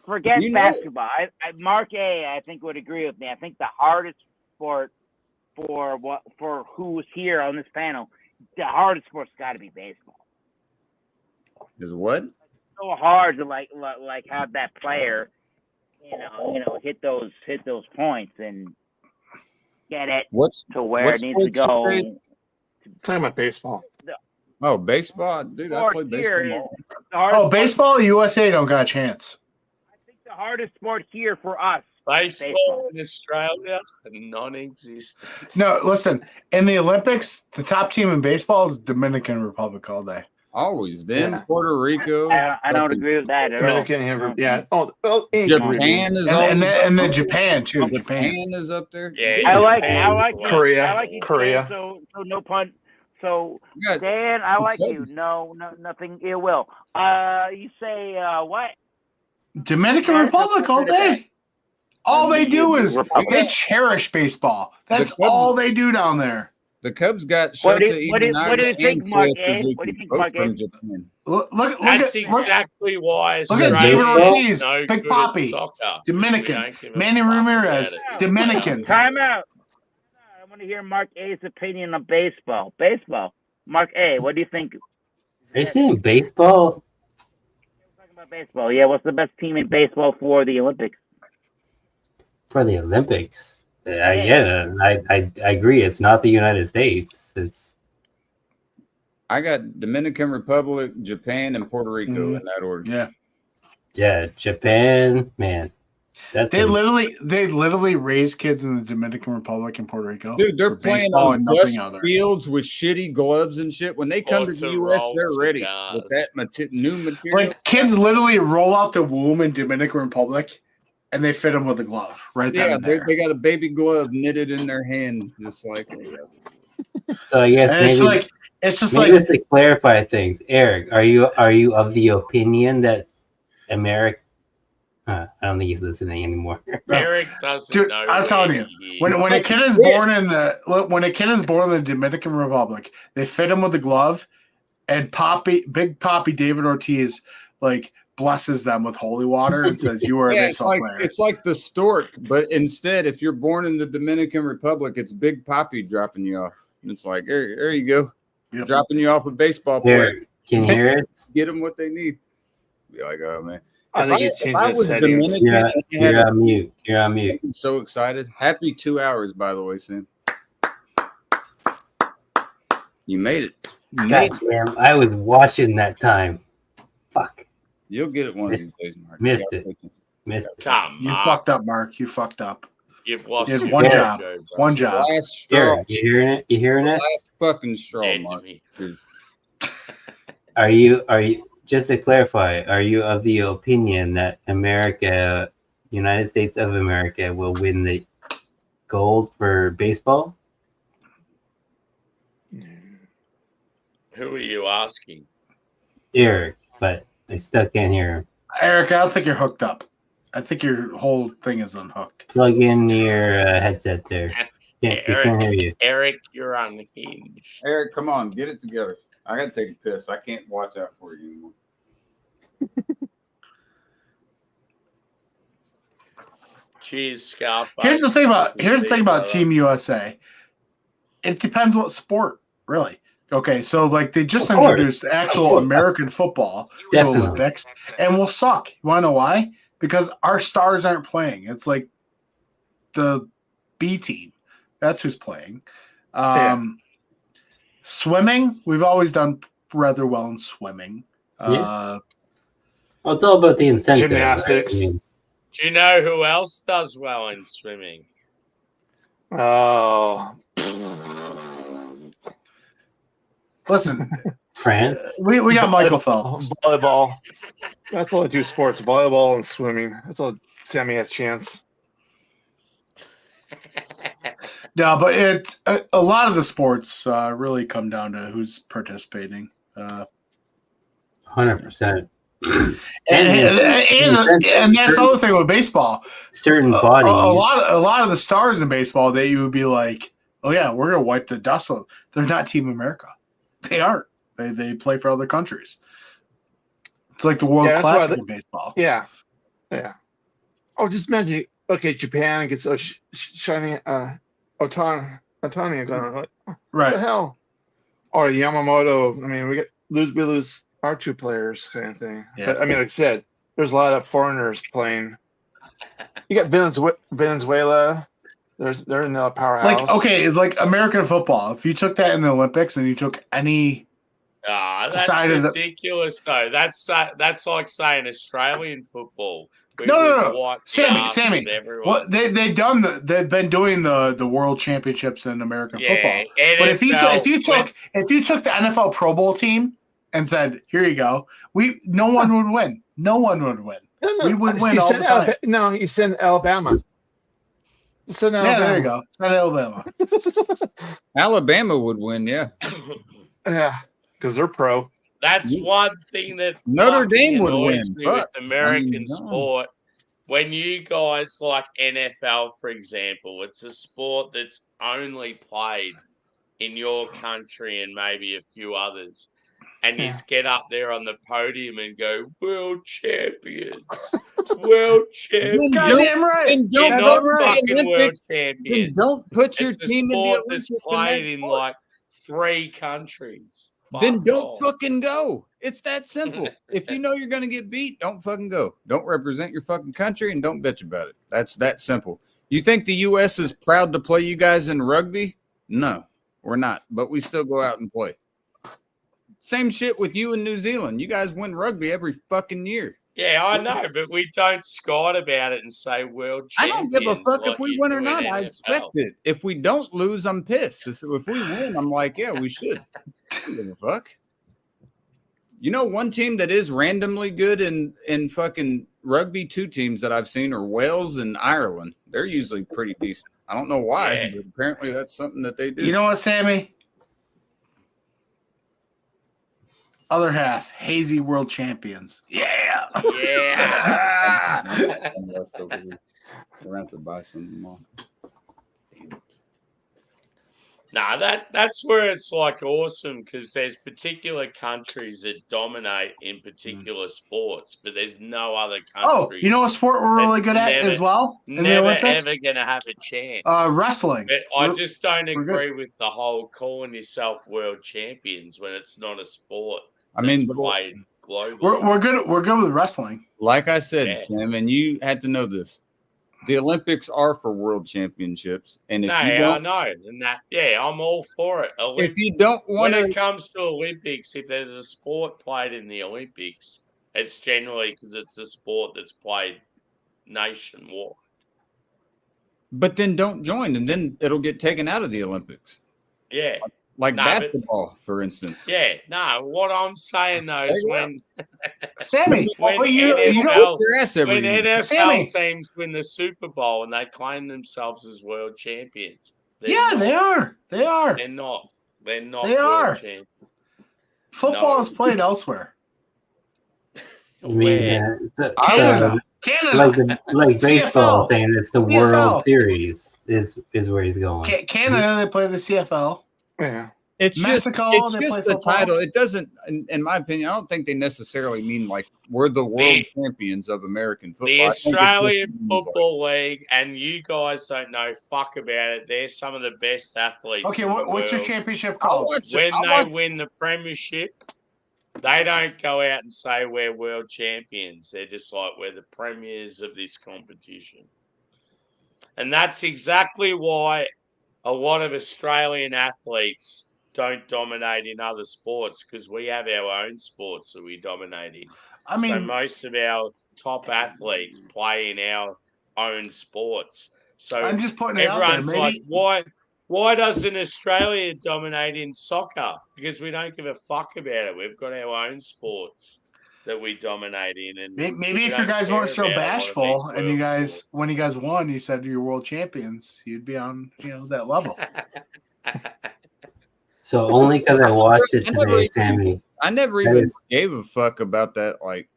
forget You know- basketball. Mark A, I think would agree with me. I think the hardest sport for who's here on this panel, the hardest sport's got to be baseball. Is what? So hard to like have that player, hit those points and get it What's to where what it needs to sports go. you say? Talking about baseball. Oh, baseball, dude! I Sport play here baseball. is the hardest sport- Baseball, USA don't got a chance. I think the hardest sport here for us. Baseball in Australia, non-existent. No, listen, in the Olympics, the top team in baseball is Dominican Republic all day. Always. Then Yeah. Puerto Rico. I don't fucking agree with that at all. Dominican, yeah. Japan is always. And then Japan too. Japan. Japan is up there. Yeah, I like Korea. I like you, Korea. Dan, so no pun. So You got- Dan, I like you. Cubs. No, nothing ill will. You say what? Dominican Republic all day. All they do is they cherish baseball. That's The Cubs- all they do down there. The Cubs got What do Shota you- what do you- what do you Imanaga think, and Mark Swift A? as they What do you can think, both Mark A? from Japan. Look That's at exactly why look at Australia David is Ortiz, no Big good Papi, at soccer. 'cause we Dominican, don't give a Manny fuck Ramirez, about it. Dominican. Time out. I want to hear Mark A's opinion on baseball. Baseball. Mark A, what do you think? Are you saying baseball? We're talking about baseball. Yeah, what's the best team in baseball for the Olympics? For the Olympics? I get it. I agree. It's not the United States. It's I got Dominican Republic, Japan, and Puerto Rico Mhm. in that order. yeah, Japan, man. That's They literally raise kids in the Dominican Republic and Puerto Rico. Dude, they're for playing baseball on and dust nothing other. fields with shitty gloves and shit. When they come to the Auto U.S., they're rolls ready cigars. with that new material. Like kids literally roll out the womb in Dominican Republic, and they fit them with a glove right Yeah, then and they, there. they got a baby glove knitted in their hand, just like so. I guess And it's maybe just maybe like just to clarify things. Eric, are you of the opinion that America? I don't think he's listening anymore. Eric doesn't Dude, know. I'm telling where you, he is. when a kid is born in the Dominican Republic, they fit him with a glove, and Big Poppy David Ortiz like blesses them with holy water and says, "You are a Yeah, baseball player." it's like the stork, but instead, if you're born in the Dominican Republic, it's Big Poppy dropping you off. And it's like, there you go, Yep. dropping you off a baseball player. Here, can you hear it? Get them what they need. Be like, oh man. I think he's If changing I his was settings. Dominican, You're, and you you're had on mute. You're on mute. I'm so excited. Happy 2 hours, by the way, Sam. You made it. You made God it. damn, I was watching that time. Fuck. You'll get it one of these days, Mark. Missed You it. gotta take Missed it. Come You on. fucked up, Mark. You fucked up. You've lost You had your one mojo, job. bro. One the job. last straw. Here, you hearing it? You hearing it? Last fucking straw, Dead to Mark. me. Are you just to clarify, are you of the opinion that United States of America will win the gold for baseball? Who are you asking? Eric, but I still can't hear him. Eric, I don't think you're hooked up. I think your whole thing is unhooked. Plug in your headset there. We can't hear you. Eric, you're unhinged. Eric, come on, get it together. I gotta take a piss. I can't watch out for you anymore. Cheers, Scarface. Here's the thing about brother. Team USA. It depends what sport, really. Okay, so like they just Of course. introduced actual American football to the Definitely. Olympics, and we'll suck. You want to know why? Because our stars aren't playing. It's like the B team. That's who's playing. Swimming, we've always done rather well in swimming. Yeah. Well, it's all about the incentive. Gymnastics. Right? I mean, Do you know who else does well in swimming? Oh. Listen, France. we got Michael Phelps. Volleyball. That's all I do sports. Volleyball and swimming. That's all Sammy has chance. No, but a lot of the sports really come down to who's participating. 100%. And that's the other thing with baseball. Certain A bodies. lot of the stars in baseball, that you would be like, oh yeah, we're gonna wipe the dust with them. They're not Team America. They aren't. They play for other countries. It's like the World Yeah, that's why Classic in baseball. Yeah. Yeah. Oh, just imagine, okay, Japan gets a shiny Otani going, what the Right. hell? Or Yamamoto. I mean, we lose our two players kind of thing. Yeah. But I mean, like I said, there's a lot of foreigners playing. You got Venezuela. They're in the powerhouse. Like, okay, like American football. If you took that in the Olympics and you took any That's side of the- ridiculous, though. That's like saying Australian football. We No. would wipe the Sammy, asses of everyone. well, they've been doing the world championships in American football. Yeah, But if you NFL, took the NFL Pro Bowl team and said, "Here you go," no one would win. No one would win. No, we would win you all send the time. No, you send Alabama. You send Alabama. Yeah, there you go. It's not Alabama. Alabama would win, yeah. Yeah, because they're pro. That's one thing that Notre fucking Dame would annoys win, me but, with American I mean, no. sport. When you guys like NFL, for example, it's a sport that's only played in your country and maybe a few others. And you just get up there on the podium and go, world champions, world champions. Goddamn right. Then You're don't not go to the fucking world Olympics. Then champions. don't put your It's a team in the sport Olympics. that's played in like 3 countries. Then Fuck don't off. fucking go. It's that simple. If you know you're gonna get beat, don't fucking go. Don't represent your fucking country and don't bitch about it. That's that simple. You think the US is proud to play you guys in rugby? No, we're not. But we still go out and play. Same shit with you in New Zealand. You guys win rugby every fucking year. Yeah, I know, but we don't scott about it and say world I champions. don't give a fuck like if we you win do or in not. I NFL. expect it. If we don't lose, I'm pissed. If we win, I'm like, yeah, we should. I don't give a fuck. You know, one team that is randomly good in fucking rugby, 2 teams that I've seen are Wales and Ireland. They're usually pretty decent. I don't know why, Yeah. but apparently that's something that they do. You know what, Sammy? Other half, hazy world champions. Yeah. Yeah. Some left over here. We're gonna have to buy some tomorrow. Nah, that's where it's like awesome because there's particular countries that dominate in particular sports, but there's no other Oh, country you know what sport we're really good at as well in the never Olympics? ever gonna have a chance. Wrestling. But I We're- just don't we're good. agree with the whole calling yourself world champions when it's not a sport. I mean, that's played globally. We're good. We're good with wrestling. like I said, Yeah. Sam, and you had to know this. The Olympics are for world championships, and if No, you I don't, know, and that I'm all for it. if you don't When want it to, comes to Olympics, if there's a sport played in the Olympics, it's generally because it's a sport that's played nationwide. but then don't join, and then it'll get taken out of the Olympics, Yeah, like No, but- basketball, for instance. yeah. No, what I'm saying though is There when Sammy, When what you NFL don't Your ass every when year. NFL Sammy. teams win the Super Bowl and they claim themselves as world champions, they're Yeah, not. they are. They are. They're not. They're not. They world are. champions. Football No. is played elsewhere. I mean, Where? Canada. Canada. like baseball CFL. saying it's the CFL. World Series is where he's going. Canada, they play the CFL. Yeah. It's Mexico, just, they it's play just the football. title. It doesn't, in my opinion, I don't think they necessarily mean like we're the world champions of American football. The I think it just Australian means, like, Football League, and you guys don't know fuck about it. They're some of the best athletes. Okay, in the what's your world. championship I'll called? watch it. When I'll they watch- win the premiership, they don't go out and say we're world champions. They're just like we're the premiers of this competition. And that's exactly why a lot of Australian athletes don't dominate in other sports because we have our own sports that we dominate in. I So mean, most of our top athletes play in our own sports. So I'm just putting it out there. everyone's like, Maybe why doesn't Australia dominate in soccer? Because we don't give a fuck about it. We've got our own sports that we dominate in. And maybe we if you don't guys care weren't so about a lot of bashful these and you world guys, sports. when you guys won, you said you're world champions, you'd be on, that level. So only because I watched it I never today, even- Sammy. I never That even is- gave a fuck about that, like,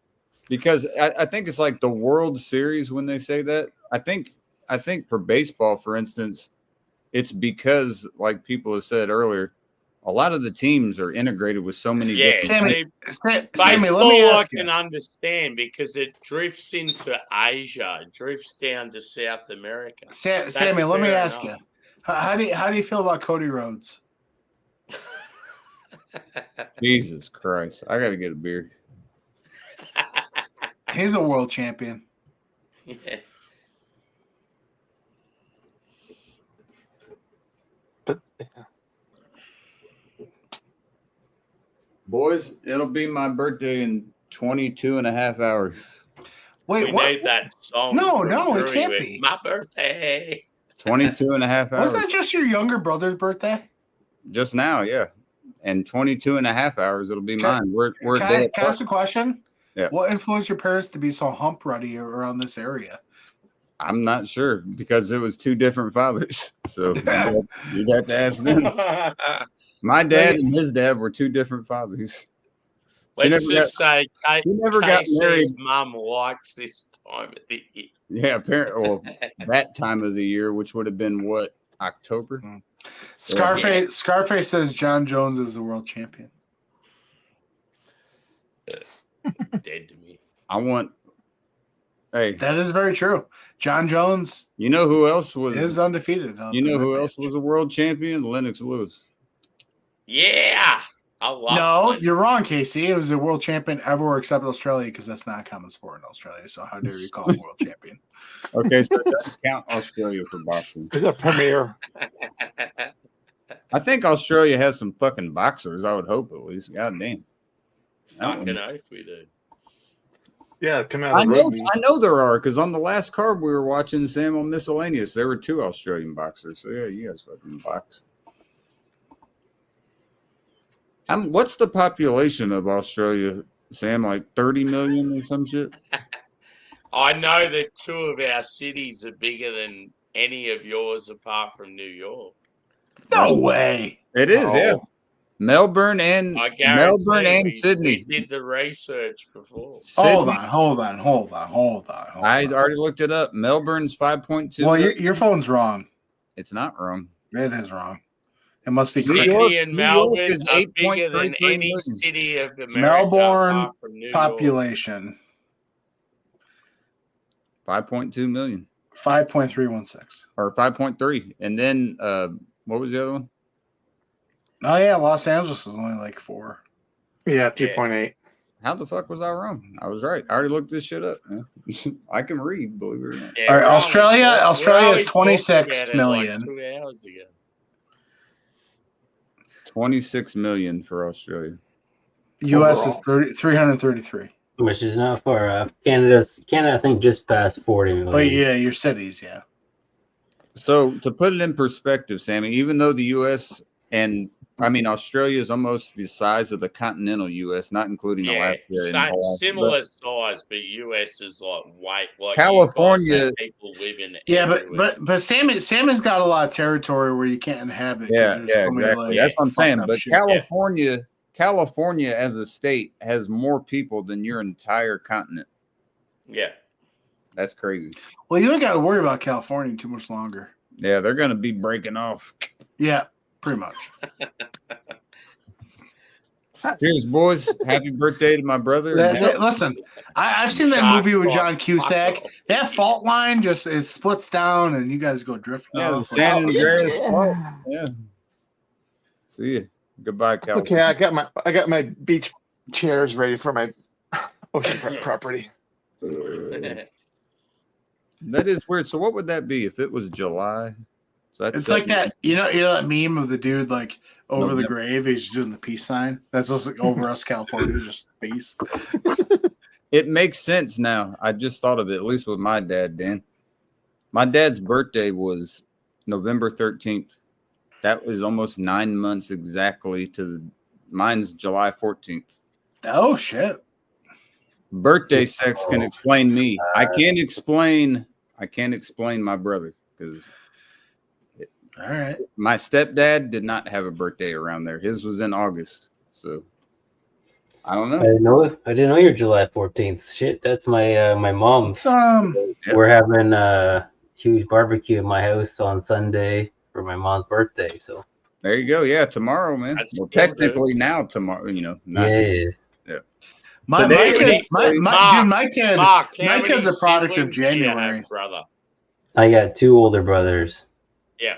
because I think it's like the World Series when they say that. I think for baseball, for instance, it's because, like people have said earlier, a lot of the teams are integrated with so many Yeah, different Sammy, see, Sammy, let me baseball I ask you. can understand because it drifts into Asia, it drifts down to South America. Sammy, let me fair ask enough. you. How do you feel about Cody Rhodes? Jesus Christ. I got to get a beer. He's a world champion. Yeah. But Boys, it'll be my birthday in 22 and a half hours. Wait, We what? need that song. No, from no, it Drew can't with be. My birthday. 22 and a half hours. Wasn't that just your younger brother's birthday? Just now, yeah. And 22 and a half hours, it'll be Can- mine. We're a Can day I ask a question? Yeah. What influenced your parents to be so hump ready around this area? I'm not sure because it was two different fathers. So you'd have to ask them. My dad and his dad were two different fathers. Let's never just say Kate, He never got married. Casey's mum likes this time of the year. Yeah, apparently, well, that time of the year, which would have been what, October? Scarface says John Jones is the world champion. Dead to me. I want. Hey, That is very true. John Jones you know who else was? is undefeated. You know who else was a world champion? Lennox Lewis. Yeah. I love No, it. you're wrong, Casey. It was a world champion everywhere except Australia because that's not a common sport in Australia. So how dare you call him world champion? Okay, so it doesn't count Australia for boxing. it's a premiere. I think Australia has some fucking boxers. I would hope at least. God damn. Fucking oath we do. Yeah, come out I of know, rugby. I know there are because on the last card we were watching, Sam, on Miscellaneous, there were two Australian boxers. So yeah, you guys fucking box. What's the population of Australia, Sam? Like 30 million or some shit? I know that two of our cities are bigger than any of yours apart from New York. No way. It is, yeah. Melbourne and I guarantee we Sydney. did the research before. Hold Sydney, on. I already looked it up. Melbourne's 5.2. Well, million. your phone's wrong. It's not wrong. It is wrong. It must be New correct. York- Sydney and New York Melbourne is are bigger than 8.33 any million. city of America. Melbourne apart from New York. Population 5.2 million 5.316. or 5.3. And then what was the other one? Oh yeah, Los Angeles is only like 4. Yeah, 2.8. How the fuck was I wrong? I was right. I already looked this shit up. Man. I can read, believe it or not. Yeah, All right, we're only Australia talking is 26 about it million. Like 2 hours ago. 26 million for Australia. US is 333. Which is not far off. Canada, I think, just passed 40 million. But yeah, your cities, yeah. So to put it in perspective, Sammy, even though the U.S. and Australia is almost the size of the continental U.S., not including Yeah, Alaska and same, Hawaii, similar size, but US is like white. Like California- you guys have people living. Yeah, everywhere. but Sammy's got a lot of territory where you can't inhabit. 'cause Yeah, there's yeah, so many, exactly. like, That's what I'm fucked saying. up But shit. California as a state has more people than your entire continent. Yeah. That's crazy. Well, you don't got to worry about California too much longer. Yeah, they're gonna be breaking off. Yeah, pretty much. Cheers, boys. Happy birthday to my brother. Listen, I've seen that Sharks movie with talk. John Cusack. Fuck off. That fault line just it splits down, and you guys go drifting. Yeah, the off. San Andreas fault. Yeah. See ya. Goodbye, California. Okay, I got my beach chairs ready for my oceanfront property. That is weird. So what would that be if it was July? So that's It's like that, you know that meme of the dude like over the November. grave. He's doing the peace sign. That's just like over us, California, just peace. It makes sense now. I just thought of it, at least with my dad, Dan. My dad's birthday was November 13th. That was almost 9 months exactly mine's July 14th. Oh shit! Birthday sex can explain me. I can't explain my brother because All right. my stepdad did not have a birthday around there. His was in August. So I don't know. I didn't know you're July 14th. Shit, that's my mom's. Yep. We're having a huge barbecue at my house on Sunday for my mom's birthday. So There you go. Yeah, tomorrow, man. That's Well, cool, technically now tomorrow, not yeah, My Today kid, would my Mark, kid, Mark, how my many kid's a product of siblings do you have, January. brother? I got 2 older brothers. Yeah.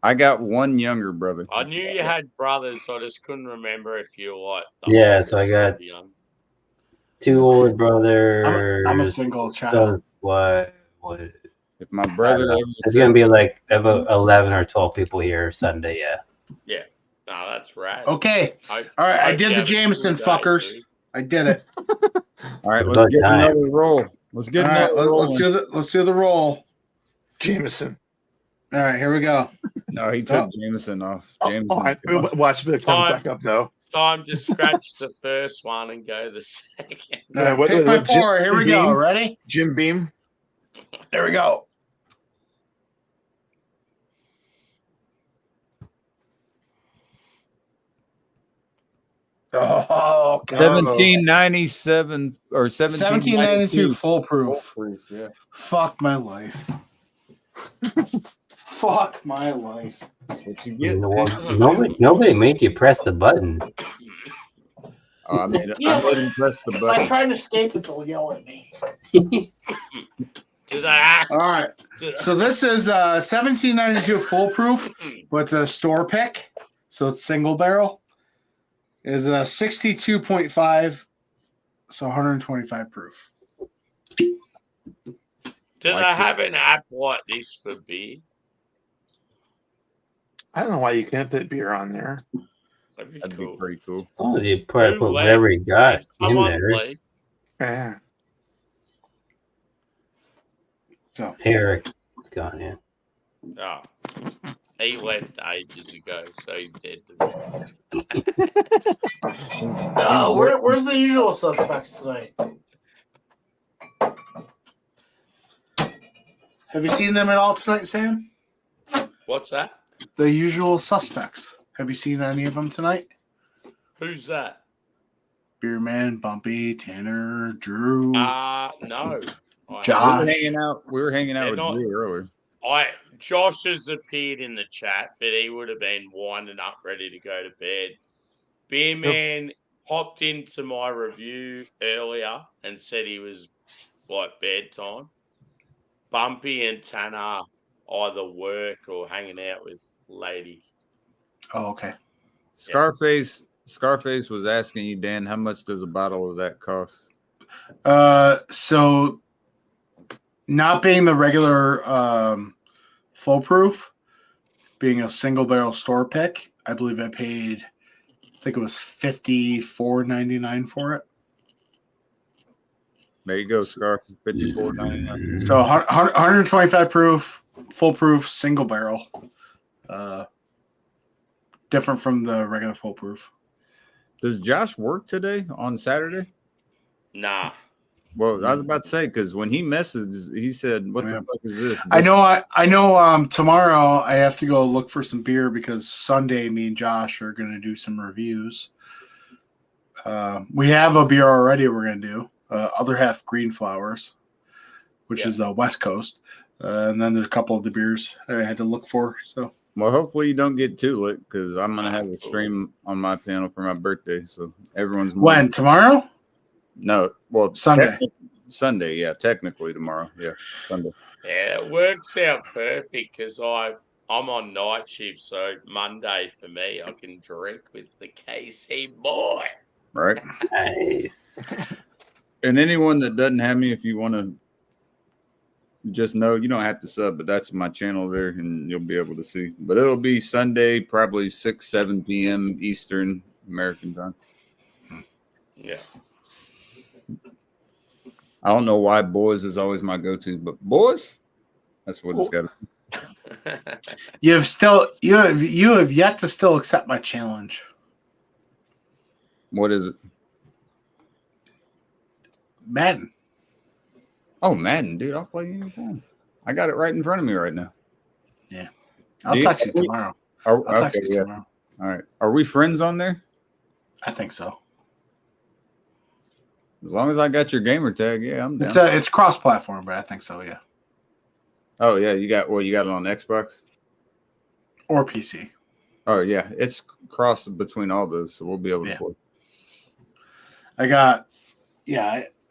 I got one younger brother. I knew you had brothers, so I just couldn't remember if you were like Yeah, oldest so I or got- the young. 2 older brothers. I'm a single child. So it's what? If my brother ever It's said- gonna be like about 11 or 12 people here Sunday. Yeah. Yeah. No, that's right. Okay, all right. I did the Jameson, fuckers. I did it. all right, It's let's about get time. another roll. Let's get All right, another roll. let's do the roll. Jameson. All right, here we go. No, he took Jameson off. Oh, Jameson. all right. Watch if it comes Time. back up though. Time to scratch the first one and go the second. All right, what- pick my what, Jim- pour. Here we Jim go. Beam? Ready? Jim Beam. There we go. Oh, God. 1797 or 1792 1792. foolproof. Yeah. Fuck my life. Fuck my life. That's what you You get. know what? Nobody made you press the button. Oh, I made him press the If I button. try and escape it, they'll yell at me. To the All right. So this is 1792 foolproof with a store pick. So it's single barrel. Is a 62.5. So 125 proof. Do they have an app like this for beer? I don't know why you can't put beer on there. That'd be That'd cool. be pretty cool. As long as you probably Who put left? whatever you got in Someone there. left. Yeah. So Eric is gone. Yeah. Oh. He left ages ago, so he's dead to me. where's the usual suspects tonight? Have you seen them at all tonight, Sam? What's that? The usual suspects. Have you seen any of them tonight? Who's that? Beerman, Bumpy, Tanner, Drew, No. I Josh. We were hanging out They're with not- Drew earlier. Josh has appeared in the chat, but he would have been winding up, ready to go to bed. Beerman hopped into my review earlier and said he was like bedtime. Bumpy and Tanner either work or hanging out with Lady. Oh, okay. Scarface was asking you, Dan, how much does a bottle of that cost? So not being the regular foolproof, being a single barrel store pick, I believe I paid, I think it was $54.99 for it. There you go, Scar. $54.99. So 125 proof, foolproof, single barrel. Different from the regular foolproof. Does Josh work today on Saturday? Nah. Well, I was about to say, because when he messaged, he said, "What the fuck is this?" I know. Tomorrow I have to go look for some beer because Sunday me and Josh are going to do some reviews. We have a beer already. We're going to do other half Green Flowers, which is West Coast, and then there's a couple of the beers I had to look for. So, well, hopefully you don't get too lit because I'm gonna have a stream on my panel for my birthday, so everyone's when tomorrow. No, well, Sunday. Sunday, yeah, technically tomorrow, yeah, Sunday. Yeah, it works out perfect because I'm on night shift, so Monday for me, I can drink with the KC boy. Right. Nice. And anyone that doesn't have me, if you want to just know, you don't have to sub, but that's my channel there, and you'll be able to see. But it'll be Sunday, probably 7 p.m. Eastern American time. Yeah. I don't know why boys is always my go-to, but boys, that's what it's got to be. You have yet to still accept my challenge. What is it? Madden. Oh, Madden, dude, I'll play you anytime. I got it right in front of me right now. Yeah. I'll text you tomorrow. All right. Are we friends on there? I think so. As long as I got your gamer tag, yeah, I'm down. It's cross-platform, but I think so, yeah. Oh yeah, you got it on Xbox or PC. Oh yeah, it's cross between all those, so we'll be able to play. I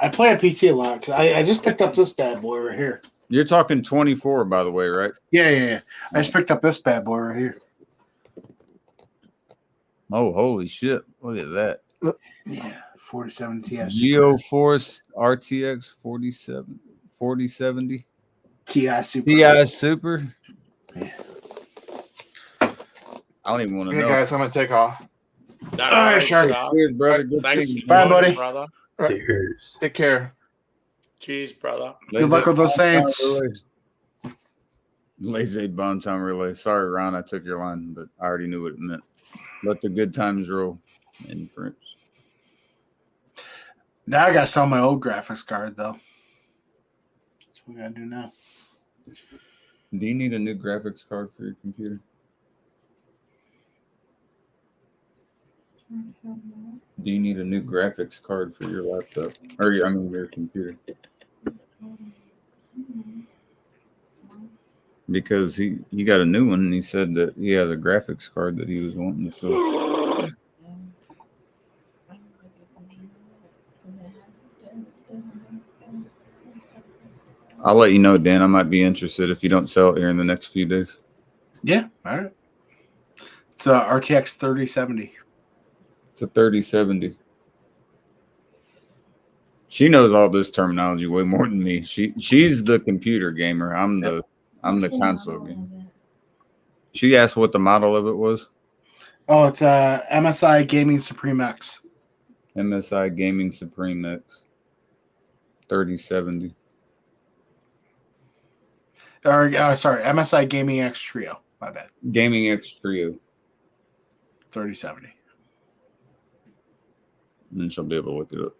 play on PC a lot because I just picked up this bad boy right here. You're talking 24, by the way, right? Yeah. I just picked up this bad boy right here. Oh, holy shit! Look at that. Yeah. 47 TS. GeoForce RTX 4070 TI Super. TI Super. Yeah. I don't even want to know. Guys, I'm gonna take off. All right, Cheers, brother. Good Thanks thing. Bye, buddy. Brother. Cheers. Take care. Cheers, brother. Good luck with those Saints. Lazy Bon Time Relay. Sorry, Ron, I took your line, but I already knew what it meant. Let the good times roll in French. Now I gotta sell my old graphics card though. That's what we gotta do now. Do you need a new graphics card for your computer? Do you need a new graphics card for your laptop? Or your computer? Because he got a new one and he said that he had a graphics card that he was wanting to sell. I'll let you know, Dan. I might be interested if you don't sell it here in the next few days. Yeah, all right. It's a RTX 3070. It's a 3070. She knows all this terminology way more than me. She's the computer gamer. I'm the console gamer. She asked what the model of it was. Oh, it's a MSI Gaming Supreme X. MSI Gaming Supreme X 3070. Or sorry, MSI Gaming X Trio. My bad. Gaming X Trio 3070. And then she'll be able to look it up.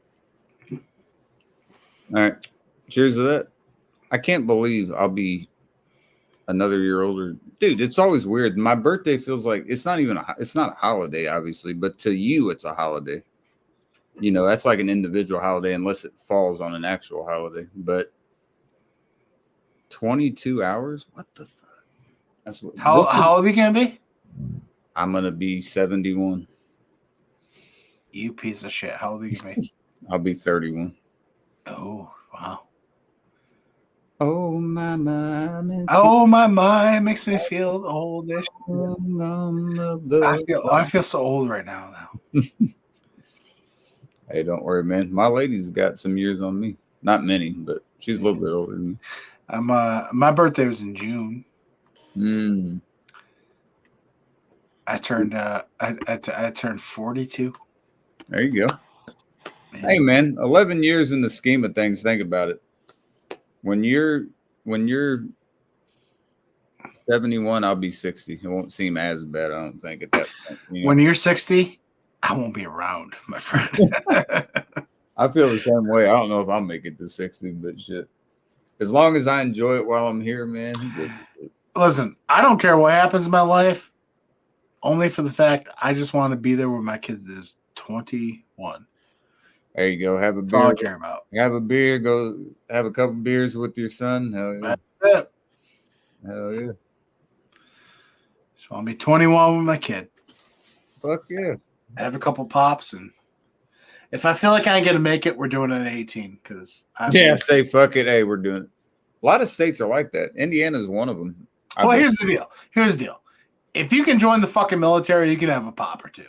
All right. Cheers to that. I can't believe I'll be another year older. Dude, it's always weird. My birthday feels like it's not a holiday, obviously, but to you, it's a holiday. You know, that's like an individual holiday unless it falls on an actual holiday. But 22 hours? What the fuck? That's what. How old are you gonna be? I'm gonna be 71. You piece of shit. How old are you gonna be? I'll be 31. Oh wow. Oh my mind. Oh my mind makes me feel old. I feel so old right now. Hey, don't worry, man. My lady's got some years on me. Not many, but she's a little bit older than me. My birthday was in June. I turned I turned 42. There you go. Man. Hey man, 11 years in the scheme of things. Think about it. When you're 71, I'll be 60. It won't seem as bad, I don't think, at that point. You know? When you're 60, I won't be around, my friend. I feel the same way. I don't know if I'll make it to 60, but shit. As long as I enjoy it while I'm here, man. Listen, I don't care what happens in my life, only for the fact I just want to be there when my kid is 21. There you go. Have a That's beer. all I care about. Have a beer. Go have a couple beers with your son. Hell yeah. That's it. Hell yeah. Just want to be 21 with my kid. Fuck yeah. Have a couple pops, and if I feel like I ain't gonna make it, we're doing it at 18. Because say fuck it. Hey, we're doing it. A lot of states are like that. Indiana's one of them. Well, here's the deal. If you can join the fucking military, you can have a pop or two.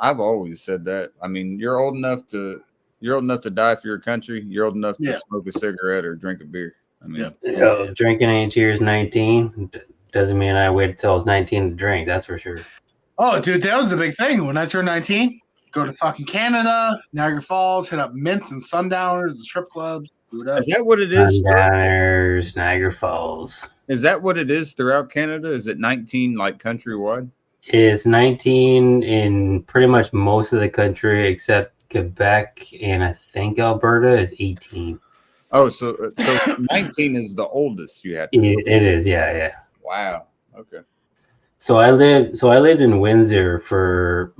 I've always said that. I mean, you're old enough to die for your country. You're old enough to smoke a cigarette or drink a beer. I mean, drinking age here is 19. Doesn't mean I wait until I was 19 to drink. That's for sure. Oh, dude, that was the big thing. When I turned 19, go to fucking Canada, Niagara Falls, hit up Mints and Sundowners, the strip clubs. Is that what it is? Sundowners, Niagara Falls. Is that what it is throughout Canada? Is it 19 like countrywide? It's 19 in pretty much most of the country except Quebec and I think Alberta is 18. Oh, so 19 is the oldest you had. It is, yeah. Wow. Okay. So I lived in Windsor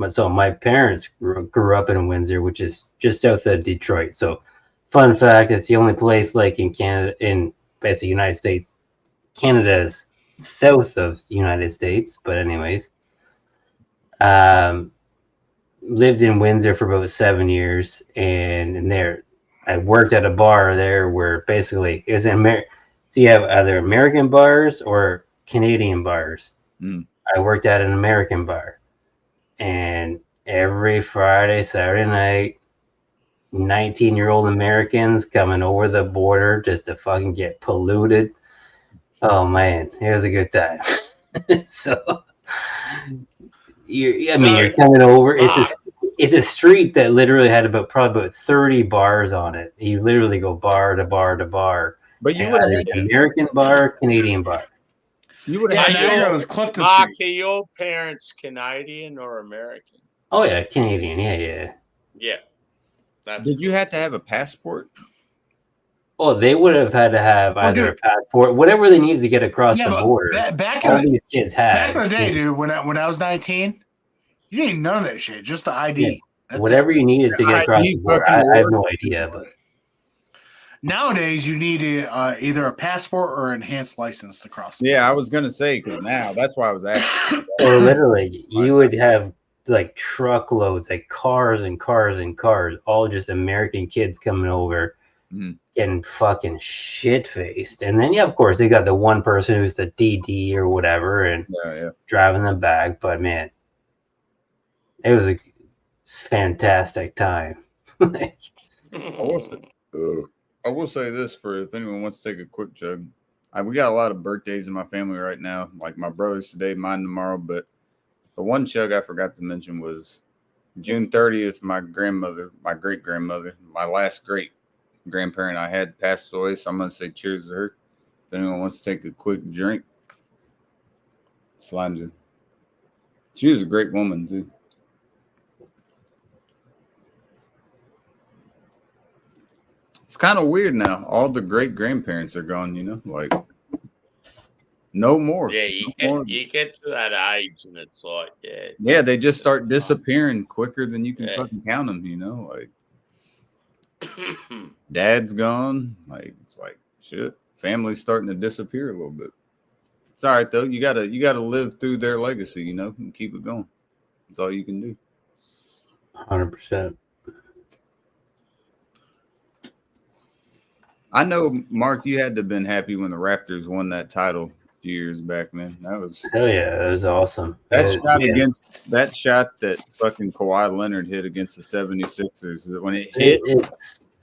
so my parents grew up in Windsor, which is just south of Detroit. So fun fact, it's the only place like in Canada, in basically United States. Canada is south of the United States, but anyways. Lived in Windsor for about 7 years, and there I worked at a bar there where basically it was so you have either American bars or Canadian bars. I worked at an American bar, and every Friday, Saturday night, 19-year-old Americans coming over the border just to fucking get polluted. Oh man, it was a good time. So you're coming over. It's a street that literally had probably about 30 bars on it. You literally go bar to bar to bar. But you would have had an American bar, Canadian bar. You would have Mark, was Clifton Mark, Street. are your parents Canadian or American? Oh yeah, Canadian. Yeah. Yeah. Did you have to have a passport? Oh, they would have had to have either a passport, whatever they needed to get across the border. Back these kids had. Back in the day, dude, when I was 19, you didn't need none of that shit. Just the ID. Yeah. Whatever you needed to get across the border. I have no idea, but nowadays you need either a passport or enhanced license to cross. Yeah, I was gonna say because now that's why I was asking. Or literally, you would have like truckloads, like cars and cars and cars, all just American kids coming over. Getting fucking shit faced, and then of course they got the one person who's the DD or whatever, and driving them back. But man, it was a fantastic time. I will say this for if anyone wants to take a quick chug. We got a lot of birthdays in my family right now. Like my brother's today, mine tomorrow. But the one chug I forgot to mention was June 30th. My grandmother, my great grandmother, my last great grandparent I had passed away, so I'm gonna say cheers to her. If anyone wants to take a quick drink, Slanja. She was a great woman too. It's kind of weird now. All the great grandparents are gone, you know, like No more. Yeah, No more. you get to that age, and it's like, yeah, Yeah, they just start disappearing quicker than you can Yeah. fucking count them. Like dad's gone. Like it's like shit. Family's starting to disappear a little bit. It's all right though. You gotta live through their legacy, and keep it going. That's all you can do. 100%. I know, Mark, you had to have been happy when the Raptors won that title a few years back, man. That was Hell yeah, that was awesome. that shot that fucking Kawhi Leonard hit against the 76ers, when it hit,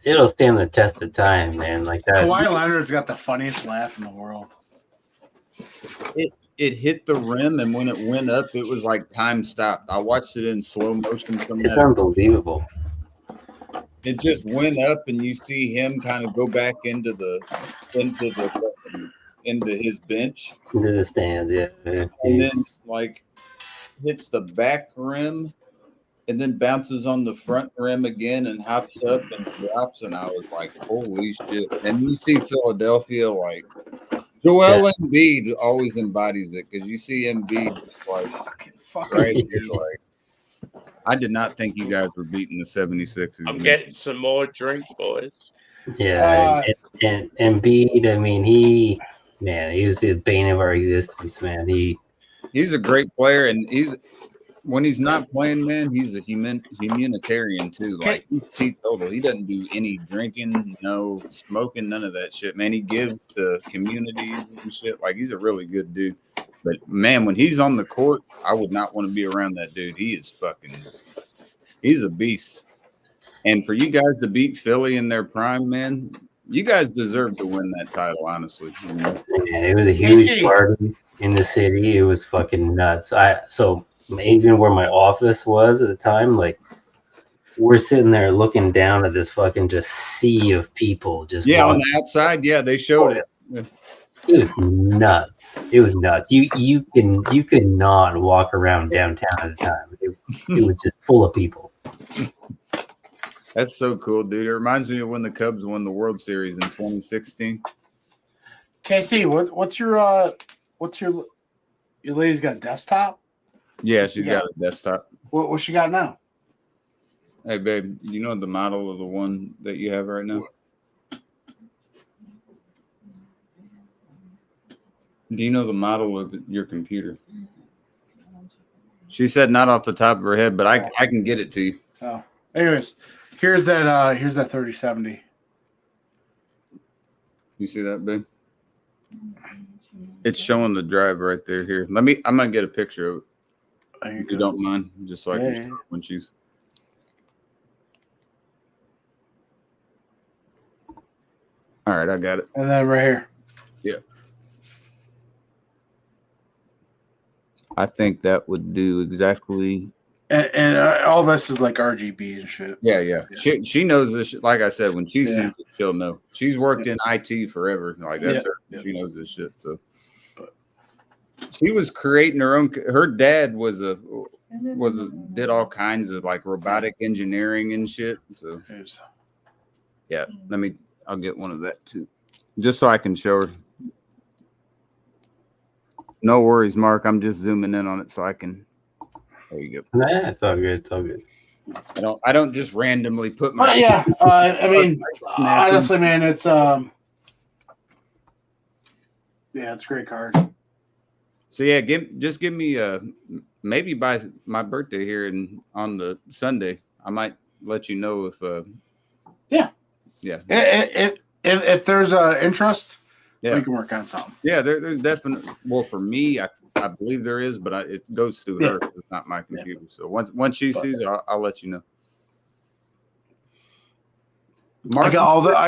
it'll stand the test of time, man. Like that. Kawhi Leonard's got the funniest laugh in the world. it hit the rim, and when it went up, it was like time stopped. I watched it in slow motion. It's unbelievable. It just went up, and you see him kind of go back into his bench, Into the stands, yeah. and then like hits the back rim, and then bounces on the front rim again, and hops up and drops. And I was like, "Holy shit!" And you see Philadelphia, like Joel Embiid always embodies it, because you see Embiid just like right here, like. I did not think you guys were beating the 76ers. I'm getting some more drink, boys. Yeah, and Embiid, I mean, he was the bane of our existence, man. He's a great player, and when he's not playing, man, he's a humanitarian too. Like he's teetotal. He doesn't do any drinking, no smoking, none of that shit, man. He gives to communities and shit. Like he's a really good dude. But man, when he's on the court, I would not want to be around that dude. He's a beast. And for you guys to beat Philly in their prime, man, you guys deserve to win that title, honestly. Man, it was a huge party in the city. It was fucking nuts. So even where my office was at the time, like we're sitting there looking down at this fucking just sea of people. Just on the outside, they showed it. It was nuts. It was nuts. You could not walk around downtown at the time. It was just full of people. That's so cool, dude. It reminds me of when the Cubs won the World Series in 2016. KC, what's your lady's got a desktop? Yeah, she's got a desktop. What she got now? Hey, babe, you know the model of the one that you have right now? Do you know the model of your computer? She said not off the top of her head, but I can get it to you. Oh, anyways, here's that 3070. You see that, babe? It's showing the drive right there. Here, I'm gonna get a picture of it. If you don't mind, just so I can show it when she's. All right, I got it. And then right here. Yeah. I think that would do exactly. And all this is like RGB and shit. Yeah. She knows this shit. Like I said, when she sees it, she'll know. She's worked in IT forever. Like that's her. Yeah. She knows this shit. So she was creating her own. Her dad did all kinds of like robotic engineering and shit. So yeah, I'll get one of that too, just so I can show her. No worries, Mark. I'm just zooming in on it so I can. There you go. Nah, it's all good. It's all good. I don't just randomly put my. I mean, honestly, man, it's it's a great card. So yeah, give me maybe by my birthday here and on the Sunday, I might let you know if yeah. If there's interest. Yeah, we can work on something. Yeah, there's definitely. Well, for me, I believe there is, but it goes through her. It's not my computer. Yeah. So once she sees it, I'll let you know. Mark, I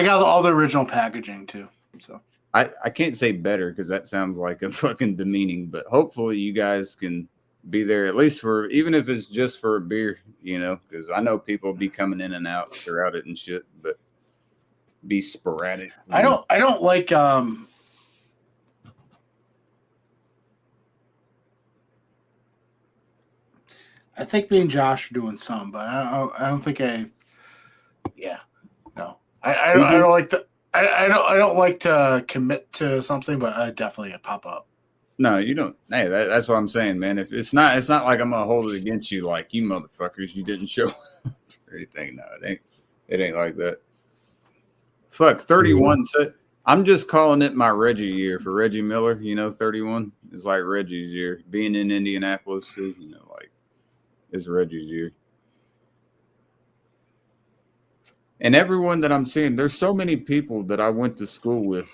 got all the original packaging too. So I can't say better because that sounds like a fucking demeaning. But hopefully you guys can be there at least for, even if it's just for a beer, because I know people be coming in and out throughout it and shit, but. Be sporadic. I don't like I think me and Josh are doing some, but I don't think I don't like I don't like to commit to something, but I definitely pop up. No, you don't. Hey, that's what I'm saying, man. If it's not like I'm gonna hold it against you, like you motherfuckers, you didn't show up or anything. No, it ain't like that. Fuck, 31. So I'm just calling it my Reggie year for Reggie Miller. 31 is like Reggie's year. Being in Indianapolis, too, like it's Reggie's year. And everyone that I'm seeing, there's so many people that I went to school with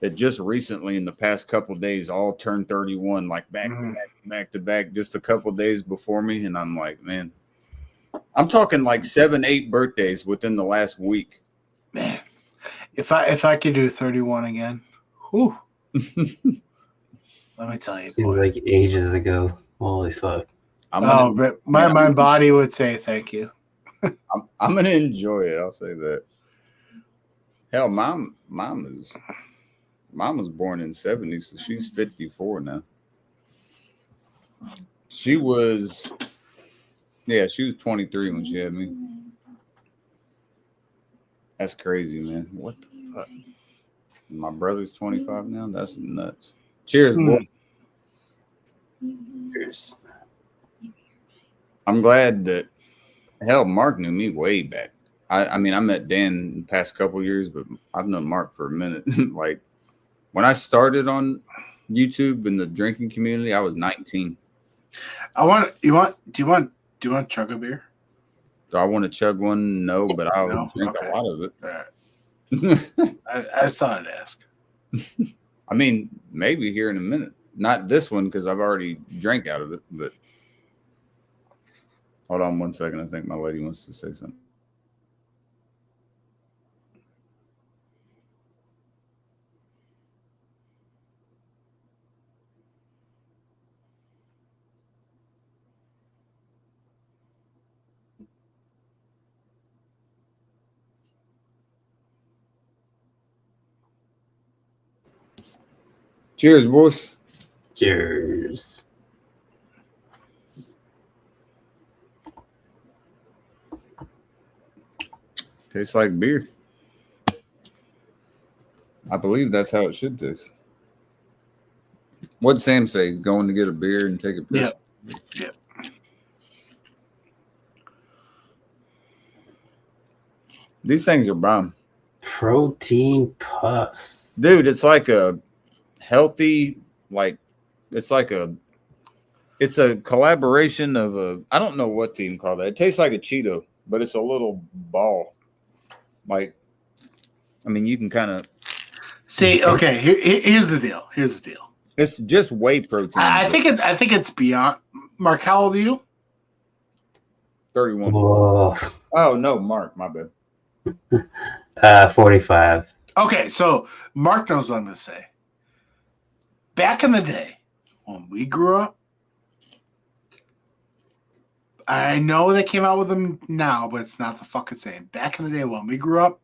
that just recently in the past couple of days all turned 31, like back to back, just a couple of days before me. And I'm like, man, I'm talking like 7, 8 birthdays within the last week. Man, if I could do 31 again, whew. Let me tell you, Seems boy. like ages ago. Holy fuck. But my body would say thank you. I'm gonna enjoy it. I'll say that. Hell, mom was born in '70, so she's 54 now. She was 23 when she had me. That's crazy, man. What the fuck? My brother's 25 now. That's nuts. Cheers, boys. Cheers. I'm glad that Mark knew me way back. I mean, I met Dan the past couple years, but I've known Mark for a minute. Like when I started on YouTube in the drinking community, I was 19. Do you want to chug a beer? Do I want to chug one? No, but I'll drink a lot of it. All right. I just thought I'd ask. I mean, maybe here in a minute. Not this one because I've already drank out of it, but hold on 1 second. I think my lady wants to say something. Cheers, boys. Cheers. Tastes like beer. I believe that's how it should taste. What'd Sam say? He's going to get a beer and take a piss? Yep. These things are bomb. Protein puffs. Dude, it's like a healthy, it's a collaboration of I don't know what to even call that. It tastes like a Cheeto, but it's a little ball. Like, I mean, you can kind of see. Okay, here's the deal. It's just whey protein. I think it's beyond. Mark, how old are you? 31. Whoa. Oh no, Mark, my bad. 45. Okay, so Mark knows what I'm going to say. Back in the day, when we grew up, I know they came out with them now, but it's not the fucking same. Back in the day when we grew up,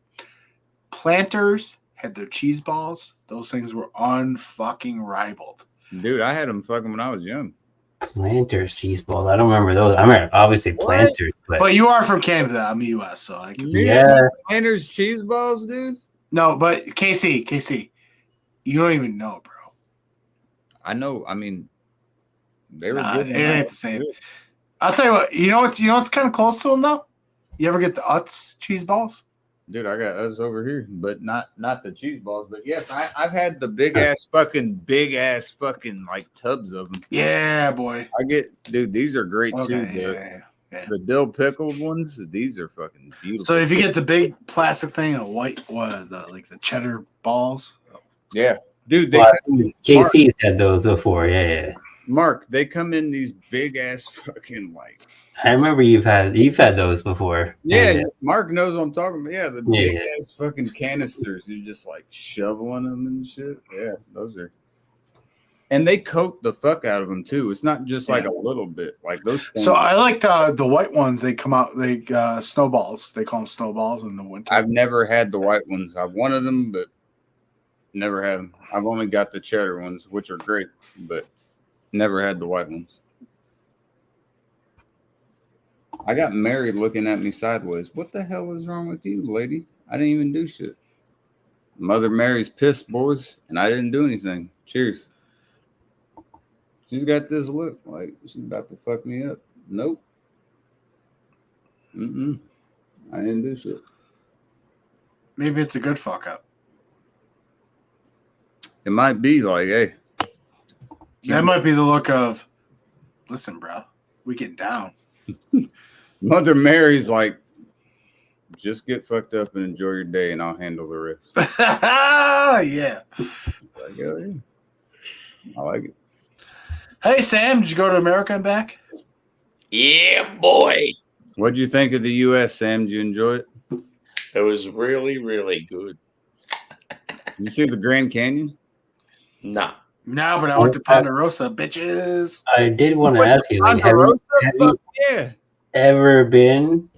Planters had their cheese balls. Those things were unfucking rivaled. Dude, I had them fucking when I was young. Planters cheese balls. I don't remember those. I remember obviously Planters, but you are from Canada. I'm the U.S., so I can. Yeah. Planters cheese balls, dude. No, but KC, you don't even know, bro. I know. I mean, they were good. It ain't the same. I'll tell you what. You know what's kind of close to them though. You ever get the Utz cheese balls? Dude, I got us over here, but not the cheese balls. But yes, I've had the big ass fucking like tubs of them. Yeah, boy. Dude, these are great too. Yeah. The dill pickled ones, these are fucking beautiful. So if you get the big plastic thing of the cheddar balls. Yeah. Dude, KC's had those before. Yeah. Mark, they come in these big ass fucking like. I remember you've had those before. Yeah, Mark knows what I'm talking about. Yeah, the big ass fucking canisters. You're just like shoveling them and shit. Yeah, those are. And they coat the fuck out of them too. It's not just like a little bit. Like those. So I like the white ones. They come out. They snowballs. They call them snowballs in the winter. I've never had the white ones. I've wanted them, but never had them. I've only got the cheddar ones, which are great, but never had the white ones. I got married looking at me sideways. What the hell is wrong with you, lady? I didn't even do shit. Mother Mary's pissed, boys, and I didn't do anything. Cheers. She's got this look like she's about to fuck me up. Nope. I didn't do shit. Maybe it's a good fuck up. It might be like, hey, That might be the look of, listen, bro, we getting down. Mother Mary's like, just get fucked up and enjoy your day, and I'll handle the rest. Yeah. Like, oh, yeah. I like it. Hey, Sam, did you go to America and back? Yeah, boy. What'd you think of the U.S., Sam? Did you enjoy it? It was really, really good. Did you see the Grand Canyon? Nah. No, but I went to Ponderosa, bitches. I did want to Went ask to you, like, Ponderosa? have you Fuck yeah. ever been,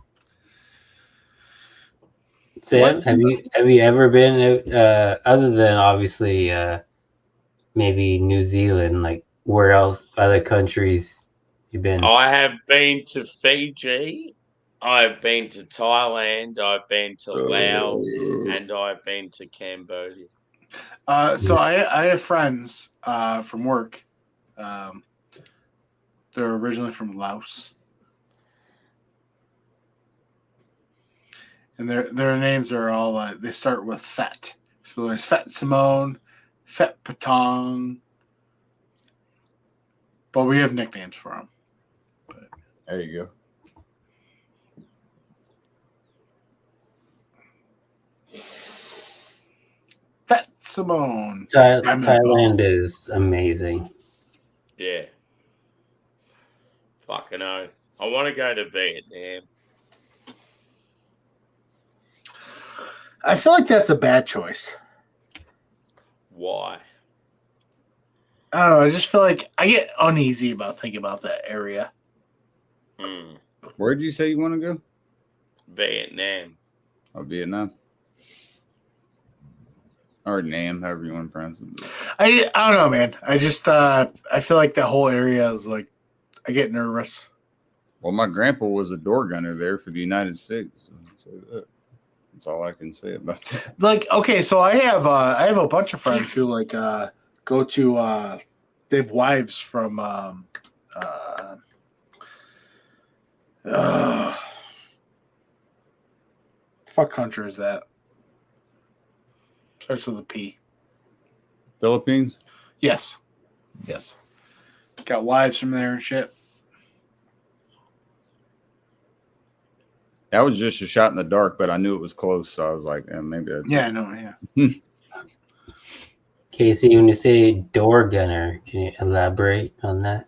Sam? What? Have you ever been other than obviously maybe New Zealand? Like, where else? Other countries you've been? I have been to Fiji. I've been to Thailand. I've been to Laos. And I've been to Cambodia. So I have friends from work. They're originally from Laos. And their names are all they start with Fet. So there's Fet Simone, Fet Patong. But we have nicknames for them. There you go. Fet Simone. Thailand is amazing. Yeah. Fucking oath. I want to go to Vietnam. I feel like that's a bad choice. Why? I don't know. I just feel like I get uneasy about thinking about that area. Where'd you say you want to go? Vietnam. Oh, Vietnam. Or Nam, however you want to pronounce it. I don't know, man. I just I feel like that whole area is like I get nervous. Well, my grandpa was a door gunner there for the United States. So that's all I can say about that. Like, okay, so I have a bunch of friends who like go to they have wives from fuck country is that? Starts with a P. Philippines? Yes. Yes. Got wives from there and shit. That was just a shot in the dark, but I knew it was close, so I was like, maybe that's Yeah, I know, yeah. Casey, when you say door gunner, can you elaborate on that?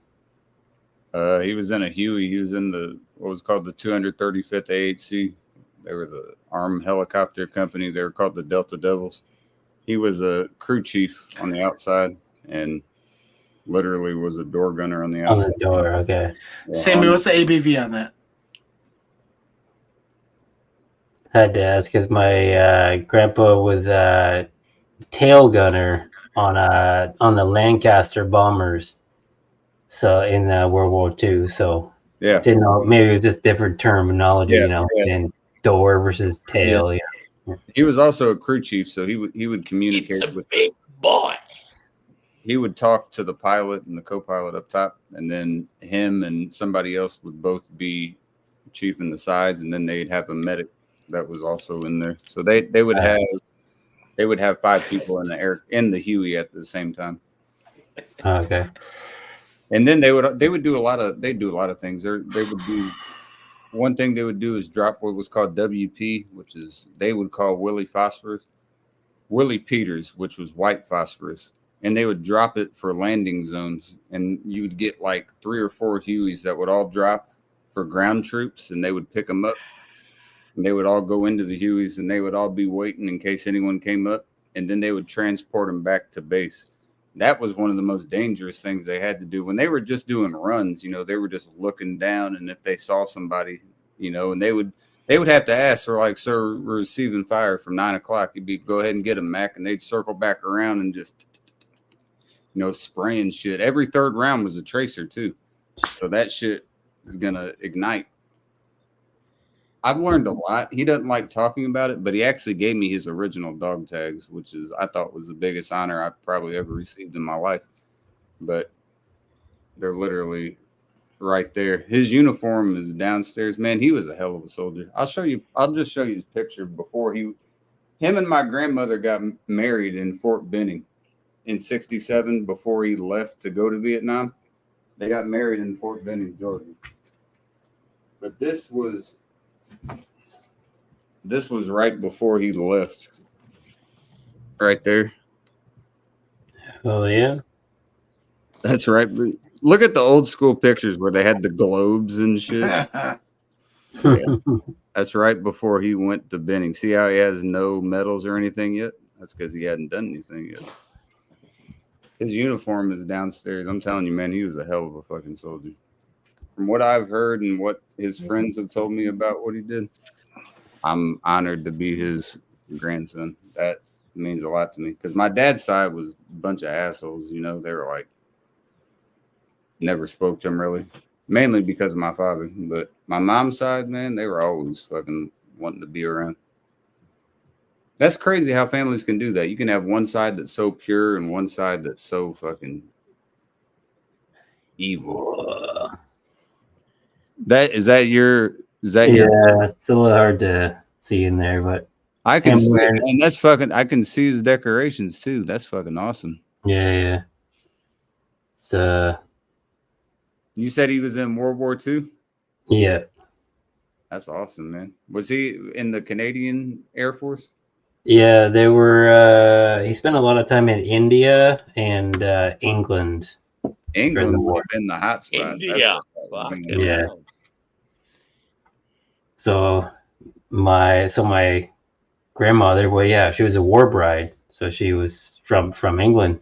He was in a Huey. He was in what was called the 235th AHC. They were the armed helicopter company. They were called the Delta Devils. He was a crew chief on the outside and literally was a door gunner on the outside. On the door, okay. Yeah, Sammy, what's the ABV on that? I had to ask because my grandpa was a tail gunner on the Lancaster bombers. So in World War II, so yeah, didn't know, maybe it was just different terminology, Yeah. and door versus tail. Yeah. He was also a crew chief, so he would communicate It's a with. big boy. He would talk to the pilot and the co-pilot up top, and then him and somebody else would both be chief in the sides, and then they'd have a medic that was also in there. So they would have 5 people in the Huey at the same time. Okay. And then they would do a lot of things. They would do one thing they would do is drop what was called WP, which is they would call Willie Peters, which was white phosphorus, and they would drop it for landing zones, and you would get like 3 or 4 Hueys that would all drop for ground troops, and they would pick them up, and they would all go into the Hueys, and they would all be waiting in case anyone came up, and then they would transport them back to base. That was one of the most dangerous things they had to do when they were just doing runs. They were just looking down, and if they saw somebody, and they would have to ask, they're like, "Sir, we're receiving fire from 9 o'clock." You'd be, "Go ahead and get them, Mac," and they'd circle back around and just, spraying shit. Every third round was a tracer too, so that shit is gonna ignite. I've learned a lot. He doesn't like talking about it, but he actually gave me his original dog tags, which I thought was the biggest honor I've probably ever received in my life. But They're literally right there. His uniform is downstairs. Man, he was a hell of a soldier. I'll just show you his picture before him and my grandmother got married in Fort Benning in 1967 before he left to go to Vietnam. They got married in Fort Benning, Georgia. But this was right before he left. Right there. Oh yeah. That's right. Look at the old school pictures where they had the globes and shit. That's right before he went to Benning. See how he has no medals or anything yet? That's because he hadn't done anything yet. His uniform is downstairs. I'm telling you, man, he was a hell of a fucking soldier. From what I've heard and what his friends have told me about what he did, I'm honored to be his grandson. That means a lot to me because my dad's side was a bunch of assholes. You know, they were like, never spoke to him really, mainly because of my father. But my mom's side, man, they were always fucking wanting to be around. That's crazy how families can do that. You can have one side that's so pure and one side that's so fucking evil. Is that your Yeah, it's a little hard to see in there, but I can Him see it, wearing- man. That's fucking I can see his decorations too. That's fucking awesome. yeah. So You said he was in World War II? yeah. That's awesome, man. Was he in the Canadian Air Force? Yeah, they were he spent a lot of time in India and England. England would war. have been the hot spot. That's India. what I Fucking mean. Yeah. hell. So my grandmother, well, yeah, she was a war bride, so she was from England.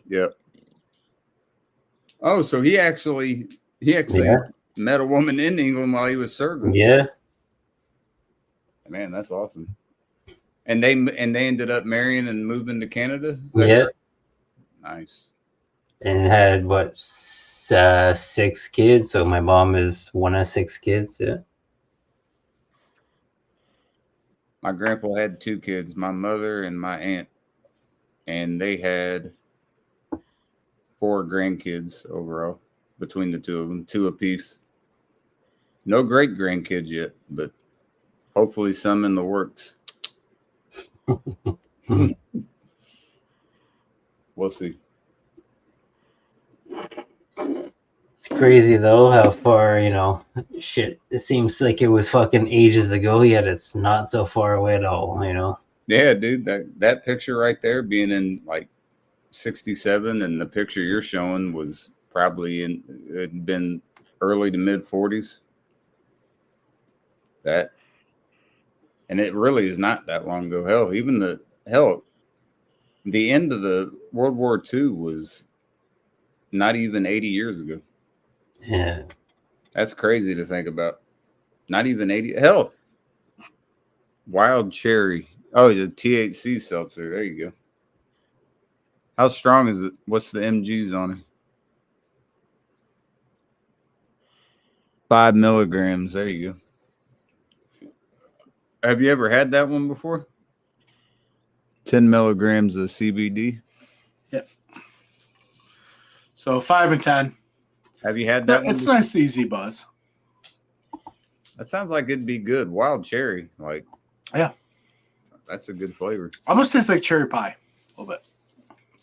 Yep. Oh, so he actually Yeah. met a woman in England while he was serving. Yeah, Man, that's awesome. And they ended up marrying and moving to Canada? Is that yeah, correct? Nice. and had what 6 kids. So my mom is one of 6 kids. Yeah. My grandpa had 2 kids, my mother and my aunt. And they had 4 grandkids overall between the 2 of them, 2 apiece. No great grandkids yet, but hopefully some in the works. We'll see. It's crazy though how far, shit, it seems like it was fucking ages ago, yet it's not so far away at all, Yeah, dude, that picture right there being in like 67 and the picture you're showing was probably it'd been early to mid 40s. And it really is not that long ago. The end of the World War II was not even 80 years ago. Yeah. That's crazy to think about. Not even 80. Hell, Wild Cherry. Oh, the THC seltzer. There you go. How strong is it? What's the mgs on it? 5 milligrams. There you go. Have you ever had that one before? 10 milligrams of CBD. Yep. So 5 and 10. Have you had that one? It's nice, easy buzz. That sounds like it'd be good. Wild cherry. Like, yeah. That's a good flavor. Almost tastes like cherry pie a little bit.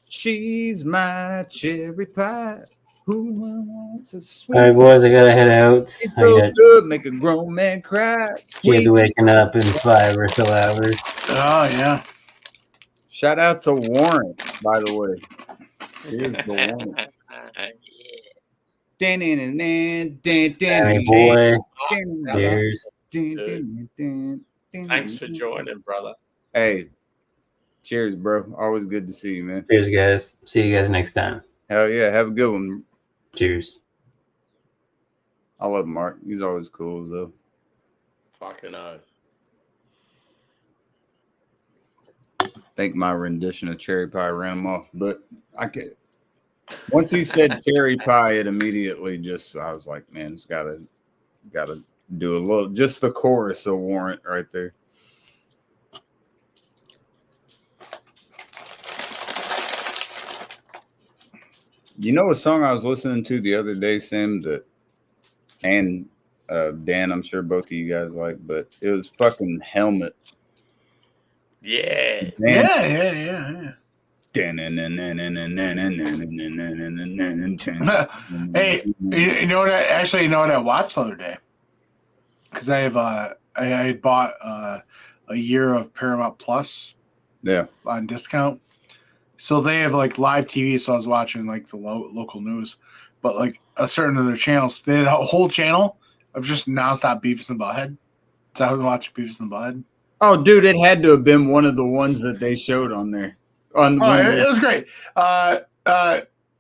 She's my cherry pie. Who wants a sweet? All right, boys, I gotta head out. It's I so got good, make a grown man cry. kids Sweet. waking up in 5 or so hours. Oh, yeah. Shout out to Warren, by the way. Here's the Warren. Sammy boy, Brother. cheers. Thanks for joining, brother. Hey, cheers, bro. Always good to see you, man. Cheers, guys. See you guys next time. Hell yeah, have a good one. Cheers. I love Mark. He's always cool, though. Fucking oath. I think my rendition of cherry pie ran him off, but I can't. Once he said cherry pie, it immediately I was like, man, it's gotta do a little, just the chorus of Warrant right there. You know a song I was listening to the other day, Sam, and Dan, I'm sure both of you guys like, but it was fucking Helmet. Yeah. Man. Yeah. Hey, you know what? You know what I watched the other day? Because I have I bought a year of Paramount Plus. Yeah. On discount. So they have like live TV. So I was watching like the local news, but like a certain of their channels, they had a whole channel of just nonstop Beavis and Butthead. So I was watching Beavis and Butthead. Oh, dude, it had to have been one of the ones that they showed on there. It was great.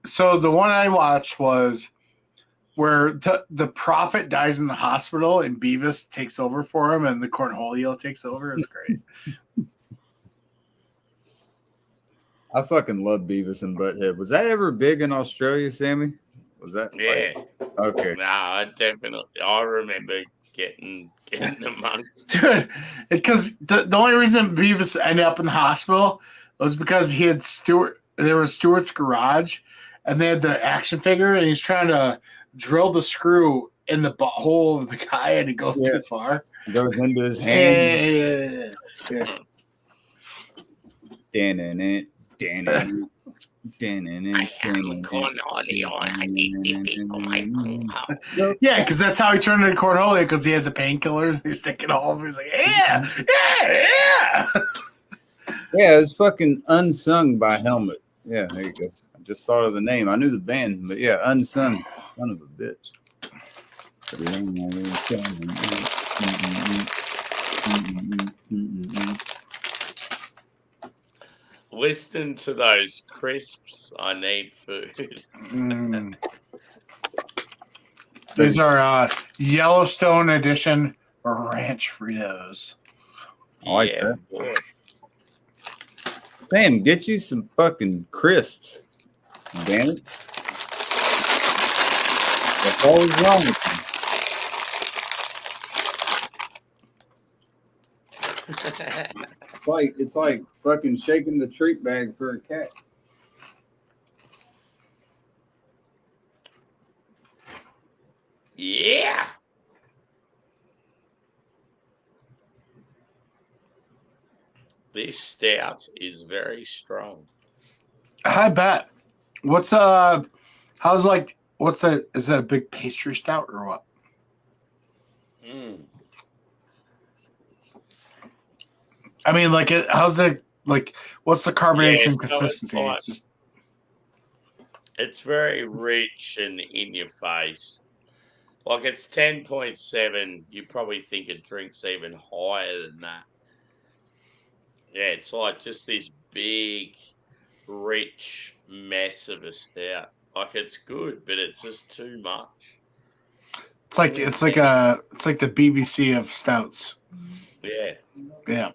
So the one I watched was where the prophet dies in the hospital and Beavis takes over for him and the Cornholio takes over. It was great. I fucking love Beavis and Butthead. Was that ever big in Australia, Sammy? Was that? Yeah. Okay. Nah, I remember getting amongst. Dude, because the only reason Beavis ended up in the hospital was because he had there was Stewart's garage and they had the action figure and he's trying to drill the screw in the butthole of the guy and it goes too far. It goes into his hand. Yeah. I am Cornholio. I need to be for my bunghole. Yeah, because that's how he turned into Cornholio because he had the painkillers. He's sticking all of them. He's like, yeah. Yeah, it's fucking Unsung by Helmet. Yeah, there you go. I just thought of the name. I knew the band, but yeah, Unsung. Son of a bitch. Listen to those crisps. I need food. These are Yellowstone edition ranch Fritos. I like that. Boy. Sam, get you some fucking crisps. Damn it. What's always wrong with you? It's like fucking shaking the treat bag for a cat. Yeah. This stout is very strong. I bet. Is that a big pastry stout or what? I mean, like, what's the carbonation consistency? It's very rich and in your face. Like, it's 10.7. You probably think it drinks even higher than that. Yeah, it's like just this big, rich mess of a stout. Like, it's good, but it's just too much. It's like the BBC of stouts. Yeah. Yeah.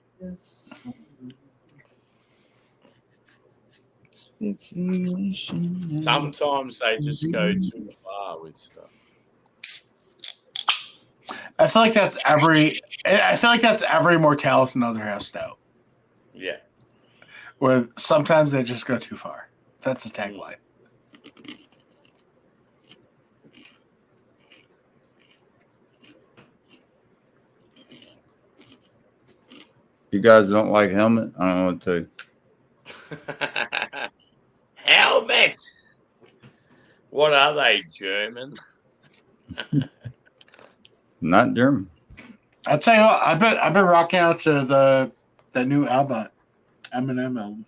Sometimes they just go too far with stuff. I feel like that's every Mortalis and Other Half stout. Yeah. Where sometimes they just go too far. That's the tagline. You guys don't like Helmet? I don't know what to tell you. Helmet! What are they, German? Not German. I'll tell you what, I've been rocking out to the new album, Eminem album.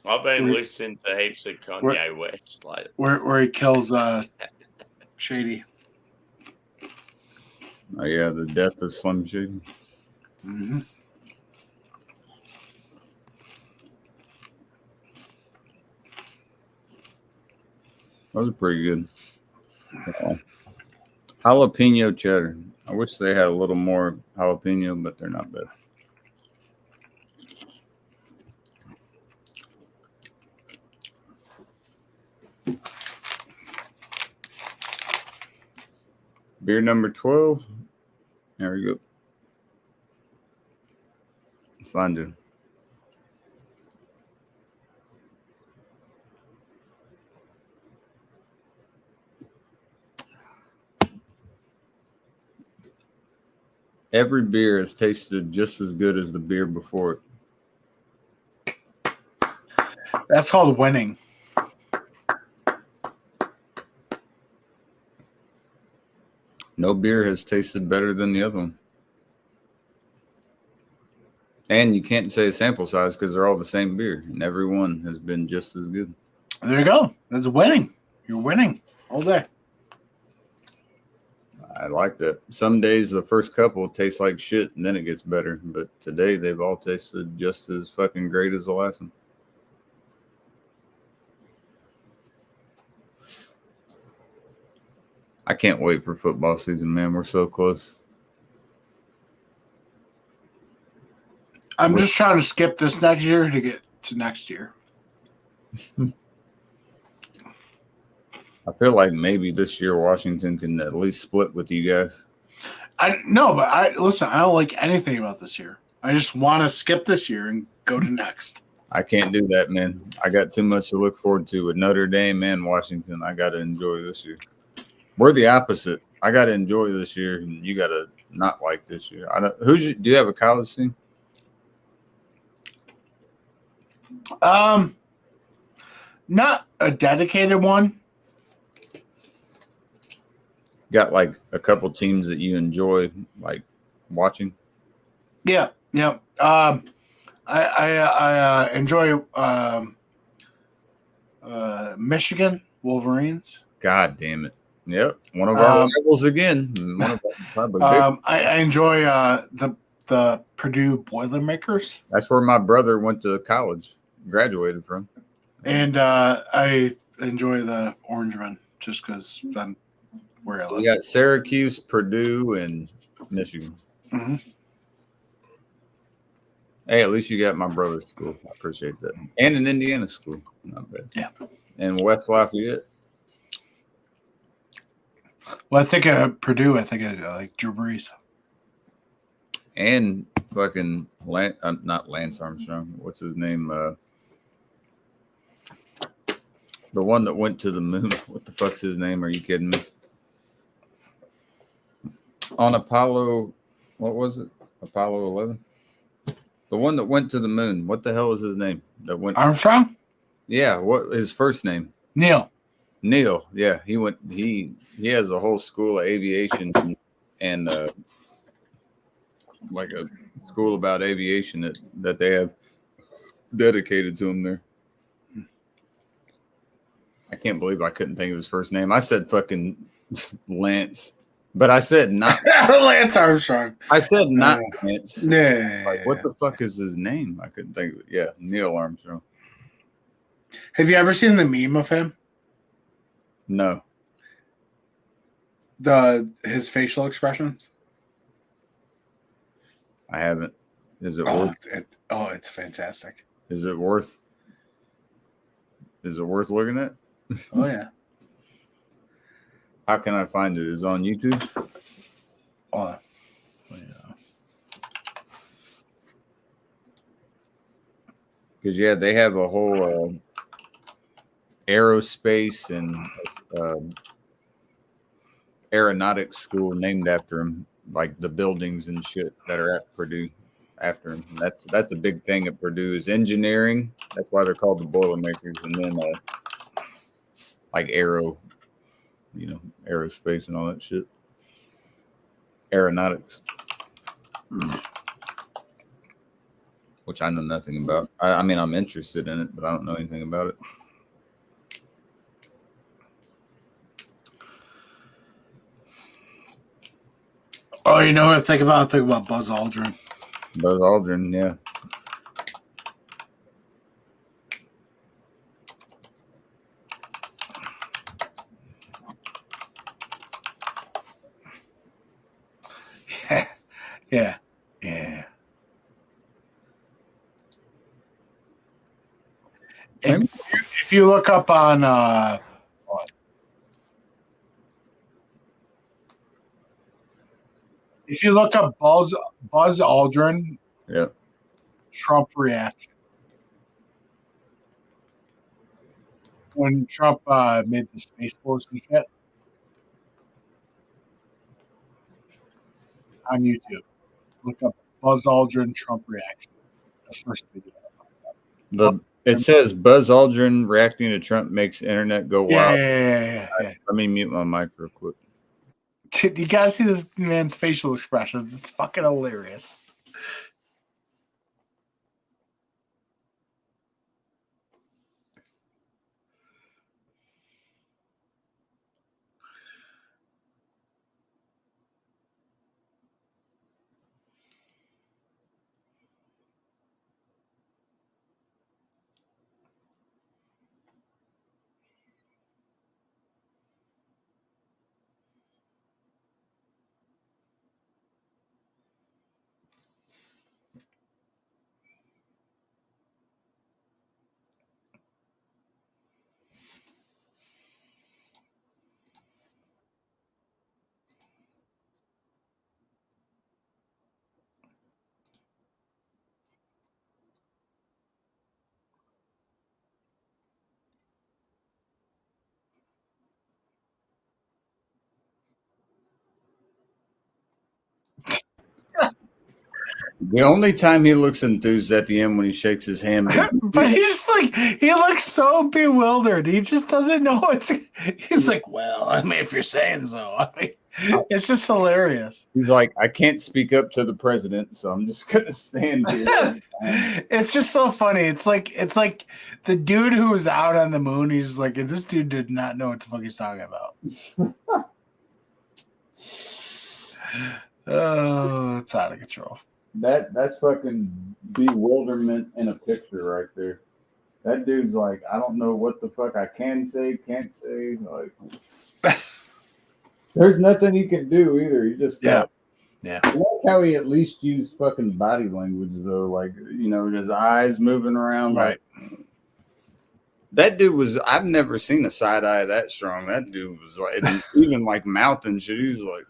I've been listening to heaps of Kanye West lately. Where he kills Shady. Oh yeah, the death of Slim Shady. Mm-hmm. Those are pretty good. Jalapeno cheddar. I wish they had a little more jalapeno, but they're not bad. Beer number 12. There we go. Slando. Every beer has tasted just as good as the beer before it. That's called winning. No beer has tasted better than the other one. And you can't say sample size because they're all the same beer, and every one has been just as good. There you go. That's winning. You're winning all day. I like that. Some days the first couple taste like shit, and then it gets better. But today they've all tasted just as fucking great as the last one. I can't wait for football season, man. We're so close. I'm just trying to skip this next year to get to next year. I feel like maybe this year Washington can at least split with you guys. No, but I don't like anything about this year. I just want to skip this year and go to next. I can't do that, man. I got too much to look forward to with Notre Dame and Washington. I got to enjoy this year. We're the opposite. I got to enjoy this year, and you got to not like this year. Do you have a college team? Not a dedicated one. Got like a couple teams that you enjoy like watching? Yeah. I enjoy Michigan Wolverines. God damn it! Yep, one of our rivals again. One of probably big. I enjoy the Purdue Boilermakers. That's where my brother went to college, graduated from. And I enjoy the Orangemen just because I'm where I live. We got Syracuse, Purdue, and Michigan. Mm-hmm. Hey, at least you got my brother's school. I appreciate that. And an Indiana school. Not bad. Yeah. And West Lafayette. Well, I think Purdue. I think I like Drew Brees. And fucking not Lance Armstrong. What's his name? The one that went to the moon. What the fuck's his name? Are you kidding me? On Apollo, what was it? Apollo 11? The one that went to the moon. What the hell was his name? That went Armstrong? Yeah, what his first name? Neil. Yeah, he has a whole school of aviation and like a school about aviation that they have dedicated to him there. I can't believe I couldn't think of his first name. I said fucking Lance, but I said not Lance Armstrong. I said not Lance. Yeah. Like, what the fuck is his name? I couldn't think of it. Yeah, Neil Armstrong. Have you ever seen the meme of him? No. His facial expressions? I haven't. Is it Oh, worth it's fantastic. Is it worth looking at? Oh yeah. How can I find it? Is it on YouTube? Oh yeah. Because they have a whole aerospace and aeronautics school named after him, like the buildings and shit that are at Purdue after him. And that's a big thing at Purdue is engineering. That's why they're called the Boilermakers. And then like aerospace and all that shit. Aeronautics. Which I know nothing about. I mean, I'm interested in it, but I don't know anything about it. Oh, you know what I think about? I think about Buzz Aldrin. Buzz Aldrin, yeah. Yeah. If you look up on if you look up Buzz Aldrin, Yep. Trump reaction when Trump made the Space Force and shit on YouTube. Look up Buzz Aldrin Trump reaction. The first video. It says Buzz Aldrin reacting to Trump makes internet go wild. Yeah. Let me mute my mic real quick. Dude, you gotta see this man's facial expressions. It's fucking hilarious. The only time he looks enthused at the end when he shakes his hand. But he's like, he looks so bewildered. He just doesn't know what to. He's like, well, I mean, if you're saying so, I mean, it's just hilarious. He's like, I can't speak up to the president, so I'm just gonna stand here. It's just so funny. It's like the dude who was out on the moon. He's like, this dude did not know what the fuck he's talking about. Oh, it's out of control. That's fucking bewilderment in a picture right there. That dude's like, I don't know what the fuck I can say, can't say. Like, there's nothing he can do either. He just Yeah. I like how he at least used fucking body language though, like his eyes moving around. Right. Like, that dude was. I've never seen a side eye that strong. That dude was like, even like mouth and shit. He was like.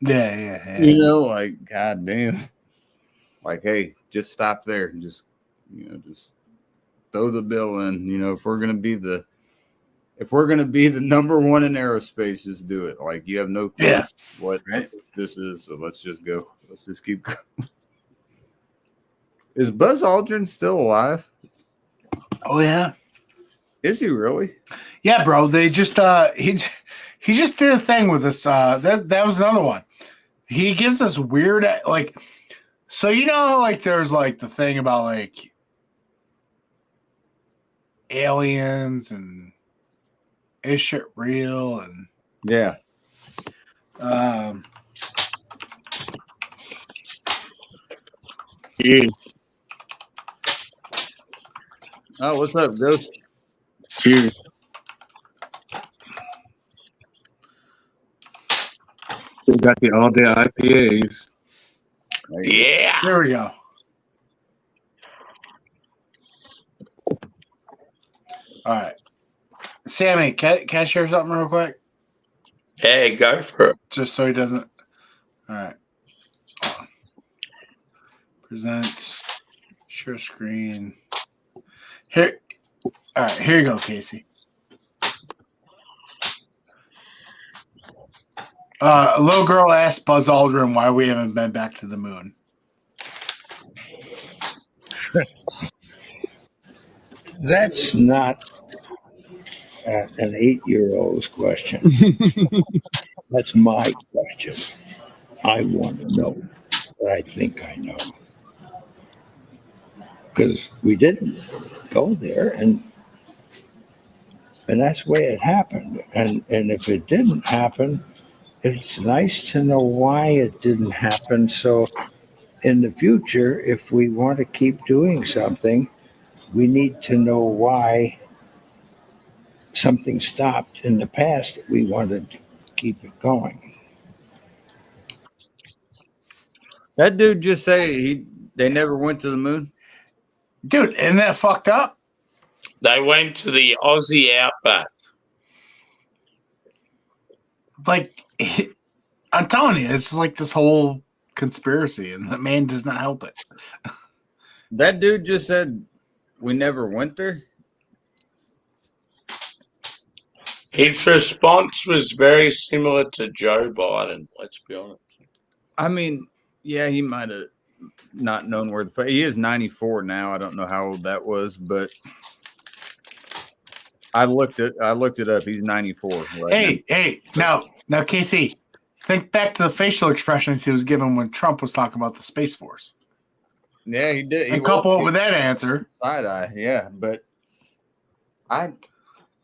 Yeah. Like, goddamn. Like, hey, just stop there. Just throw the bill in. If we're gonna be the number one in aerospace, just do it. Like, you have no clue what this is, so let's just go. Let's just keep going. Is Buzz Aldrin still alive? Oh yeah. Is he really? Yeah, bro. They just he just did a thing with us. That was another one. He gives us weird like, so like there's like the thing about like aliens and is shit real and yeah. Cheers. Oh, what's up, Ghost? Cheers. We got the all day IPAs. Yeah. There we go. All right. Sammy, can I share something real quick? Yeah, go for it. Just so he doesn't. All right. Present. Share screen. Here. All right. Here you go, Casey. A little girl asked Buzz Aldrin why we haven't been back to the moon. That's not an 8-year-old's question. That's my question. I want to know what I think I know. Because we didn't go there, and that's the way it happened. And if it didn't happen, it's nice to know why it didn't happen. So in the future, if we want to keep doing something, we need to know why something stopped in the past that we wanted to keep it going. That dude just say they never went to the moon? Dude, isn't that fucked up? They went to the Aussie outback. Like, I'm telling you, it's like this whole conspiracy, and the man does not help it. That dude just said we never went there? His response was very similar to Joe Biden, let's be honest. I mean, Yeah, he might have not known where the he is 94 now. I don't know how old that was, but I looked it up. He's 94 right Now, Casey, think back to the facial expressions he was given when Trump was talking about the Space Force. now. Yeah, he did. And couple it with that answer. Side eye, yeah, but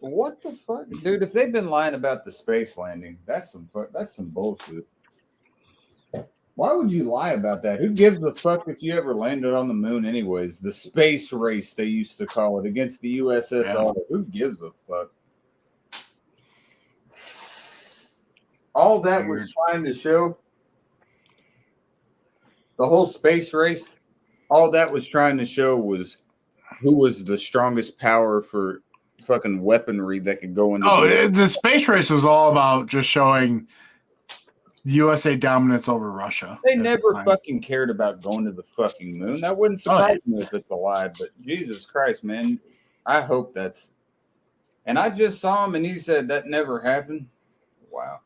what the fuck, dude? If they've been lying about the space landing, that's some bullshit. Why would you lie about that? Who gives a fuck if you ever landed on the moon, anyways? The space race, they used to call it, against the USSR. Yeah. Who gives a fuck? All that was trying to show, the whole space race, all that was trying to show was who was the strongest power for fucking weaponry that could go into the space race was all about just showing USA dominance over Russia. They never fucking cared about going to the fucking moon. That wouldn't surprise me if it's a lie, but Jesus Christ, man. I hope that's... And I just saw him and he said that never happened. Wow.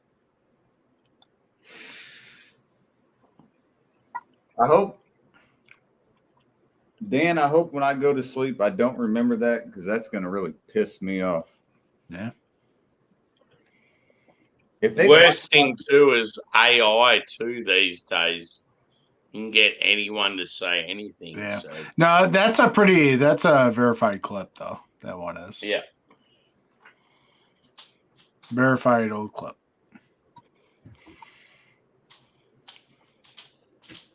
I hope, Dan, I hope when I go to sleep I don't remember that, because that's going to really piss me off. Yeah. Worst thing too is AI too these days. You can get anyone to say anything. Yeah. So. No, that's a verified clip though. That one is. Yeah. Verified old clip.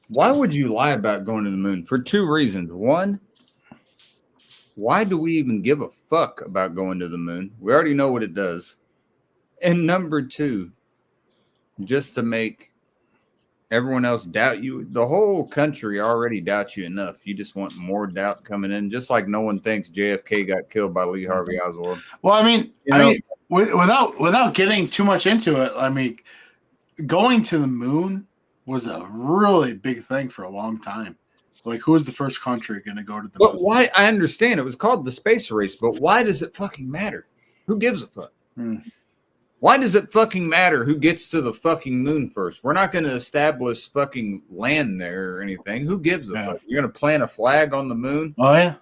Why would you lie about going to the moon? For two reasons. One, why do we even give a fuck about going to the moon? We already know what it does. And number two, just to make everyone else doubt you. The whole country already doubts you enough. You just want more doubt coming in, just like no one thinks JFK got killed by Lee Harvey Oswald. Well, I mean, without getting too much into it, I mean, going to the moon was a really big thing for a long time. Like, who was the first country going to go to the moon? But why? I understand it was called the space race, but why does it fucking matter? Who gives a fuck? Why does it fucking matter who gets to the fucking moon first? We're not going to establish fucking land there or anything. Who gives a fuck? You're going to plant a flag on the moon? Oh, yeah.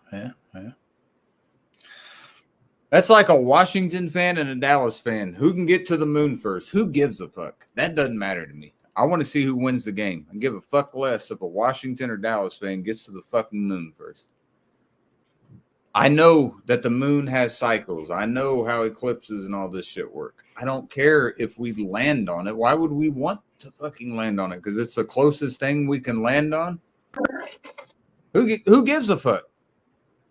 That's like a Washington fan and a Dallas fan. Who can get to the moon first? Who gives a fuck? That doesn't matter to me. I want to see who wins the game. I give a fuck less if a Washington or Dallas fan gets to the fucking moon first. I know that the moon has cycles. I know how eclipses and all this shit work. I don't care if we land on it. Why would we want to fucking land on it? Because it's the closest thing we can land on? Who gives a fuck?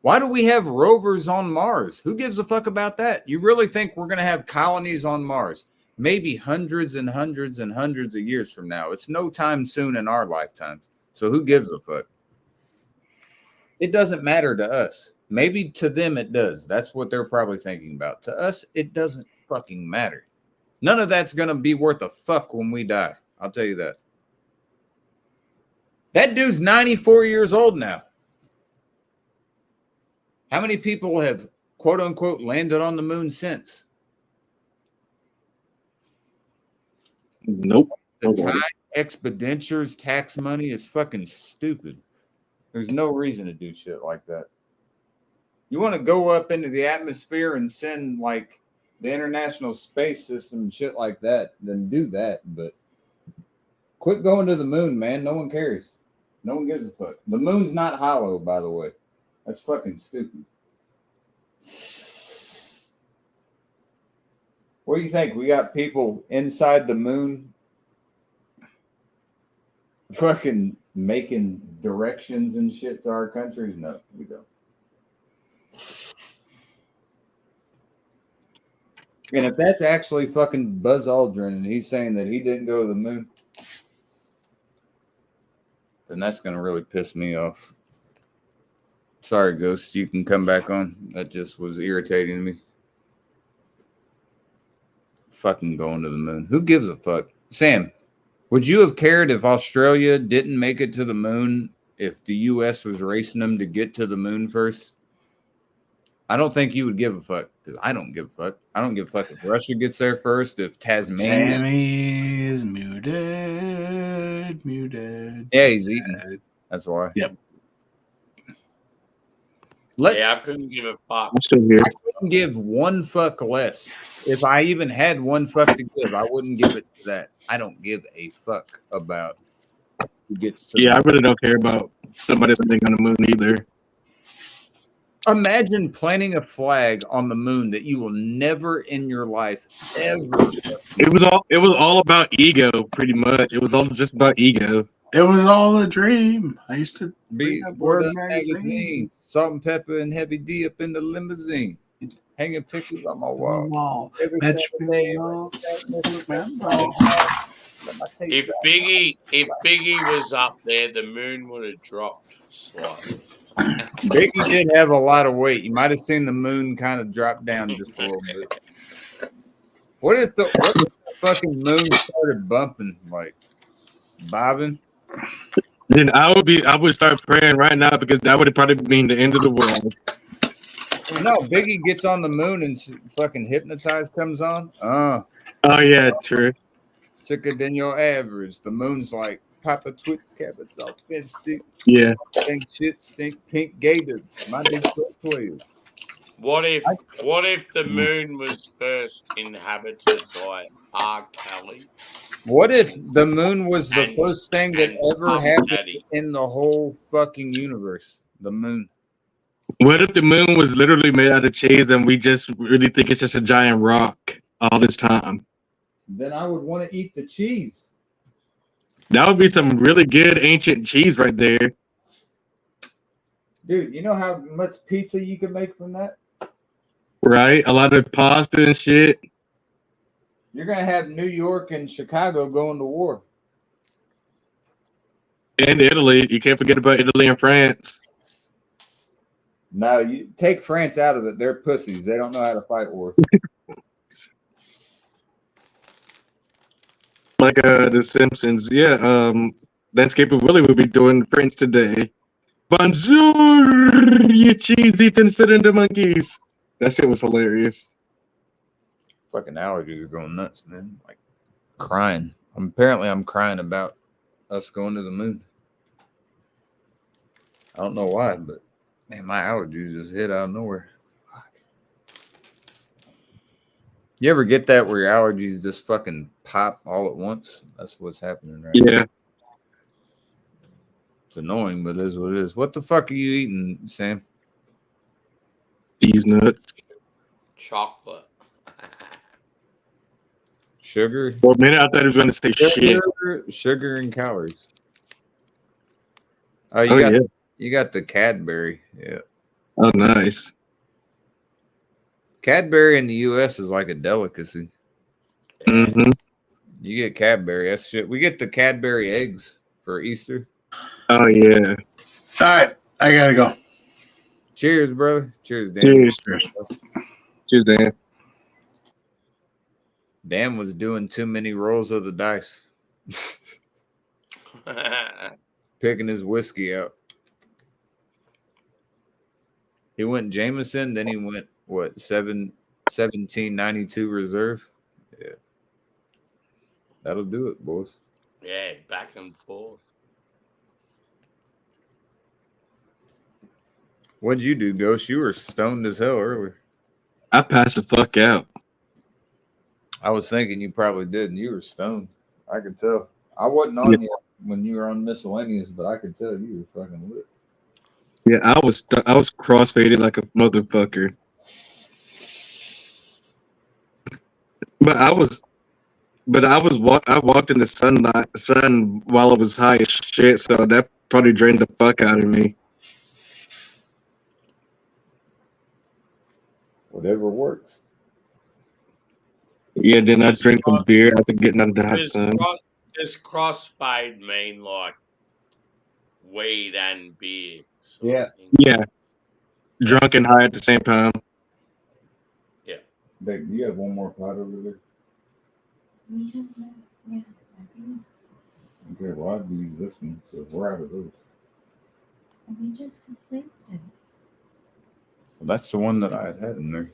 Why do we have rovers on Mars? Who gives a fuck about that? You really think we're going to have colonies on Mars? Maybe hundreds and hundreds and hundreds of years from now. It's no time soon in our lifetimes. So who gives a fuck? It doesn't matter to us. Maybe to them it does. That's what they're probably thinking about. To us, it doesn't fucking matter. None of that's going to be worth a fuck when we die. I'll tell you that. That dude's 94 years old now. How many people have, quote unquote, landed on the moon since? Nope. The time, expenditures, tax money is fucking stupid. There's no reason to do shit like that. You want to go up into the atmosphere and send like the International Space System and shit like that, then do that. But quit going to the moon, man. No one cares. No one gives a fuck. The moon's not hollow, by the way. That's fucking stupid. What do you think? We got people inside the moon fucking making directions and shit to our countries? No, we don't. And if that's actually fucking Buzz Aldrin and he's saying that he didn't go to the moon, then that's going to really piss me off. Sorry, Ghost. You can come back on. That just was irritating me. Fucking going to the moon. Who gives a fuck? Sam, would you have cared if Australia didn't make it to the moon if the U.S. was racing them to get to the moon first? I don't think you would give a fuck, because I don't give a fuck. I don't give a fuck if Russia gets there first, if Tasmania... Sammy is muted. Muted. Yeah, he's eating. That's why. Yep. Yeah, I couldn't give a fuck. I'm still here. I couldn't give one fuck less. If I even had one fuck to give, I wouldn't give it to that. I don't give a fuck about who gets to. Yeah, I really don't care about somebody landing on the moon either. Imagine planting a flag on the moon that you will never in your life ever. It was all about ego, pretty much. It was all just about ego. It was all a dream. I used to Be read that for Word the magazine. magazine. Salt and pepper and Heavy D up in the limousine. Hanging pictures on my wall. Wall. Every Bet Saturday, you If Biggie was up there, the moon would have dropped slightly. Biggie did have a lot of weight. You might have seen the moon kind of drop down just a little bit. What if the fucking moon started bumping, like bobbing? Then I would start praying right now because that would probably mean the end of the world. No, Biggie gets on the moon and fucking Hypnotize comes on. Oh yeah, true. Sicker than your average. The moon's like Papa Twix cabbage off fence stick. Yeah. Stink shit, stink pink gators. My Detroit players. What if the moon was first inhabited by R. Kelly? What if the moon was the And- first thing that and ever Puff happened Daddy. in the whole fucking universe? The moon. What if the moon was literally made out of cheese and we just really think it's just a giant rock all this time? Then I would want to eat the cheese. That would be some really good ancient cheese right there. Dude, you know how much pizza you can make from that? Right? A lot of pasta and shit. You're going to have New York and Chicago going to war. And Italy. You can't forget about Italy and France. No, you take France out of it. They're pussies. They don't know how to fight wars. Like The Simpsons. Yeah, Landscaper Willie will be doing French today. Bonjour, you cheese-eating cylinder monkeys. That shit was hilarious. Fucking allergies are going nuts, man. Like crying. Apparently I'm crying about us going to the moon. I don't know why, but man, my allergies just hit out of nowhere. Fuck. You ever get that where your allergies just fucking pop all at once? That's what's happening right now. Yeah. It's annoying, but it is what it is. What the fuck are you eating, Sam? These nuts. Chocolate. Sugar? For a minute, I thought he was going to say shit. Sugar and calories. Oh, you got the Cadbury. Yeah. Oh, nice. Cadbury in the U.S. is like a delicacy. Mm-hmm. You get Cadbury. That's shit. We get the Cadbury eggs for Easter. Oh, yeah. All right, I gotta go. Cheers, brother. Cheers, Dan. Cheers. Cheers, Dan. Dan was doing too many rolls of the dice. Picking his whiskey out. He went Jameson, then he went, 1792 Reserve? Yeah. That'll do it, boys. Yeah, back and forth. What'd you do, Ghost? You were stoned as hell earlier. I passed the fuck out. I was thinking you probably did, and you were stoned. I could tell. I wasn't on you when you were on miscellaneous, but I could tell you were fucking lit. Yeah, I was crossfaded like a motherfucker. I walked in the sun while I was high as shit, so that probably drained the fuck out of me. Whatever works. Yeah, then I drank some beer after getting out of the hot sun. Does crossfade mean like weed and beer? Yeah. Yeah. Drunk and high at the same time. Yeah. Babe, do you have one more pot over there? Yeah. Okay, well, I'd use this one, so we're out of those. We just replaced it. Well, that's the one that I had in there.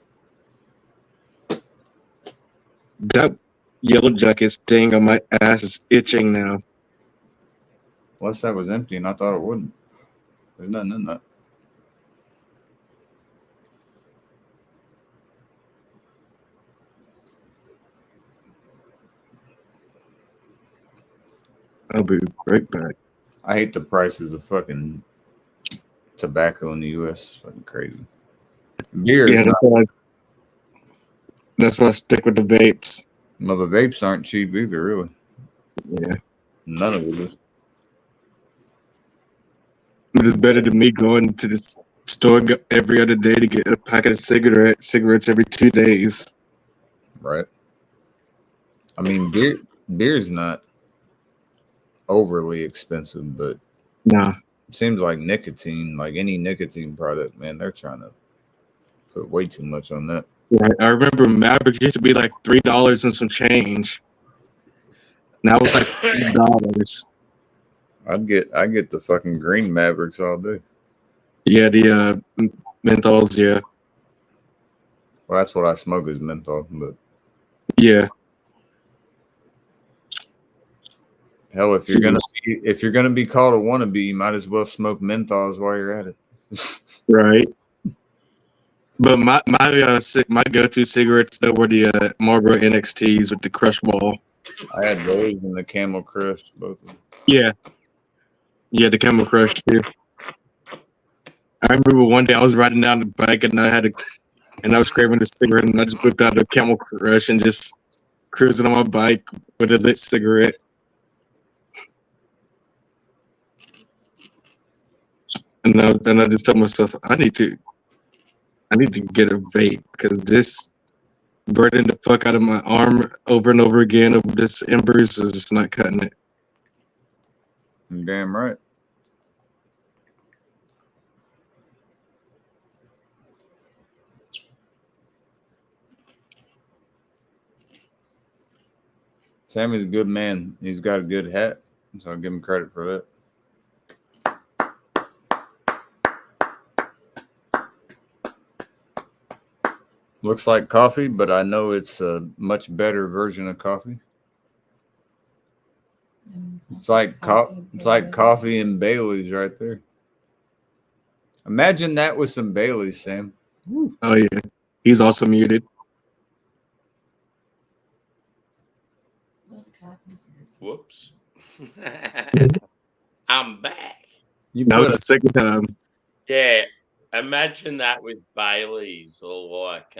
That yellow jacket sting on my ass is itching now. Unless that was empty, and I thought it wouldn't. There's nothing in that. I'll be right back. I hate the prices of fucking tobacco in the U.S. It's fucking crazy. Beer is Yeah, not. that's why I stick with the vapes. Well, the vapes aren't cheap either, really. Yeah, None of it is. but it's better than me going to the store every other day to get a packet of cigarettes every 2 days. Right. I mean, beer's not overly expensive, but Nah, it seems like nicotine, like any nicotine product, man, they're trying to put way too much on that. right. I remember Maverick used to be like $3 and some change. Now it's like $5. I get the fucking green Mavericks all day. Yeah, the menthols. Yeah, Well, that's what I smoke is menthol, but yeah. hell, if you're gonna be called a wannabe, you might as well smoke menthols while you're at it. Right. But my go-to cigarettes though were the Marlboro NXTs with the crush ball. I had those and the Camel Crush, both of them. Yeah, the Camel Crush too. I remember one day I was riding down the bike and I was craving a cigarette and I just whipped out a Camel Crush and just cruising on my bike with a lit cigarette. And then I just told myself I need to get a vape because this burning the fuck out of my arm over and over again of this embers is just not cutting it. You're damn right. Sammy's a good man. He's got a good hat, so I'll give him credit for that. Looks like coffee, but I know it's a much better version of coffee. It's like coffee and Bailey's right there. Imagine that with some Bailey's, Sam. Oh yeah, he's also muted. Whoops. I'm back. That was the second time. Yeah. Imagine that with Bailey's or like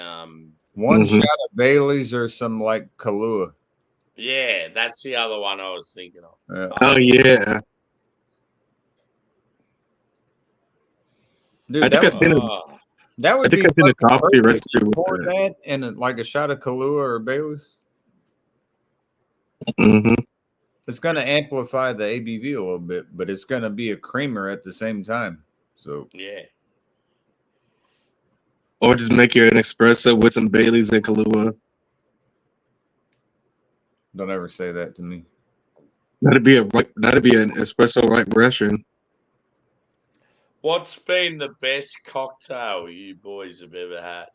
one shot of Bailey's or some like Kahlua. yeah, that's the other one I was thinking of. Yeah. Oh yeah. Dude, I think I've seen I've seen a coffee recipe with pour that. that and like a shot of Kahlua or Bailey's. Mm-hmm. It's going to amplify the ABV a little bit, but it's going to be a creamer at the same time. So yeah. Or just make you an espresso with some Bailey's and Kahlua. don't ever say that to me. That'd be an espresso right Russian. What's been the best cocktail you boys have ever had?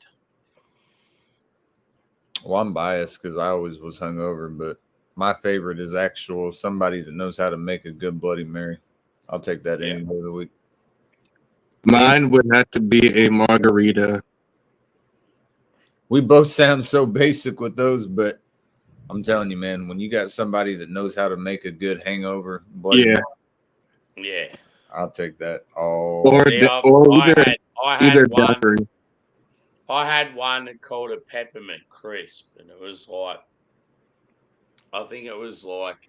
Well, I'm biased because I always was hungover, but my favorite is actual somebody that knows how to make a good Bloody Mary. I'll take that any day of the week. Mine would have to be a margarita. We both sound so basic with those, but I'm telling you, man, when you got somebody that knows how to make a good hangover Bloody Mary, Yeah. I'll take that all. Or I either had one. daiquiri. I had one called a peppermint crisp, and it was like, I think it was like,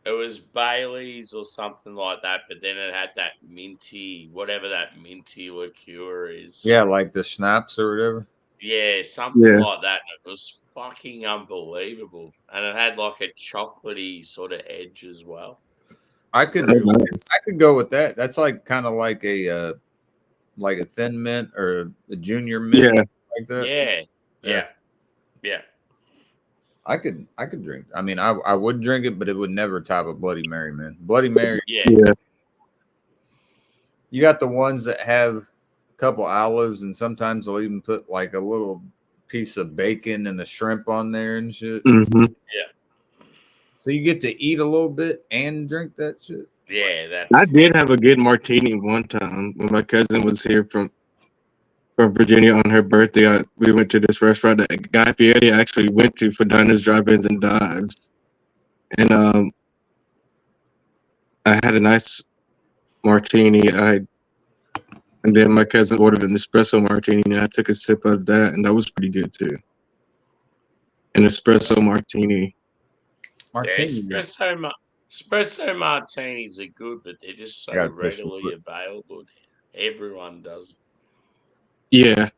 it was Bailey's or something like that, but then it had that minty, whatever that minty liqueur is. Yeah, like the schnapps or whatever. Yeah, something like that. It was fucking unbelievable, and it had like a chocolatey sort of edge as well. I could go with that. That's like kind of like a thin mint or a junior mint, like that. Yeah. I could drink. I mean, I would drink it, but it would never top a Bloody Mary, man. Bloody Mary. Yeah. You got the ones that have a couple olives, and sometimes they'll even put like a little piece of bacon and the shrimp on there and shit. Mm-hmm. Yeah. So you get to eat a little bit and drink that shit. Yeah, that's I did have a good martini one time when my cousin was here from Virginia on her birthday. We went to this restaurant that Guy Fieri actually went to for diners, drive-ins, and dives, and I had a nice martini. And then my cousin ordered an espresso martini, and I took a sip of that, and that was pretty good too. An espresso martini. Martini. Espresso martinis are good, but they're just so I gotta piss readily real available now. Everyone does it. Yeah.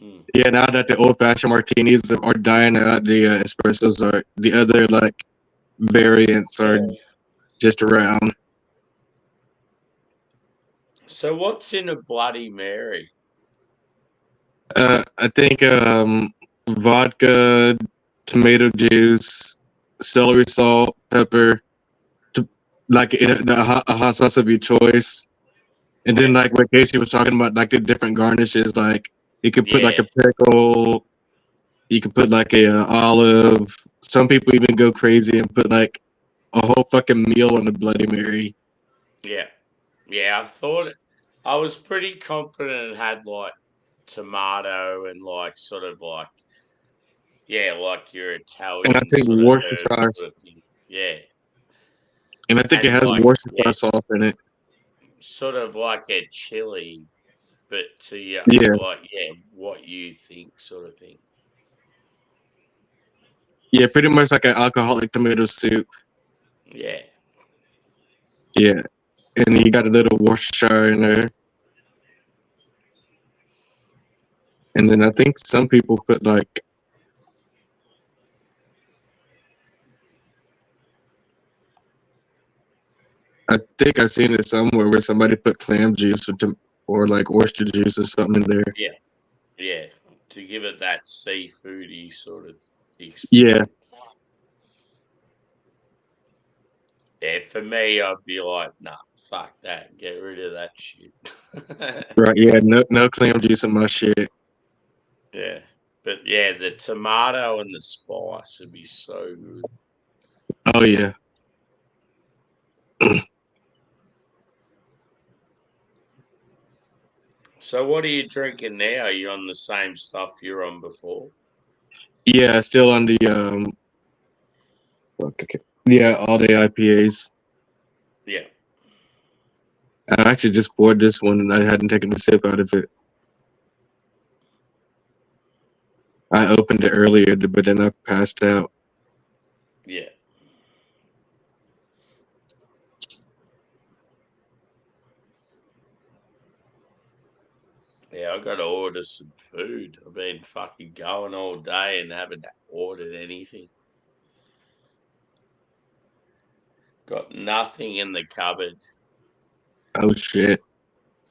Mm. Yeah, now that the old-fashioned martinis are dying out, the espressos are the other like variants are just around. So what's in a Bloody Mary? I think vodka, tomato juice, celery salt, pepper, a hot sauce of your choice, and then like what Casey was talking about, like the different garnishes. Like you could put like a pickle, you could put like a olive. Some people even go crazy and put like a whole fucking meal on the Bloody Mary. Yeah. Yeah, I was pretty confident it had like tomato and like sort of like like your Italian And I think sort of Worcestershire herb sauce. sort of thing. Yeah. And I think it And has like Worcestershire sauce in it. sort of like a chili, but to Yeah. what you think sort of thing. Yeah, pretty much like an alcoholic tomato soup. Yeah. Yeah. And you got a little Worcestershire in there. And then I think some people put like I think I seen it somewhere where somebody put clam juice or like oyster juice or something in there. Yeah. Yeah. To give it that seafoody sort of experience. Yeah. Yeah, for me, I'd be like, nah, fuck that. Get rid of that shit. Right, yeah, no clam juice in my shit. Yeah. But yeah, the tomato and the spice would be so good. Oh yeah. So what are you drinking now? Are you on the same stuff you were on before? Yeah, still on the all day IPAs. Yeah. I actually just poured this one and I hadn't taken a sip out of it. I opened it earlier, but then I passed out. Yeah. Yeah, I got to order some food. I've been fucking going all day and haven't ordered anything. Got nothing in the cupboard. Oh shit.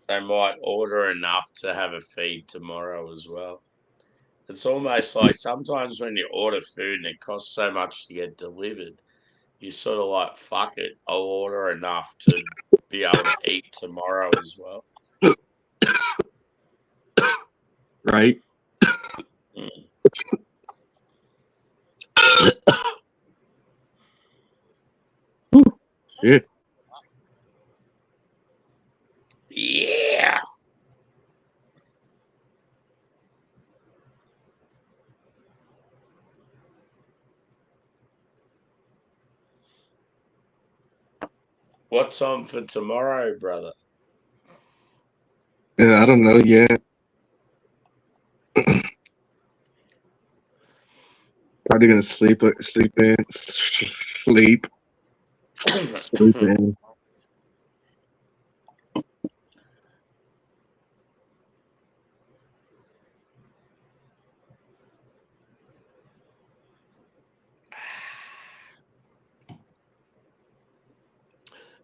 They might order enough to have a feed tomorrow as well. It's almost like sometimes when you order food and it costs so much to get delivered, you sort of like, fuck it, I'll order enough to be able to eat tomorrow as well. Right? Shit. Yeah. What's on for tomorrow, brother? Yeah, I don't know yet. Probably gonna sleep in.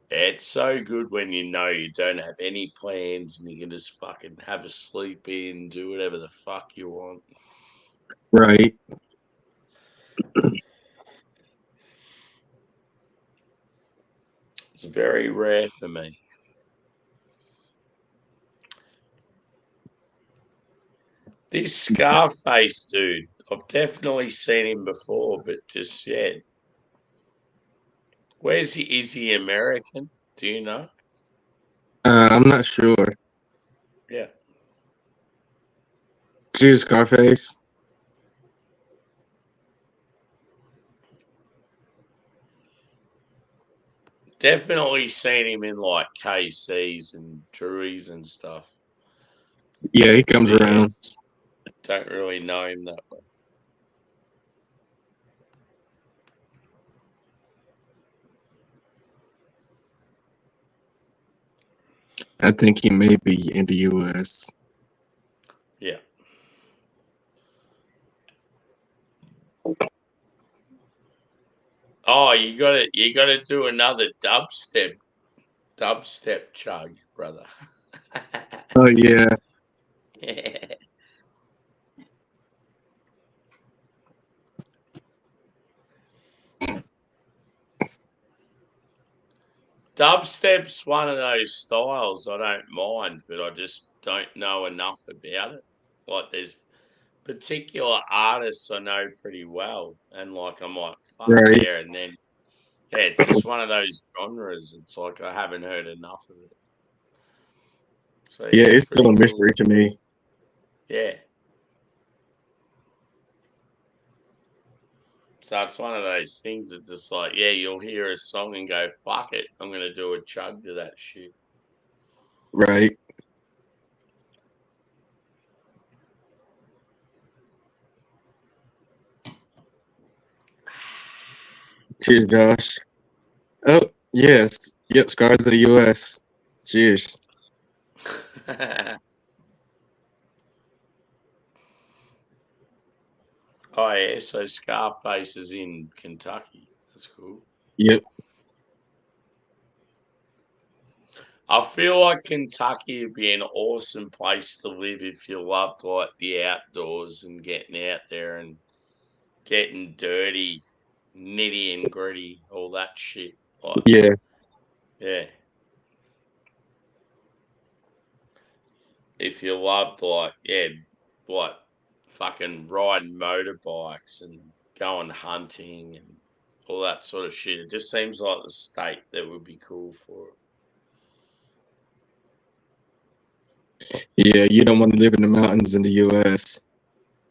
It's so good when you know you don't have any plans and you can just fucking have a sleep in, do whatever the fuck you want. Right. It's very rare for me. This Scarface dude, I've definitely seen him before, but just, Where's he? Is he American? Do you know? I'm not sure. Yeah. Cheers, Scarface. Definitely seen him in like KCs and Druries and stuff. Yeah, he comes Yeah, around. don't really know him that well. I think he may be in the U.S. Yeah. Oh, you gotta do another dubstep chug, brother. Oh yeah. Dubstep's one of those styles I don't mind, but I just don't know enough about it. Like there's particular artists I know pretty well, and like I'm like, fuck Right. yeah, and then yeah, it's just one of those genres. It's like I haven't heard enough of it. So Yeah, it's still a pretty mystery to me. Yeah. So it's one of those things that's just like, yeah, you'll hear a song and go, fuck it, I'm gonna do a chug to that shit. Right. Cheers, Josh. Oh, yes. Yep, Scars of the U.S. Cheers. Oh yeah, so Scarface is in Kentucky. That's cool. Yep. I feel like Kentucky would be an awesome place to live if you loved like the outdoors and getting out there and getting dirty, nitty and gritty, all that shit. Like, Yeah. yeah. If you loved like, yeah, like fucking riding motorbikes and going hunting and all that sort of shit, it just seems like the state that would be cool for it. Yeah, you don't want to live in the mountains in the U.S.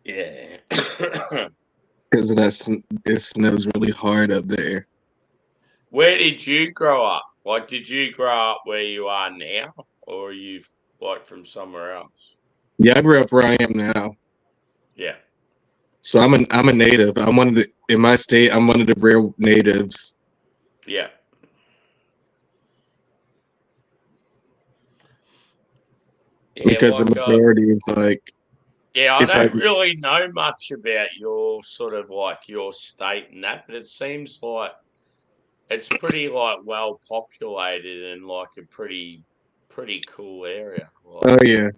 Yeah. because of that. It snows really hard up there. Where did you grow up? Like, did you grow up where you are now, or are you like from somewhere else? Yeah, I grew up where I am now. Yeah. So I'm a native. I'm one of the in my state. I'm one of the rare natives. Yeah. Because like, the majority is like. Yeah, I it's don't like, really know much about your sort of like your state and that, but it seems like it's pretty like well populated and like a pretty cool area. Like, oh yeah.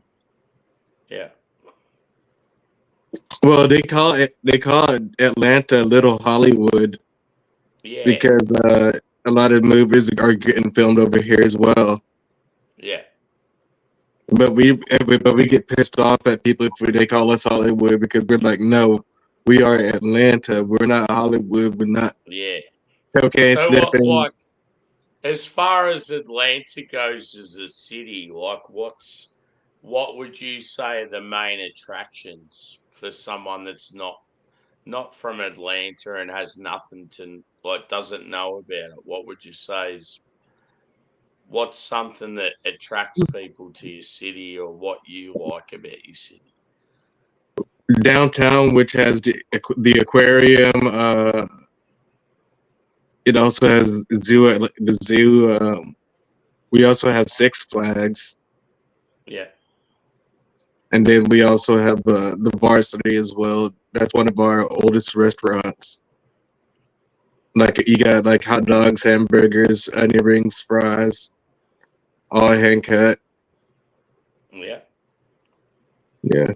yeah. Well, they call it Atlanta Little Hollywood. Yeah. Because a lot of movies are getting filmed over here as well. Yeah. But we get pissed off at people if they call us Hollywood because we're like, no, we are Atlanta. We're not Hollywood. We're not. Yeah. cocaine So sniffing. like as far as Atlanta goes as a city, like what would you say are the main attractions for someone that's not from Atlanta and has nothing to like doesn't know about it? What would you say is what's something that attracts people to your city or what you like about your city? Downtown, which has the aquarium. It also has the zoo. We also have Six Flags. Yeah. And then we also have the Varsity as well. That's one of our oldest restaurants. Like you got like hot dogs, hamburgers, onion rings, fries, all hand cut. Yeah. Yeah.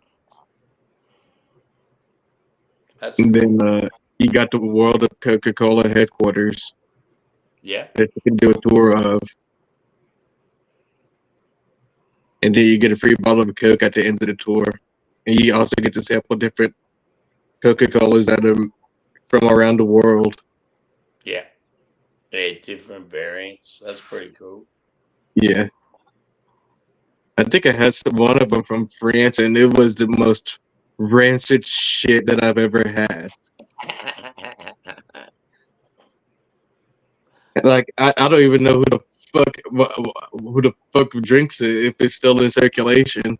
And then you got the World of Coca-Cola headquarters. Yeah. That you can do a tour of. And then you get a free bottle of Coke at the end of the tour. And you also get to sample different Coca-Colas that are from around the world. Yeah. Yeah, different variants. That's pretty cool. Yeah. I think I had one of them from France, and it was the most rancid shit that I've ever had. Like I don't even know who the fuck drinks it if it's still in circulation.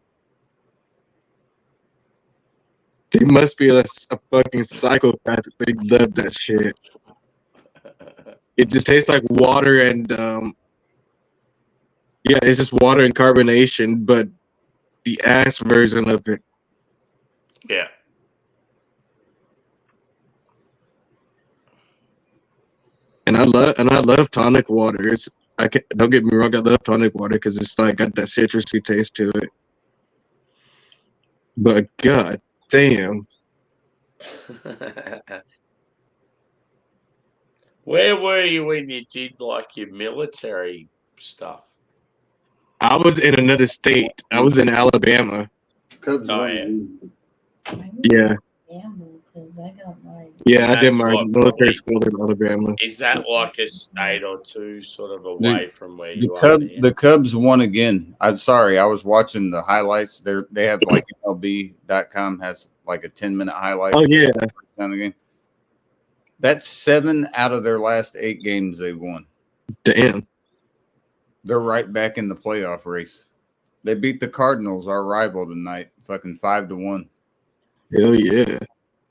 They must be a fucking psychopath if they love that shit. It just tastes like water and yeah, it's just water and carbonation, but the ass version of it. Yeah. And I love tonic water. Don't get me wrong, I love tonic water because it's like got that citrusy taste to it. But god damn. Where were you when you did like your military stuff? I was in another state. I was in Alabama. Cubs Oh, won. Yeah. Because I got my. Yeah, I did That's my what military probably- school in Alabama. Is that like a state or two sort of away from where you are? The Cubs won again. I'm sorry, I was watching the highlights. They have like MLB.com has like a 10-minute highlight. Oh yeah. Of the game. That's 7 out of their last 8 games they've won. Damn. They're right back in the playoff race. They beat the Cardinals, our rival, tonight, fucking 5-1. Hell yeah.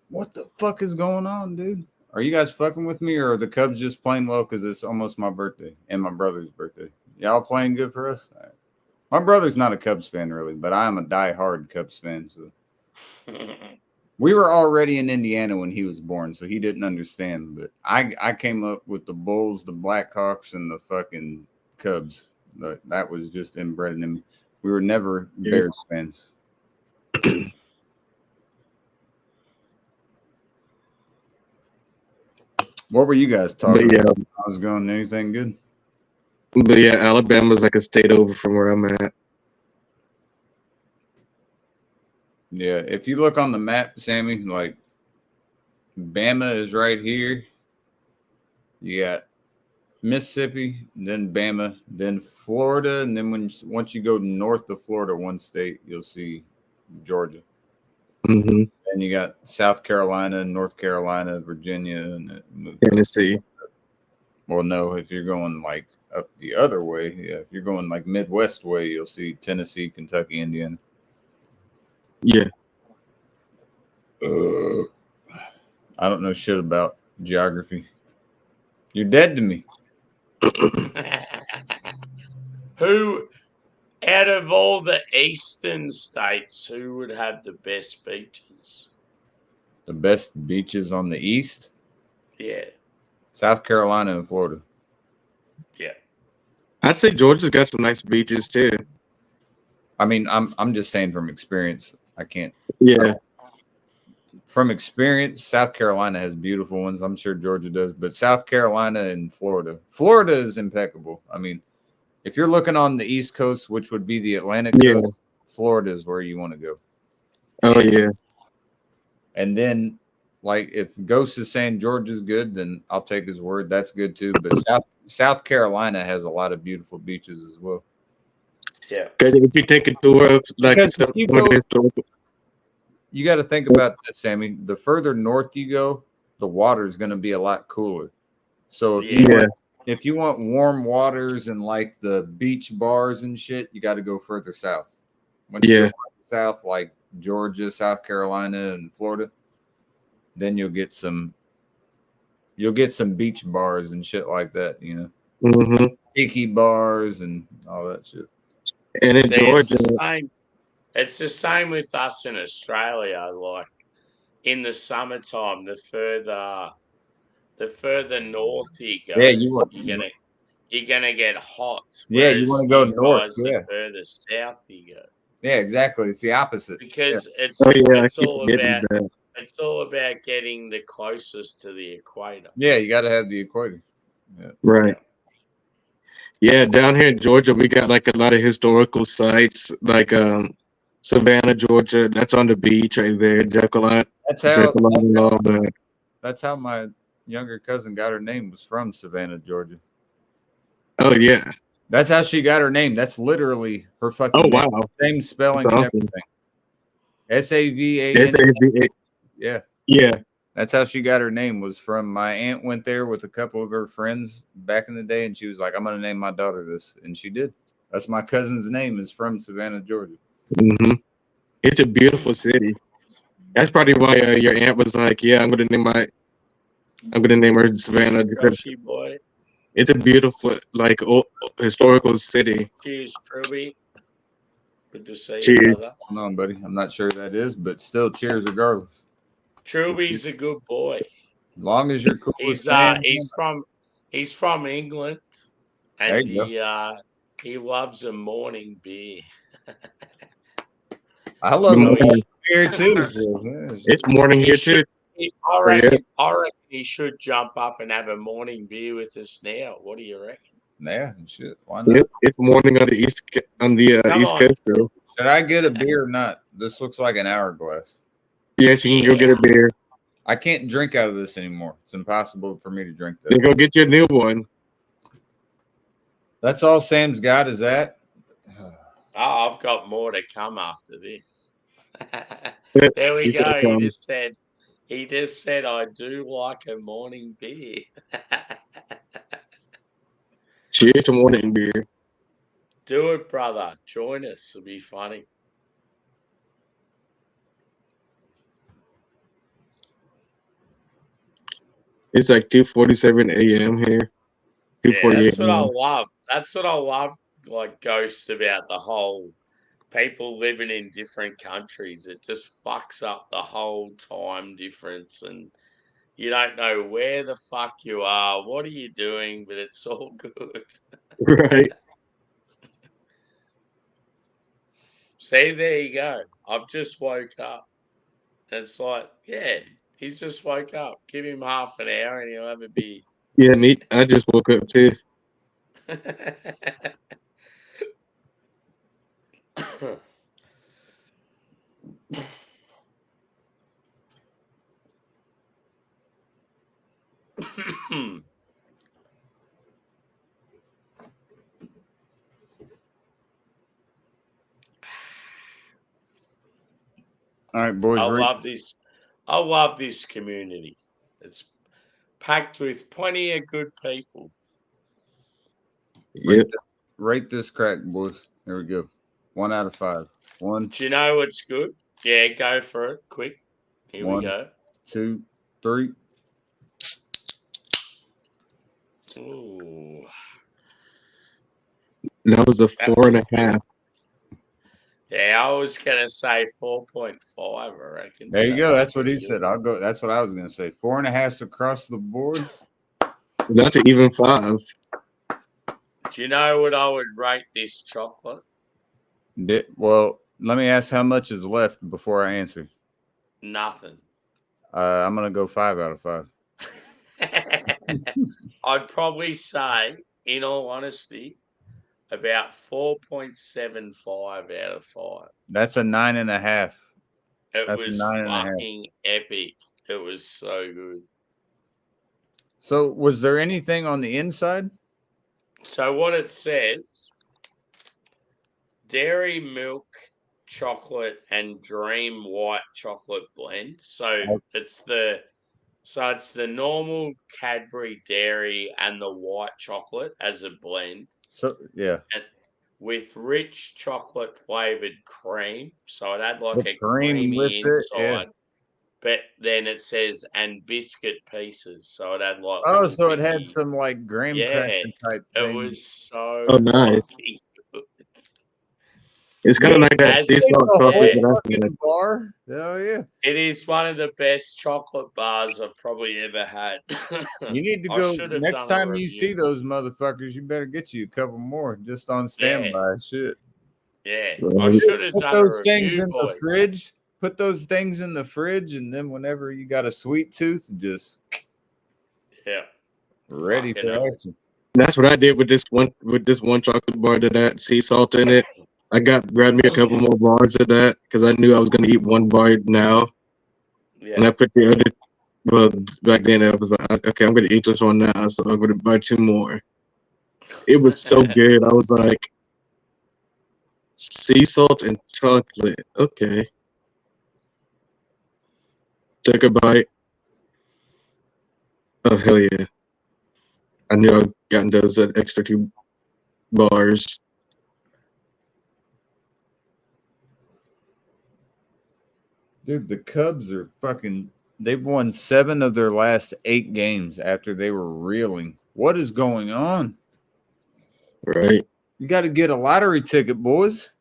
What the fuck is going on, dude? Are you guys fucking with me, or are the Cubs just playing well because it's almost my birthday and my brother's birthday? Y'all playing good for us? All right. My brother's not a Cubs fan, really, but I am a diehard Cubs fan. So we were already in Indiana when he was born, so he didn't understand. But I came up with the Bulls, the Blackhawks, and the fucking Cubs. That was just inbred in me. We were never Bears fans. What were you guys talking about? I was going anything good? But yeah, Alabama's like a state over from where I'm at. Yeah, if you look on the map, Sammy, like Bama is right here. You got Mississippi, then Bama, then Florida, and then once you go north of Florida, one state, you'll see Georgia. Mm-hmm. And you got South Carolina, North Carolina, Virginia, and Tennessee. Well, no, if you're going like up the other way, yeah, if you're going like Midwest way, you'll see Tennessee, Kentucky, Indiana. Yeah. I don't know shit about geography. You're dead to me. Who, out of all the eastern states, who would have the best beaches? The best beaches on the east? Yeah. South Carolina and Florida. Yeah. I'd say Georgia's got some nice beaches too. I mean, I'm just saying from experience. I can't. Yeah. From experience, South Carolina has beautiful ones. I'm sure Georgia does, but South Carolina and Florida. Florida is impeccable. I mean, if you're looking on the East Coast, which would be the Atlantic coast, Florida is where you want to go. Oh yeah. And then, like, if Ghost is saying Georgia's good, then I'll take his word. That's good too. But South Carolina has a lot of beautiful beaches as well. Yeah. Because if you take a tour of like some historical. You got to think about this, Sammy. The further north you go, the water is going to be a lot cooler. So if you want warm waters and like the beach bars and shit, you got to go further south. When you go south, like Georgia, South Carolina, and Florida, then you'll get some beach bars and shit like that. You know, tiki bars and all that shit. And in Georgia. It's the same with us in Australia. Like in the summertime, the further north you go, you're gonna get hot. Yeah, you want to go north. The further south you go. Yeah, exactly. It's the opposite. Because it's all about getting the closest to the equator. Yeah, you got to have the equator. Yeah. Right. Yeah, down here in Georgia, we got like a lot of historical sites, like Savannah, Georgia. That's on the beach right there. That's how my younger cousin got her name was from Savannah, Georgia. Oh yeah. That's how she got her name. That's literally her fucking Oh name. wow. Same spelling That's and awesome. everything. SAVAN. SAVA. Yeah. Yeah. That's how she got her name, was from my aunt went there with a couple of her friends back in the day, and she was like, I'm going to name my daughter this. And she did. That's my cousin's name, is from Savannah, Georgia. hmm It's a beautiful city. That's probably why your aunt was like, "Yeah, I'm gonna name her Savannah because Scratchy boy. it's a beautiful, like, old, historical city." Cheers, Truby. Good to see you, Cheers. brother. What's going on, buddy? I'm not sure who that is, but still, cheers regardless. Truby's a good boy. As long as you're cool with He's Sam, he's from England, There and you go. he loves a morning beer. I love So it he- here too. So, yeah, It's morning He here should- too. I Right reckon he should jump up and have a morning beer with us now. What do you reckon? yeah, shit. Why not? It's morning on the east Come East on. Coast. Though. Should I get a beer or not? This looks like an hourglass. Yes, you can go get a beer. I can't drink out of this anymore. It's impossible for me to drink Then that. go get you a new one. That's all Sam's got, is that? Oh, I've got more to come after this. Yeah, There we he said go. come. He just said I do like a morning beer. Cheers to morning beer. Do it, brother. Join us. It'll be funny. It's like 2:47 a.m. here. Yeah, 2:48. that's what I love. That's what I love, like Ghost, about the whole people living in different countries. It just fucks up the whole time difference, and you don't know where the fuck you are. What are you doing? But it's all good. Right. See, there you go. I've just woke up. It's like, yeah, he's just woke up. Give him half an hour and he'll have a beer. Yeah, me. I just woke up too. All right, boys. I ready? love this. I love this community. It's packed with plenty of good people. Yep. Rate this crack, boys. Here we go. 1 out of 5. 1, Do you know what's good? Yeah, go for it. Quick. Here One. we go. 2, 3. Ooh. That was a That 4.5. Yeah, I was gonna say 4.5. I reckon. There you That go. was That's what he pretty good. said. I'll go. That's what I was gonna say. 4.5 across the board. That's an even 5. Do you know what I would rate this chocolate? Well, let me ask how much is left before I answer. Nothing. I'm gonna go 5 out of 5. I'd probably say, in all honesty, about 4.75 out of 5. That's a 9.5. It That's a was 9.5. fucking epic. It was so good. So, was there anything on the inside? So what it says, dairy milk chocolate and dream white chocolate blend. So it's the normal Cadbury dairy and the white chocolate as a blend. So, yeah, And with rich chocolate flavored cream. So it had like The a cream with creamy it, yeah. inside. But then it says and biscuit pieces. So it had like Oh, little so it had bitty- some like graham Yeah, cracker type It thing. was so Oh, nice. fucking good. It's kind of like that As- sea salt The whole chocolate that I fucking had. bar. Hell yeah! It is one of the best chocolate bars I've probably ever had. You need to I go should have next done a time you see review. those motherfuckers. You better get you a couple more just on standby. Shit. Yeah, I Right. should have Put done those a things review, in the boys. fridge. Put those things in the fridge, and then whenever you got a sweet tooth, just Yeah, ready Fucking for hell. action. That's what I did with this one chocolate bar that had sea salt in it. I grabbed me a couple more bars of that because I knew I was gonna eat one bar now, and yeah. I put the But back then, I was like, okay, I'm gonna eat this one now, so I'm gonna buy 2 more. It was so good. I was like, sea salt and chocolate. Okay, take a bite. Oh hell yeah! I knew I gotten those extra 2 bars. Dude, the Cubs are fucking. They've won 7 of their last 8 games after they were reeling. What is going on? Right. You got to get a lottery ticket, boys.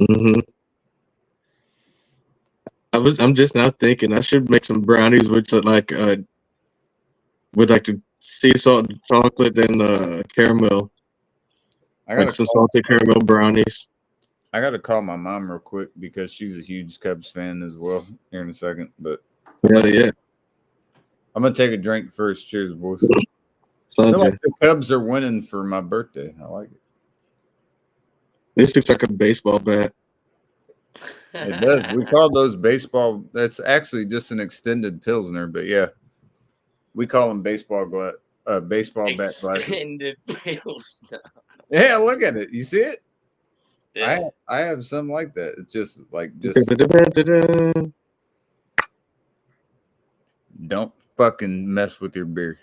Mm-hmm. I'm just now thinking I should make some brownies with the sea salt and chocolate and caramel. Like some salted caramel brownies. I got to call my mom real quick because she's a huge Cubs fan as well here in a second. But yeah. I'm going to take a drink first. Cheers, boys. I feel like the Cubs are winning for my birthday. I like it. This looks like a baseball bat. It does. We call those baseball. That's actually just an extended Pilsner, but yeah. We call them baseball bat glasses. Extended Pilsner. Yeah, look at it. You see it? Yeah. I have some like that. It's just don't fucking mess with your beer.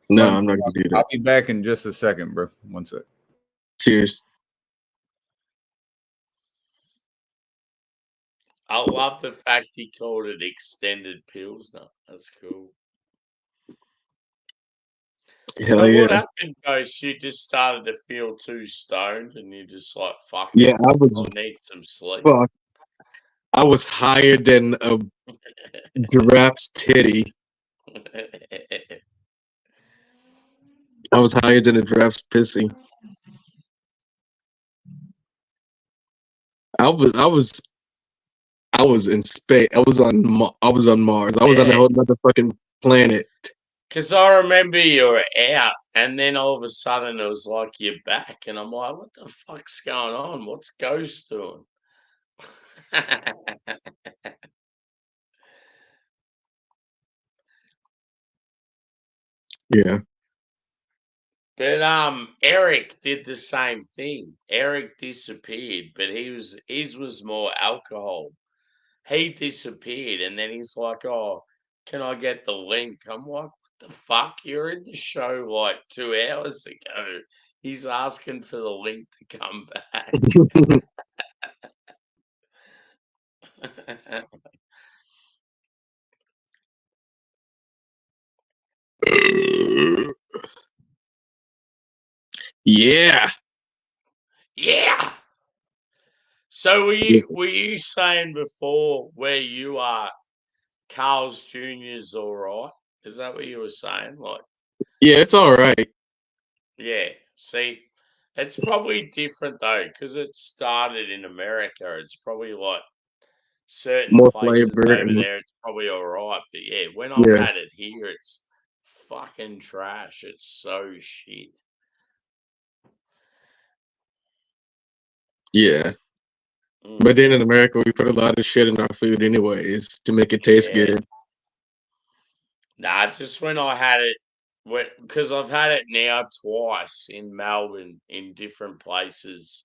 No, I'm not gonna do that. I'll be back in just a second, bro. One sec. Cheers. I love the fact he called it extended Pilsner. That's cool. Hell so yeah. what happened, Ghost? You just started to feel too stoned and you just like, fuck Yeah, it, I need some sleep. Fuck. I was higher than a giraffe's titty. I was higher than a giraffe's pissy. I was in space. I was on Mars. I was on on a whole other fucking planet. Because I remember you were out, and then all of a sudden it was like you're back, and I'm like, what the fuck's going on? What's Ghost doing? Yeah. But Eric did the same thing. Eric disappeared, but his was more alcohol. He disappeared, and then he's like, "Oh, can I get the link?" I'm like, "What the fuck? You're in the show like 2 hours ago." He's asking for the link to come back. Yeah. Yeah. So were you saying before where you are, Carl's Jr.'s all right? Is that what you were saying? Like, Yeah, it's all right. yeah. See, it's probably different though because it started in America. It's probably like certain More places flavor over and there, it's probably all right. But yeah, when I've yeah. had it here, it's fucking trash. It's so shit. Yeah. But then in America, we put a lot of shit in our food anyways to make it taste good. Nah, just when I had it, because I've had it now twice in Melbourne in different places.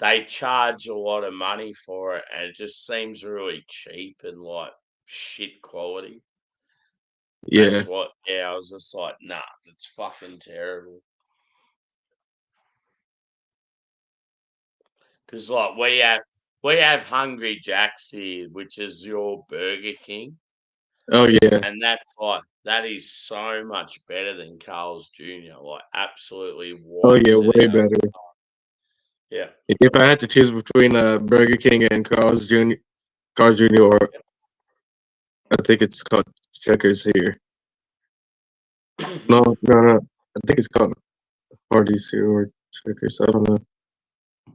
They charge a lot of money for it, and it just seems really cheap and like shit quality. Yeah. That's what. Yeah, I was just like, nah, that's fucking terrible. Because like we have Hungry Jack's here, which is your Burger King. Oh yeah. And that's like that is so much better than Carl's Jr. Like absolutely. Oh yeah, wipes it way out. better. Yeah. If I had to choose between Burger King and Carl's Jr., or I think it's called Checkers here. No. I think it's called Hardee's here or Checkers. I don't know.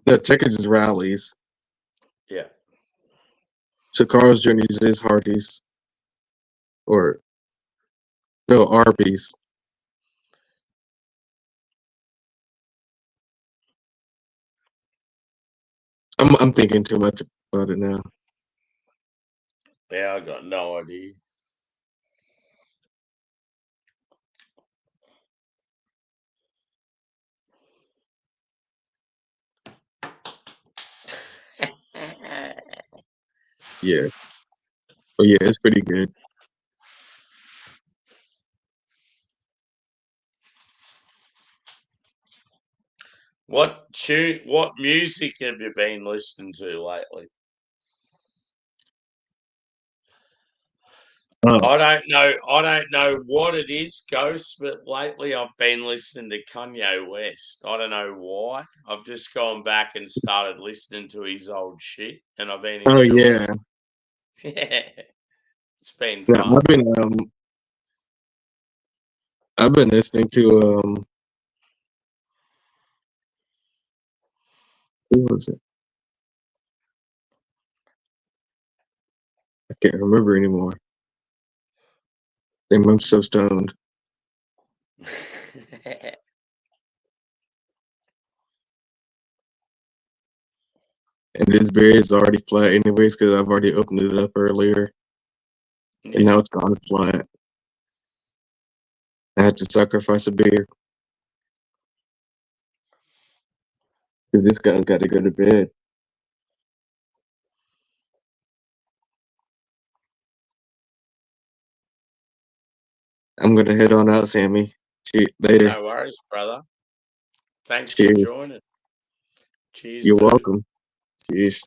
No, Checkers is Rallies. Yeah. So Carl's Jr. is Hardee's. Or no, Arby's. I'm thinking too much about it now. Yeah, I got no idea. Yeah. But yeah, it's pretty good. What music have you been listening to lately? Oh, I don't know what it is, Ghost, but lately I've been listening to Kanye West. I don't know why. I've just gone back and started listening to his old shit, and I've been oh enjoying yeah. it. Yeah, it's been Yeah, fun. I've been listening to who was it? I can't remember anymore. Damn, I'm so stoned. And this beer is already flat anyways because I've already opened it up earlier and now Yeah. it's gone flat. I had to sacrifice a beer because this guy's got to go to bed. I'm gonna head on out, Sammy. Later. No worries, brother. Thanks for Cheers. joining. Cheers, You're dude. welcome. Cheers.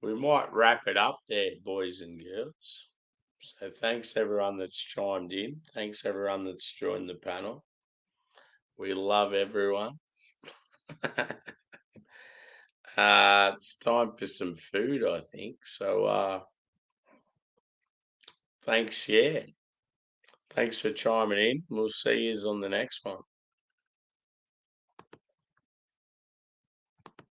We might wrap it up there, boys and girls. So thanks everyone that's chimed in. Thanks everyone that's joined the panel. We love everyone. It's time for some food, I think. So thanks, yeah. Thanks for chiming in. We'll see you on the next one.